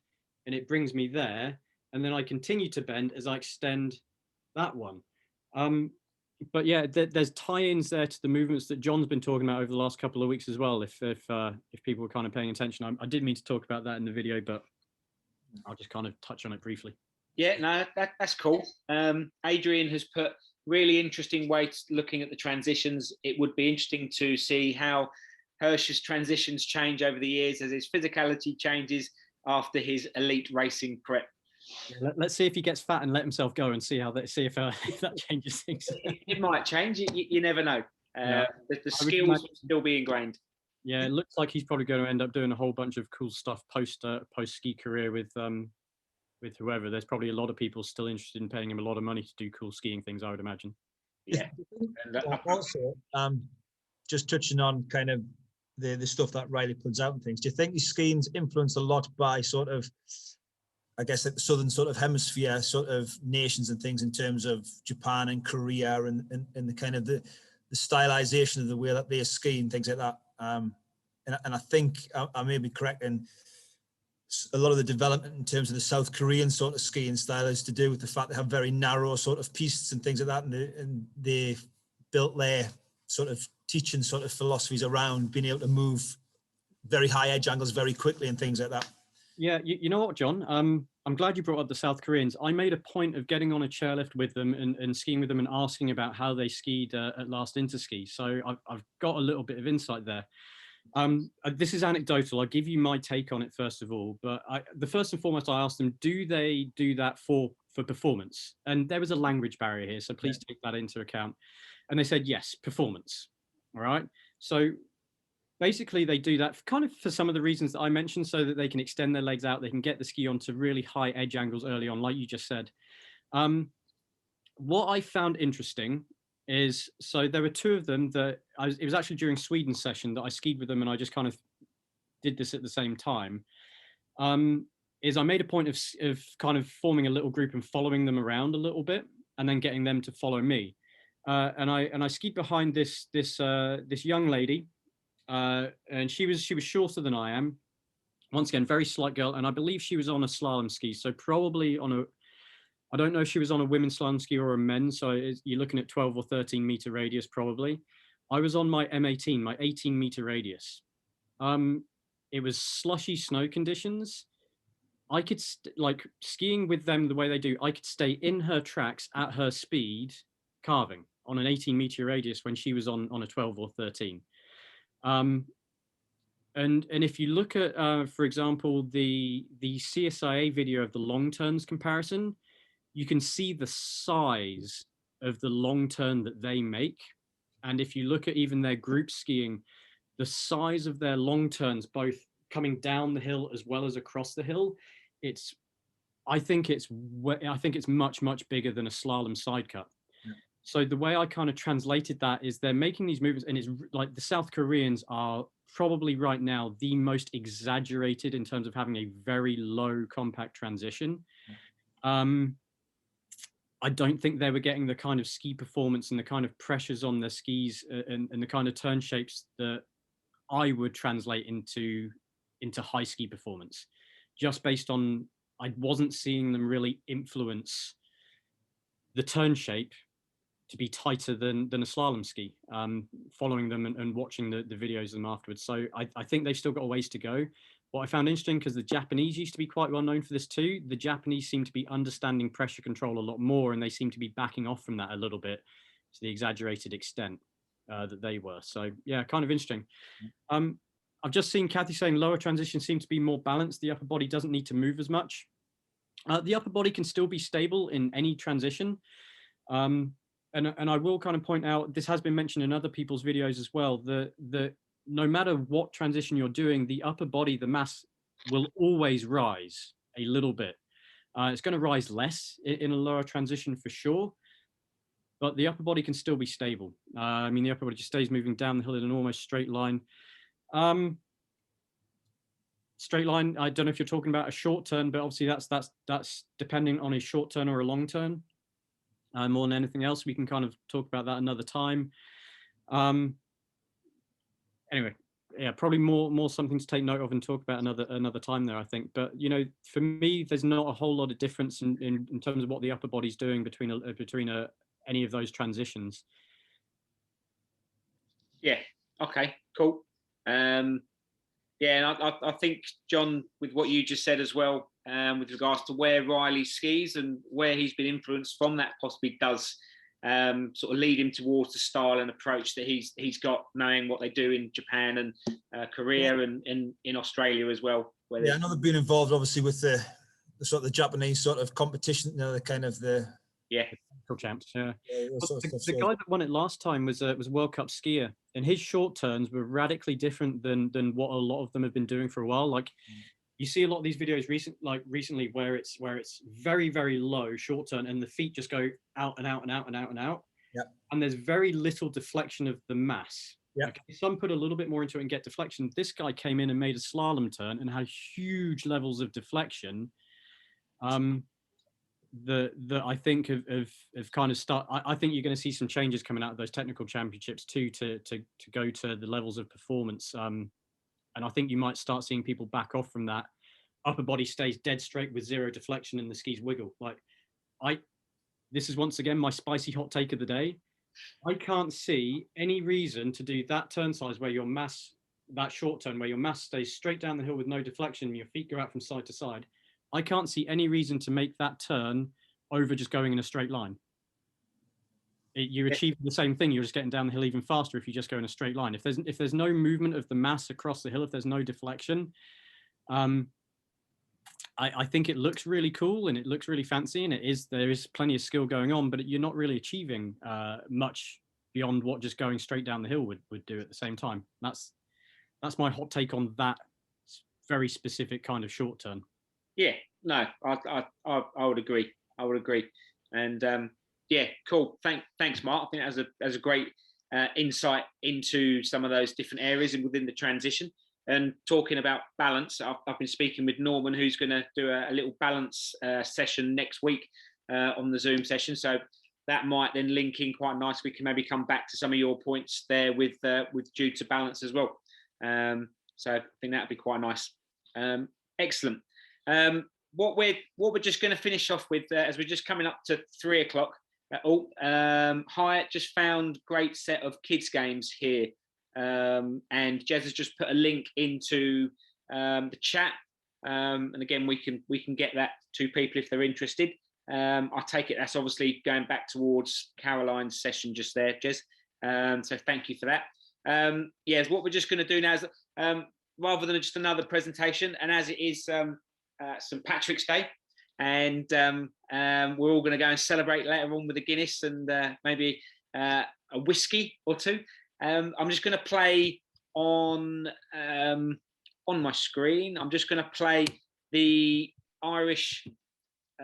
and it brings me there, and then I continue to bend as I extend that one. But yeah, there's tie-ins there to the movements that John's been talking about over the last couple of weeks as well. If people were kind of paying attention, I did mean to talk about that in the video, but I'll just kind of touch on it briefly. Yeah, no, that's cool. Adrian has put really interesting ways looking at the transitions. It would be interesting to see how Hirscher's transitions change over the years as his physicality changes after his elite racing prep. Yeah, let's see if he gets fat and let himself go and see if that changes things. It might change. You never know. The skills will still be ingrained. Yeah, it looks like he's probably going to end up doing a whole bunch of cool stuff post ski career with whoever. There's probably a lot of people still interested in paying him a lot of money to do cool skiing things, I would imagine. Yeah. Also, just touching on kind of the stuff that Riley puts out and things, do you think his skiing's influenced a lot by sort of, I guess, like the southern sort of hemisphere sort of nations and things in terms of Japan and Korea and the kind of the stylization of the way that they ski and things like that? And I think I may be correct in a lot of the development in terms of the South Korean sort of skiing style is to do with the fact they have very narrow sort of pistes and things like that, and they built their sort of teaching sort of philosophies around being able to move very high edge angles very quickly and things like that. Yeah, you know what, John? I'm glad you brought up the South Koreans. I made a point of getting on a chairlift with them and skiing with them and asking about how they skied at last Interski. So I've got a little bit of insight there. This is anecdotal. I'll give you my take on it first of all. But the first and foremost, I asked them, do they do that for performance? And there was a language barrier here, so please take that into account. And they said, yes, performance. All right. So basically, they do that kind of for some of the reasons that I mentioned, so that they can extend their legs out, they can get the ski onto really high edge angles early on, like you just said. What I found interesting is, so there were two of them that it was actually during Sweden session that I skied with them, and I just kind of did this at the same time. Is I made a point of kind of forming a little group and following them around a little bit, and then getting them to follow me. And I skied behind this young lady. And she was shorter than I am. Once again, very slight girl, and I believe she was on a slalom ski. So probably on I don't know if she was on a women's slalom ski or a men's. So you're looking at 12 or 13 meter radius probably. I was on my M18, my 18 meter radius. It was slushy snow conditions. I could like skiing with them the way they do. I could stay in her tracks at her speed, carving on an 18 meter radius when she was on a 12 or 13. And if you look at, for example, the CSIA video of the long turns comparison, you can see the size of the long turn that they make. And if you look at even their group skiing, the size of their long turns, both coming down the hill as well as across the hill, I think it's much, much bigger than a slalom side cut. So the way I kind of translated that is they're making these movements, and it's like the South Koreans are probably right now the most exaggerated in terms of having a very low compact transition. I don't think they were getting the kind of ski performance and the kind of pressures on their skis and the kind of turn shapes that I would translate into high ski performance, just based on, I wasn't seeing them really influence the turn shape to be tighter than a slalom ski, following them and watching the videos of them afterwards. So I think they've still got a ways to go. What I found interesting, because the Japanese used to be quite well known for this too, the Japanese seem to be understanding pressure control a lot more, and they seem to be backing off from that a little bit to the exaggerated extent that they were. So yeah, kind of interesting. I've just seen Kathy saying lower transition seems to be more balanced. The upper body doesn't need to move as much. The upper body can still be stable in any transition. And I will kind of point out, this has been mentioned in other people's videos as well, that no matter what transition you're doing, the upper body, the mass will always rise a little bit. It's going to rise less in a lower transition for sure, but the upper body can still be stable. I mean, the upper body just stays moving down the hill in an almost straight line. Straight line, I don't know if you're talking about a short turn, but obviously that's depending on a short turn or a long turn. More than anything else, we can kind of talk about that another time. Anyway, yeah, probably more something to take note of and talk about another time there, I think. But you know, for me, there's not a whole lot of difference in terms of what the upper body's doing between any of those transitions. Yeah. Okay. Cool. Yeah, and I think, John, with what you just said as well, with regards to where Riley skis and where he's been influenced from, that possibly does sort of lead him towards the style and approach that he's got, knowing what they do in Japan and Korea and in Australia as well. Yeah, I know they've been involved obviously with the sort of the Japanese sort of competition, you know, the kind of the champs. Yeah, the guy that won it last time was a World Cup skier, and his short turns were radically different than what a lot of them have been doing for a while. Like you see a lot of these videos recently where it's very, very low short turn, and the feet just go out and out and out and out and out. Yeah. And there's very little deflection of the mass. Yeah. Okay? Some put a little bit more into it and get deflection. This guy came in and made a slalom turn and had huge levels of deflection. That I think have kind of I think you're going to see some changes coming out of those technical championships too to go to the levels of performance. And I think you might start seeing people back off from that. Upper body stays dead straight with zero deflection and the skis wiggle. This is once again my spicy hot take of the day. I can't see any reason to do that turn size where that short turn where your mass stays straight down the hill with no deflection and your feet go out from side to side. I can't see any reason to make that turn over just going in a straight line. You're achieving the same thing. You're just getting down the hill even faster if you just go in a straight line. If there's no movement of the mass across the hill, if there's no deflection, I think it looks really cool and it looks really fancy, and there is plenty of skill going on, but you're not really achieving much beyond what just going straight down the hill would do at the same time. That's my hot take on that very specific kind of short turn. Yeah, no, I would agree. I would agree. And yeah, cool. Thanks, Mark. I think that's a great insight into some of those different areas and within the transition. And talking about balance, I've been speaking with Norman, who's going to do a little balance session next week on the Zoom session. So that might then link in quite nice. We can maybe come back to some of your points there with due to balance as well. So I think that'd be quite nice. Excellent. What we're just going to finish off with, as we're just coming up to 3 o'clock. Hyatt just found great set of kids games here, and Jez has just put a link into the chat, and again we can get that to people if they're interested. I take it that's obviously going back towards Caroline's session just there, Jez. So thank you for that. Yes, what we're just going to do now is rather than just another presentation, and as it is St. Patrick's Day, and we're all going to go and celebrate later on with a Guinness and maybe a whiskey or two. I'm just going to play on my screen. I'm just going to play the Irish,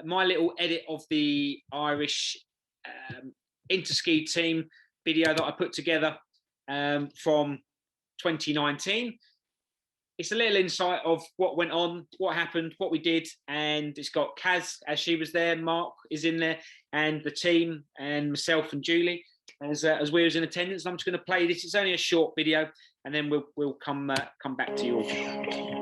my little edit of the Irish Interski team video that I put together from 2019. It's a little insight of what went on, what happened, what we did, and it's got Kaz, as she was there, Mark is in there, and the team, and myself and Julie, as we was in attendance. I'm just going to play this. It's only a short video, and then we'll come back to you all.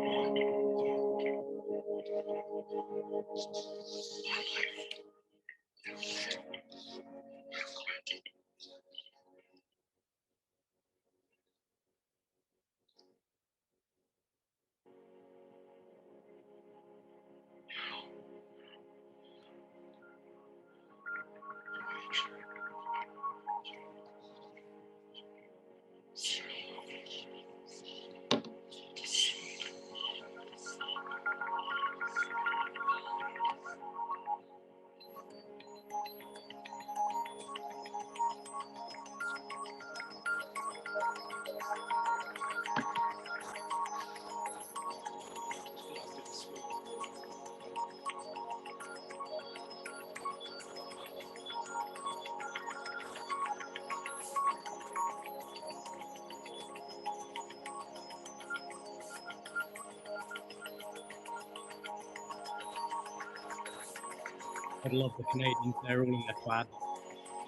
I love the Canadians. They're all in their plaid.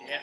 Yeah.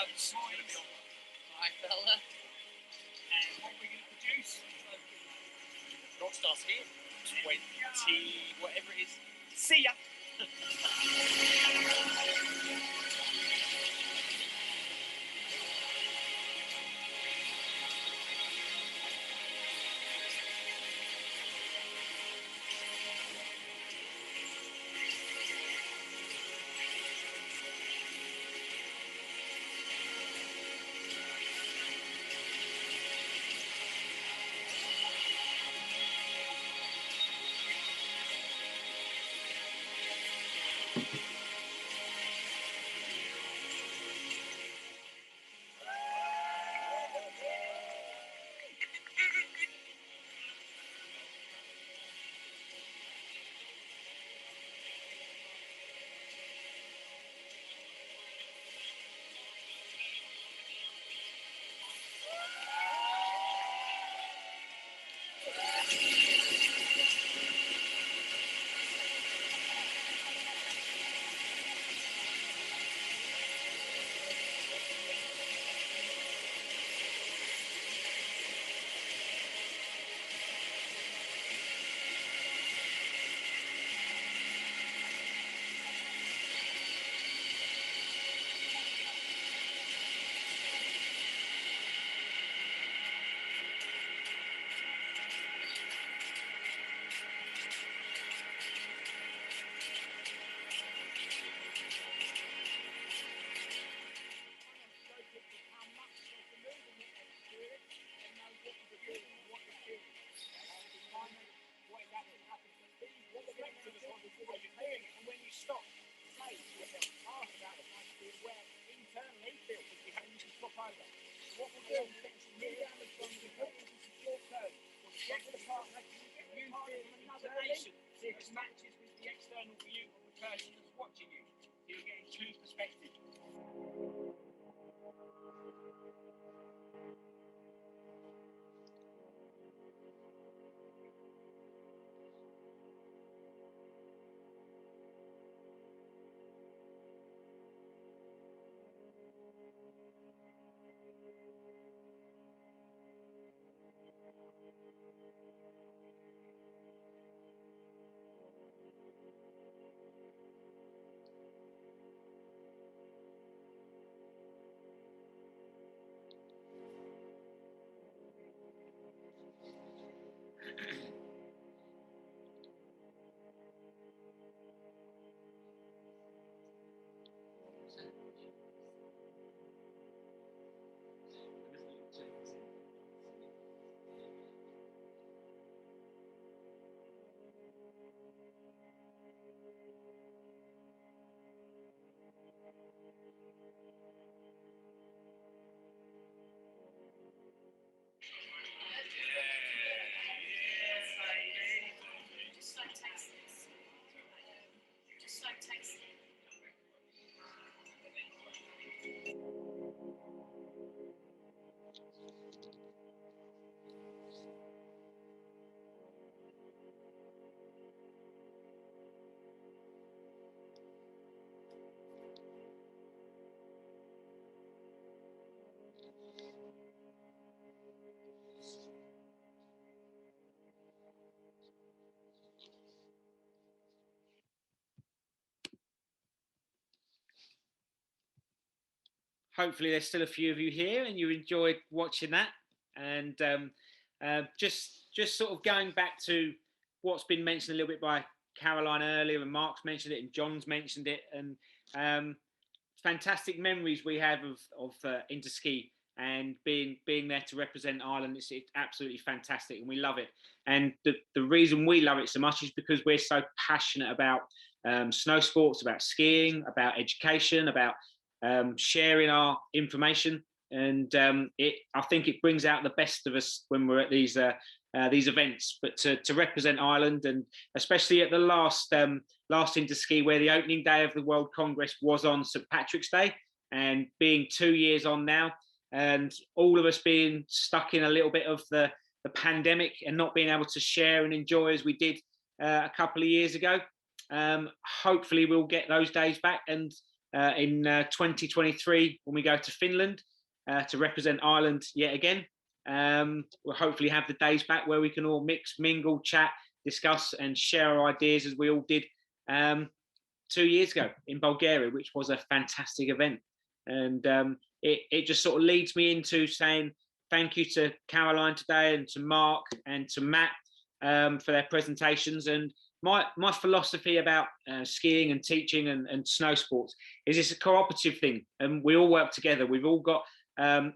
Hi, fella. And what we're going to produce? Not starts here. 20, whatever it is. See ya. This matches with the external view of the person that's watching you. You're getting two perspectives. Hopefully there's still a few of you here and you enjoyed watching that. And just sort of going back to what's been mentioned a little bit by Caroline earlier, and Mark's mentioned it and John's mentioned it, and fantastic memories we have of Interski and being there to represent Ireland. It's absolutely fantastic and we love it. And the reason we love it so much is because we're so passionate about snow sports, about skiing, about education, about sharing our information, and I think it brings out the best of us when we're at these events. But to represent Ireland, and especially at the last Interski, where the opening day of the World Congress was on St Patrick's Day, and being 2 years on now, and all of us being stuck in a little bit of the pandemic and not being able to share and enjoy as we did a couple of years ago, hopefully we'll get those days back. And in 2023 when we go to Finland to represent Ireland yet again. We'll hopefully have the days back where we can all mix, mingle, chat, discuss and share our ideas as we all did 2 years ago in Bulgaria, which was a fantastic event. And it just sort of leads me into saying thank you to Caroline today and to Mark and to Matt for their presentations. And my philosophy about skiing and teaching and snow sports is it's a cooperative thing, and we all work together. We've all got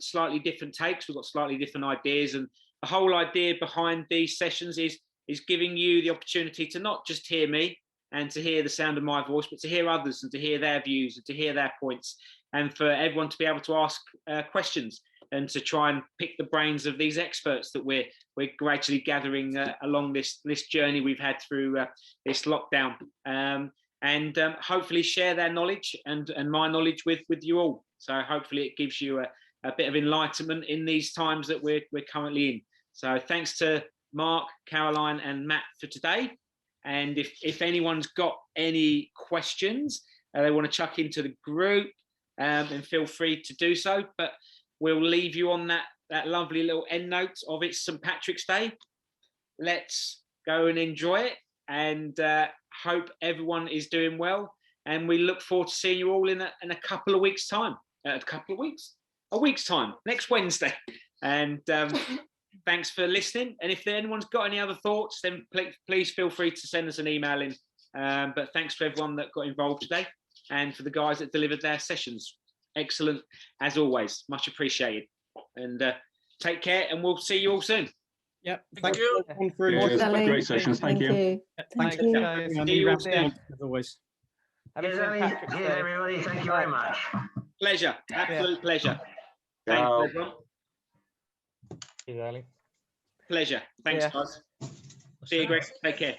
slightly different takes, we've got slightly different ideas, and the whole idea behind these sessions is giving you the opportunity to not just hear me and to hear the sound of my voice, but to hear others and to hear their views and to hear their points, and for everyone to be able to ask questions and to try and pick the brains of these experts that we're gradually gathering along this journey we've had through this lockdown, and hopefully share their knowledge and my knowledge with you all. So hopefully it gives you a bit of enlightenment in these times that we're currently in. So thanks to Mark, Caroline and Matt for today. And if anyone's got any questions they want to chuck into the group, then feel free to do so. But we'll leave you on that lovely little end note of it's St. Patrick's Day. Let's go and enjoy it, and hope everyone is doing well. And we look forward to seeing you all in a couple of weeks' time. A week's time, next Wednesday. And thanks for listening. And if anyone's got any other thoughts, then please feel free to send us an email in. But thanks to everyone that got involved today, and for the guys that delivered their sessions. Excellent, as always. Much appreciated. And take care, and we'll see you all soon. Yep. Thank you. Great sessions. Thank you. Thank you, guys. See you all soon. As always. Happy Cheers, St. Ali. Patrick's Cheers, Day. everybody. Thank you very much. Pleasure, absolute pleasure. Thanks, Ciao. everyone. Cheers, Ali. Pleasure. Thanks, Yeah. guys. See you, Greg. Take care.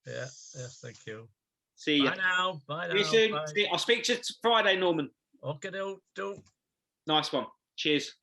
Yeah. Yes. Thank you. See you. Bye now. Bye now. See you soon. Bye. I'll speak to you Friday, Norman. Okay. Do. Nice one. Cheers.